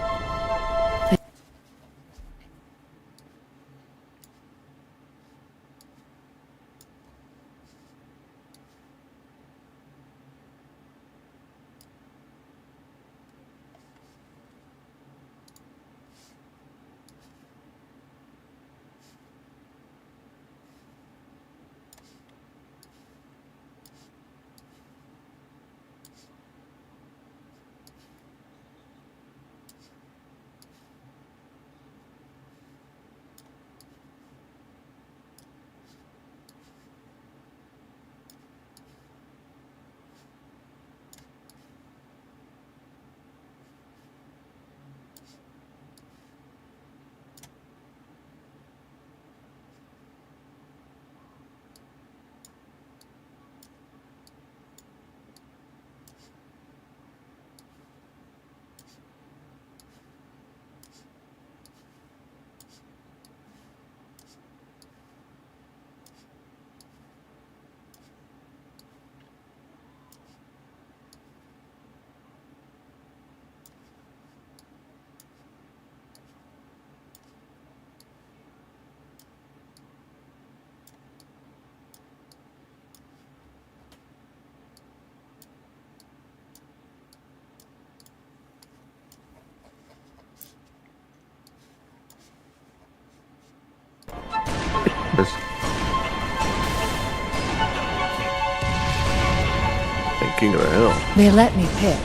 king of the hill. They let me pick.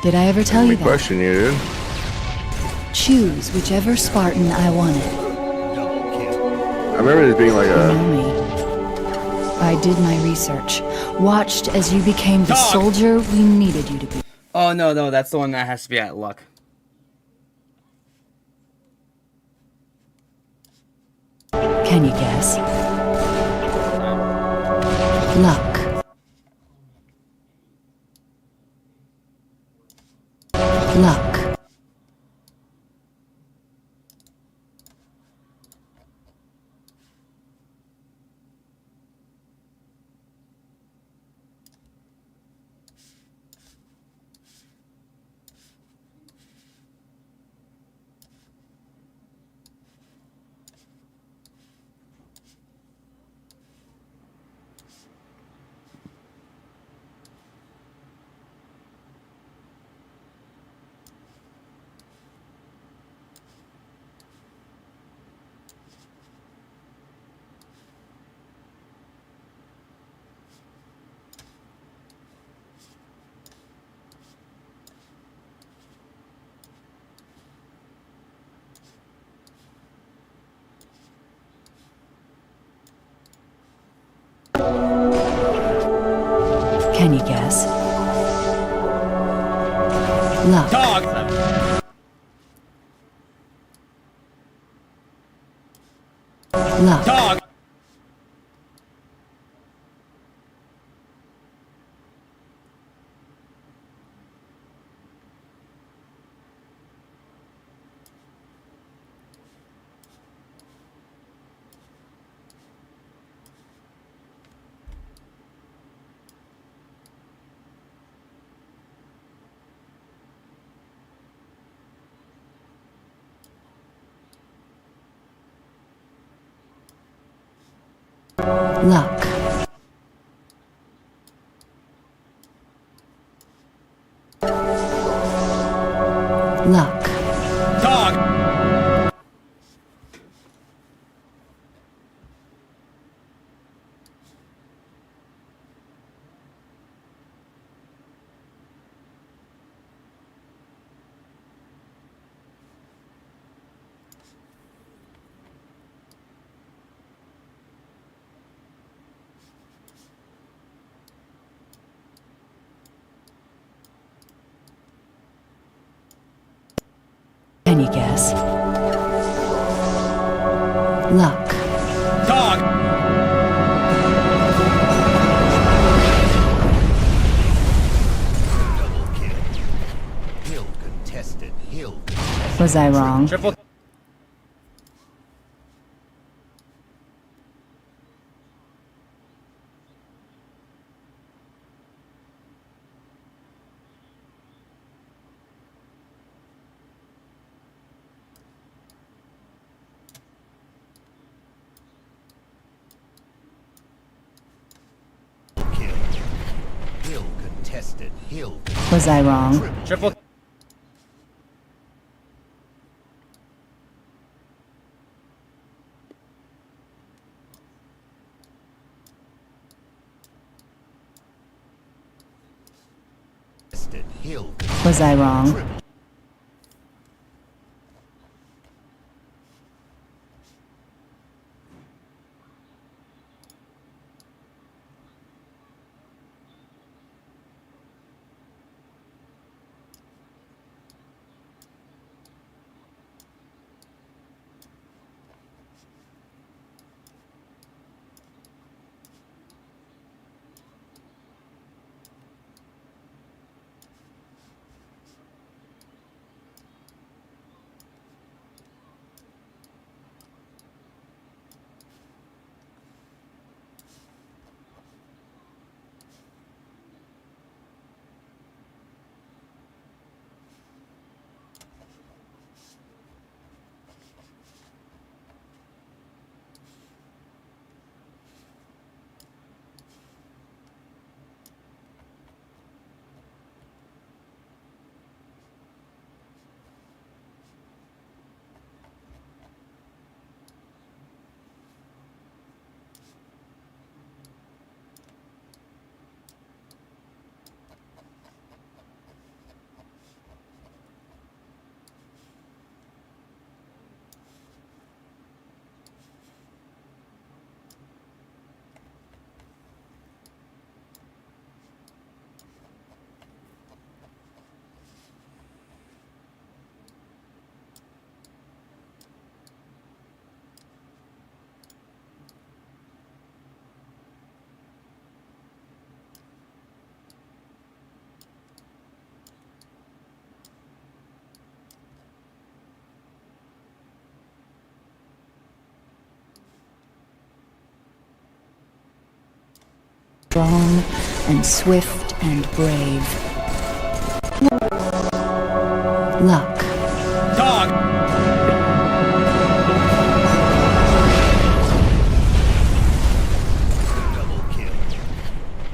Did I ever tell you We that? question you, dude. Choose whichever Spartan I wanted. I remember this being like You know a. me. I did my research. Watched as you became the Dog. soldier we needed you to be. Oh, no, no, that's the one that has to be at luck. Can you guess? Luck. Luck. Can you guess? Luck. Dog! Luck. Dog! Luck. Luck. Dog! Can you guess? Luck. Dog! Hill contested. Hill. Was I wrong? Triple. Hill contested. Hill. Was I wrong? Triple. Contested. Hill. Was I wrong? strong and swift and brave. Luck. Dog!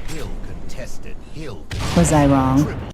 Hill contested. Hill. Was I wrong?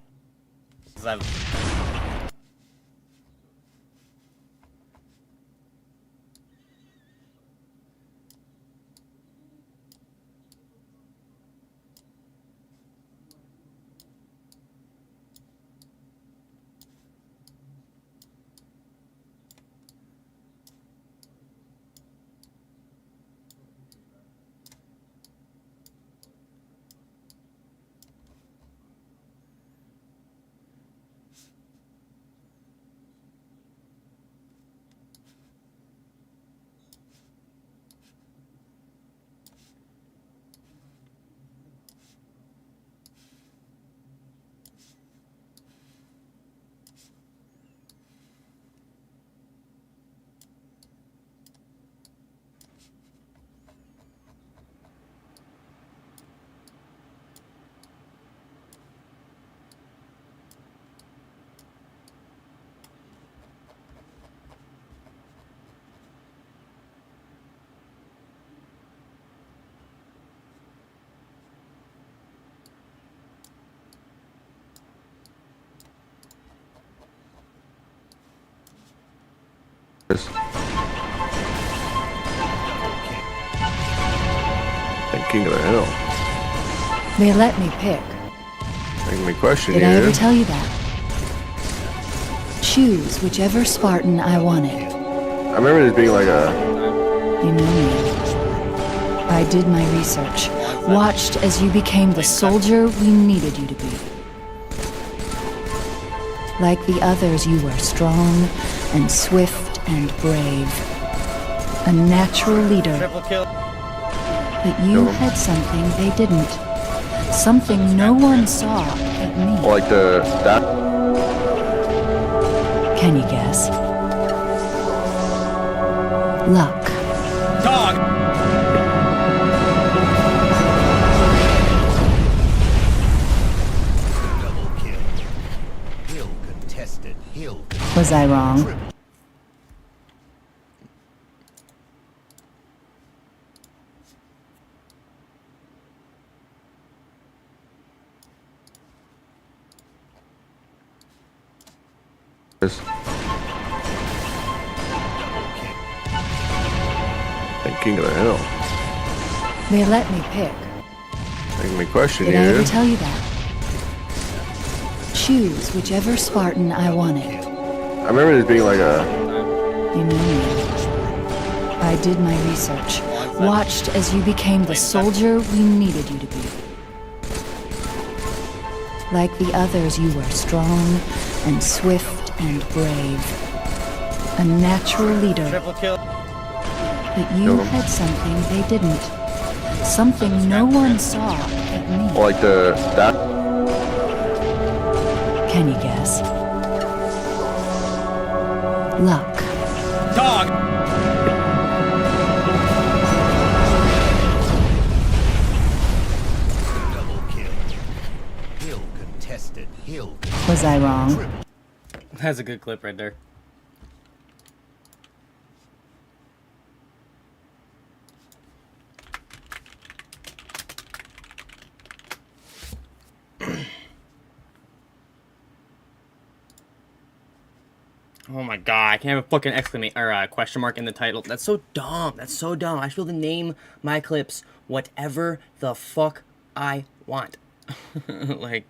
King of the Hill. They let me pick. Making me question Did you. I ever tell you that? Choose whichever Spartan I wanted. I remember this being like a... You knew me. I did my research. Watched as you became the soldier we needed you to be. Like the others, you were strong and swift and brave. A natural leader. Triple kill. But you had something they didn't. Something no one saw but me. Like that? Can you guess? Luck. Dog! Double kill. Hill contested. Hill. Was I wrong? King of the Hill. They let me pick. Making me question Did you. I ever tell you that? Choose whichever Spartan I wanted. I remember this being like a... You knew me. I did my research. Watched as you became the soldier we needed you to be. Like the others, you were strong and swift and brave. A natural leader. Triple kill. But you had something they didn't. Something no one saw but me. Like that? Can you guess? Luck. Dog! Double kill. Hill contested. Hill. Was I wrong? That's a good clip right there. Oh my god, I can have a fucking question mark in the title. That's so dumb. That's so dumb. I should be able to name my clips whatever the fuck I want. Like...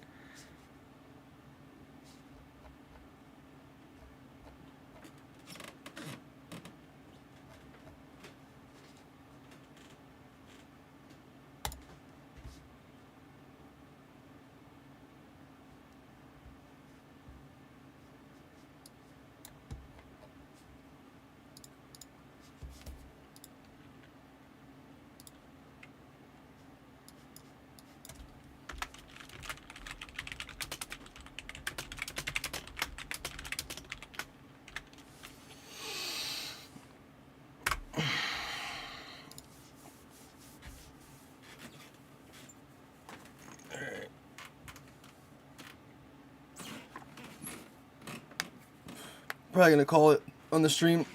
Probably gonna call it on the stream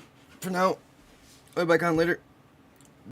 for now. I'll be back on later.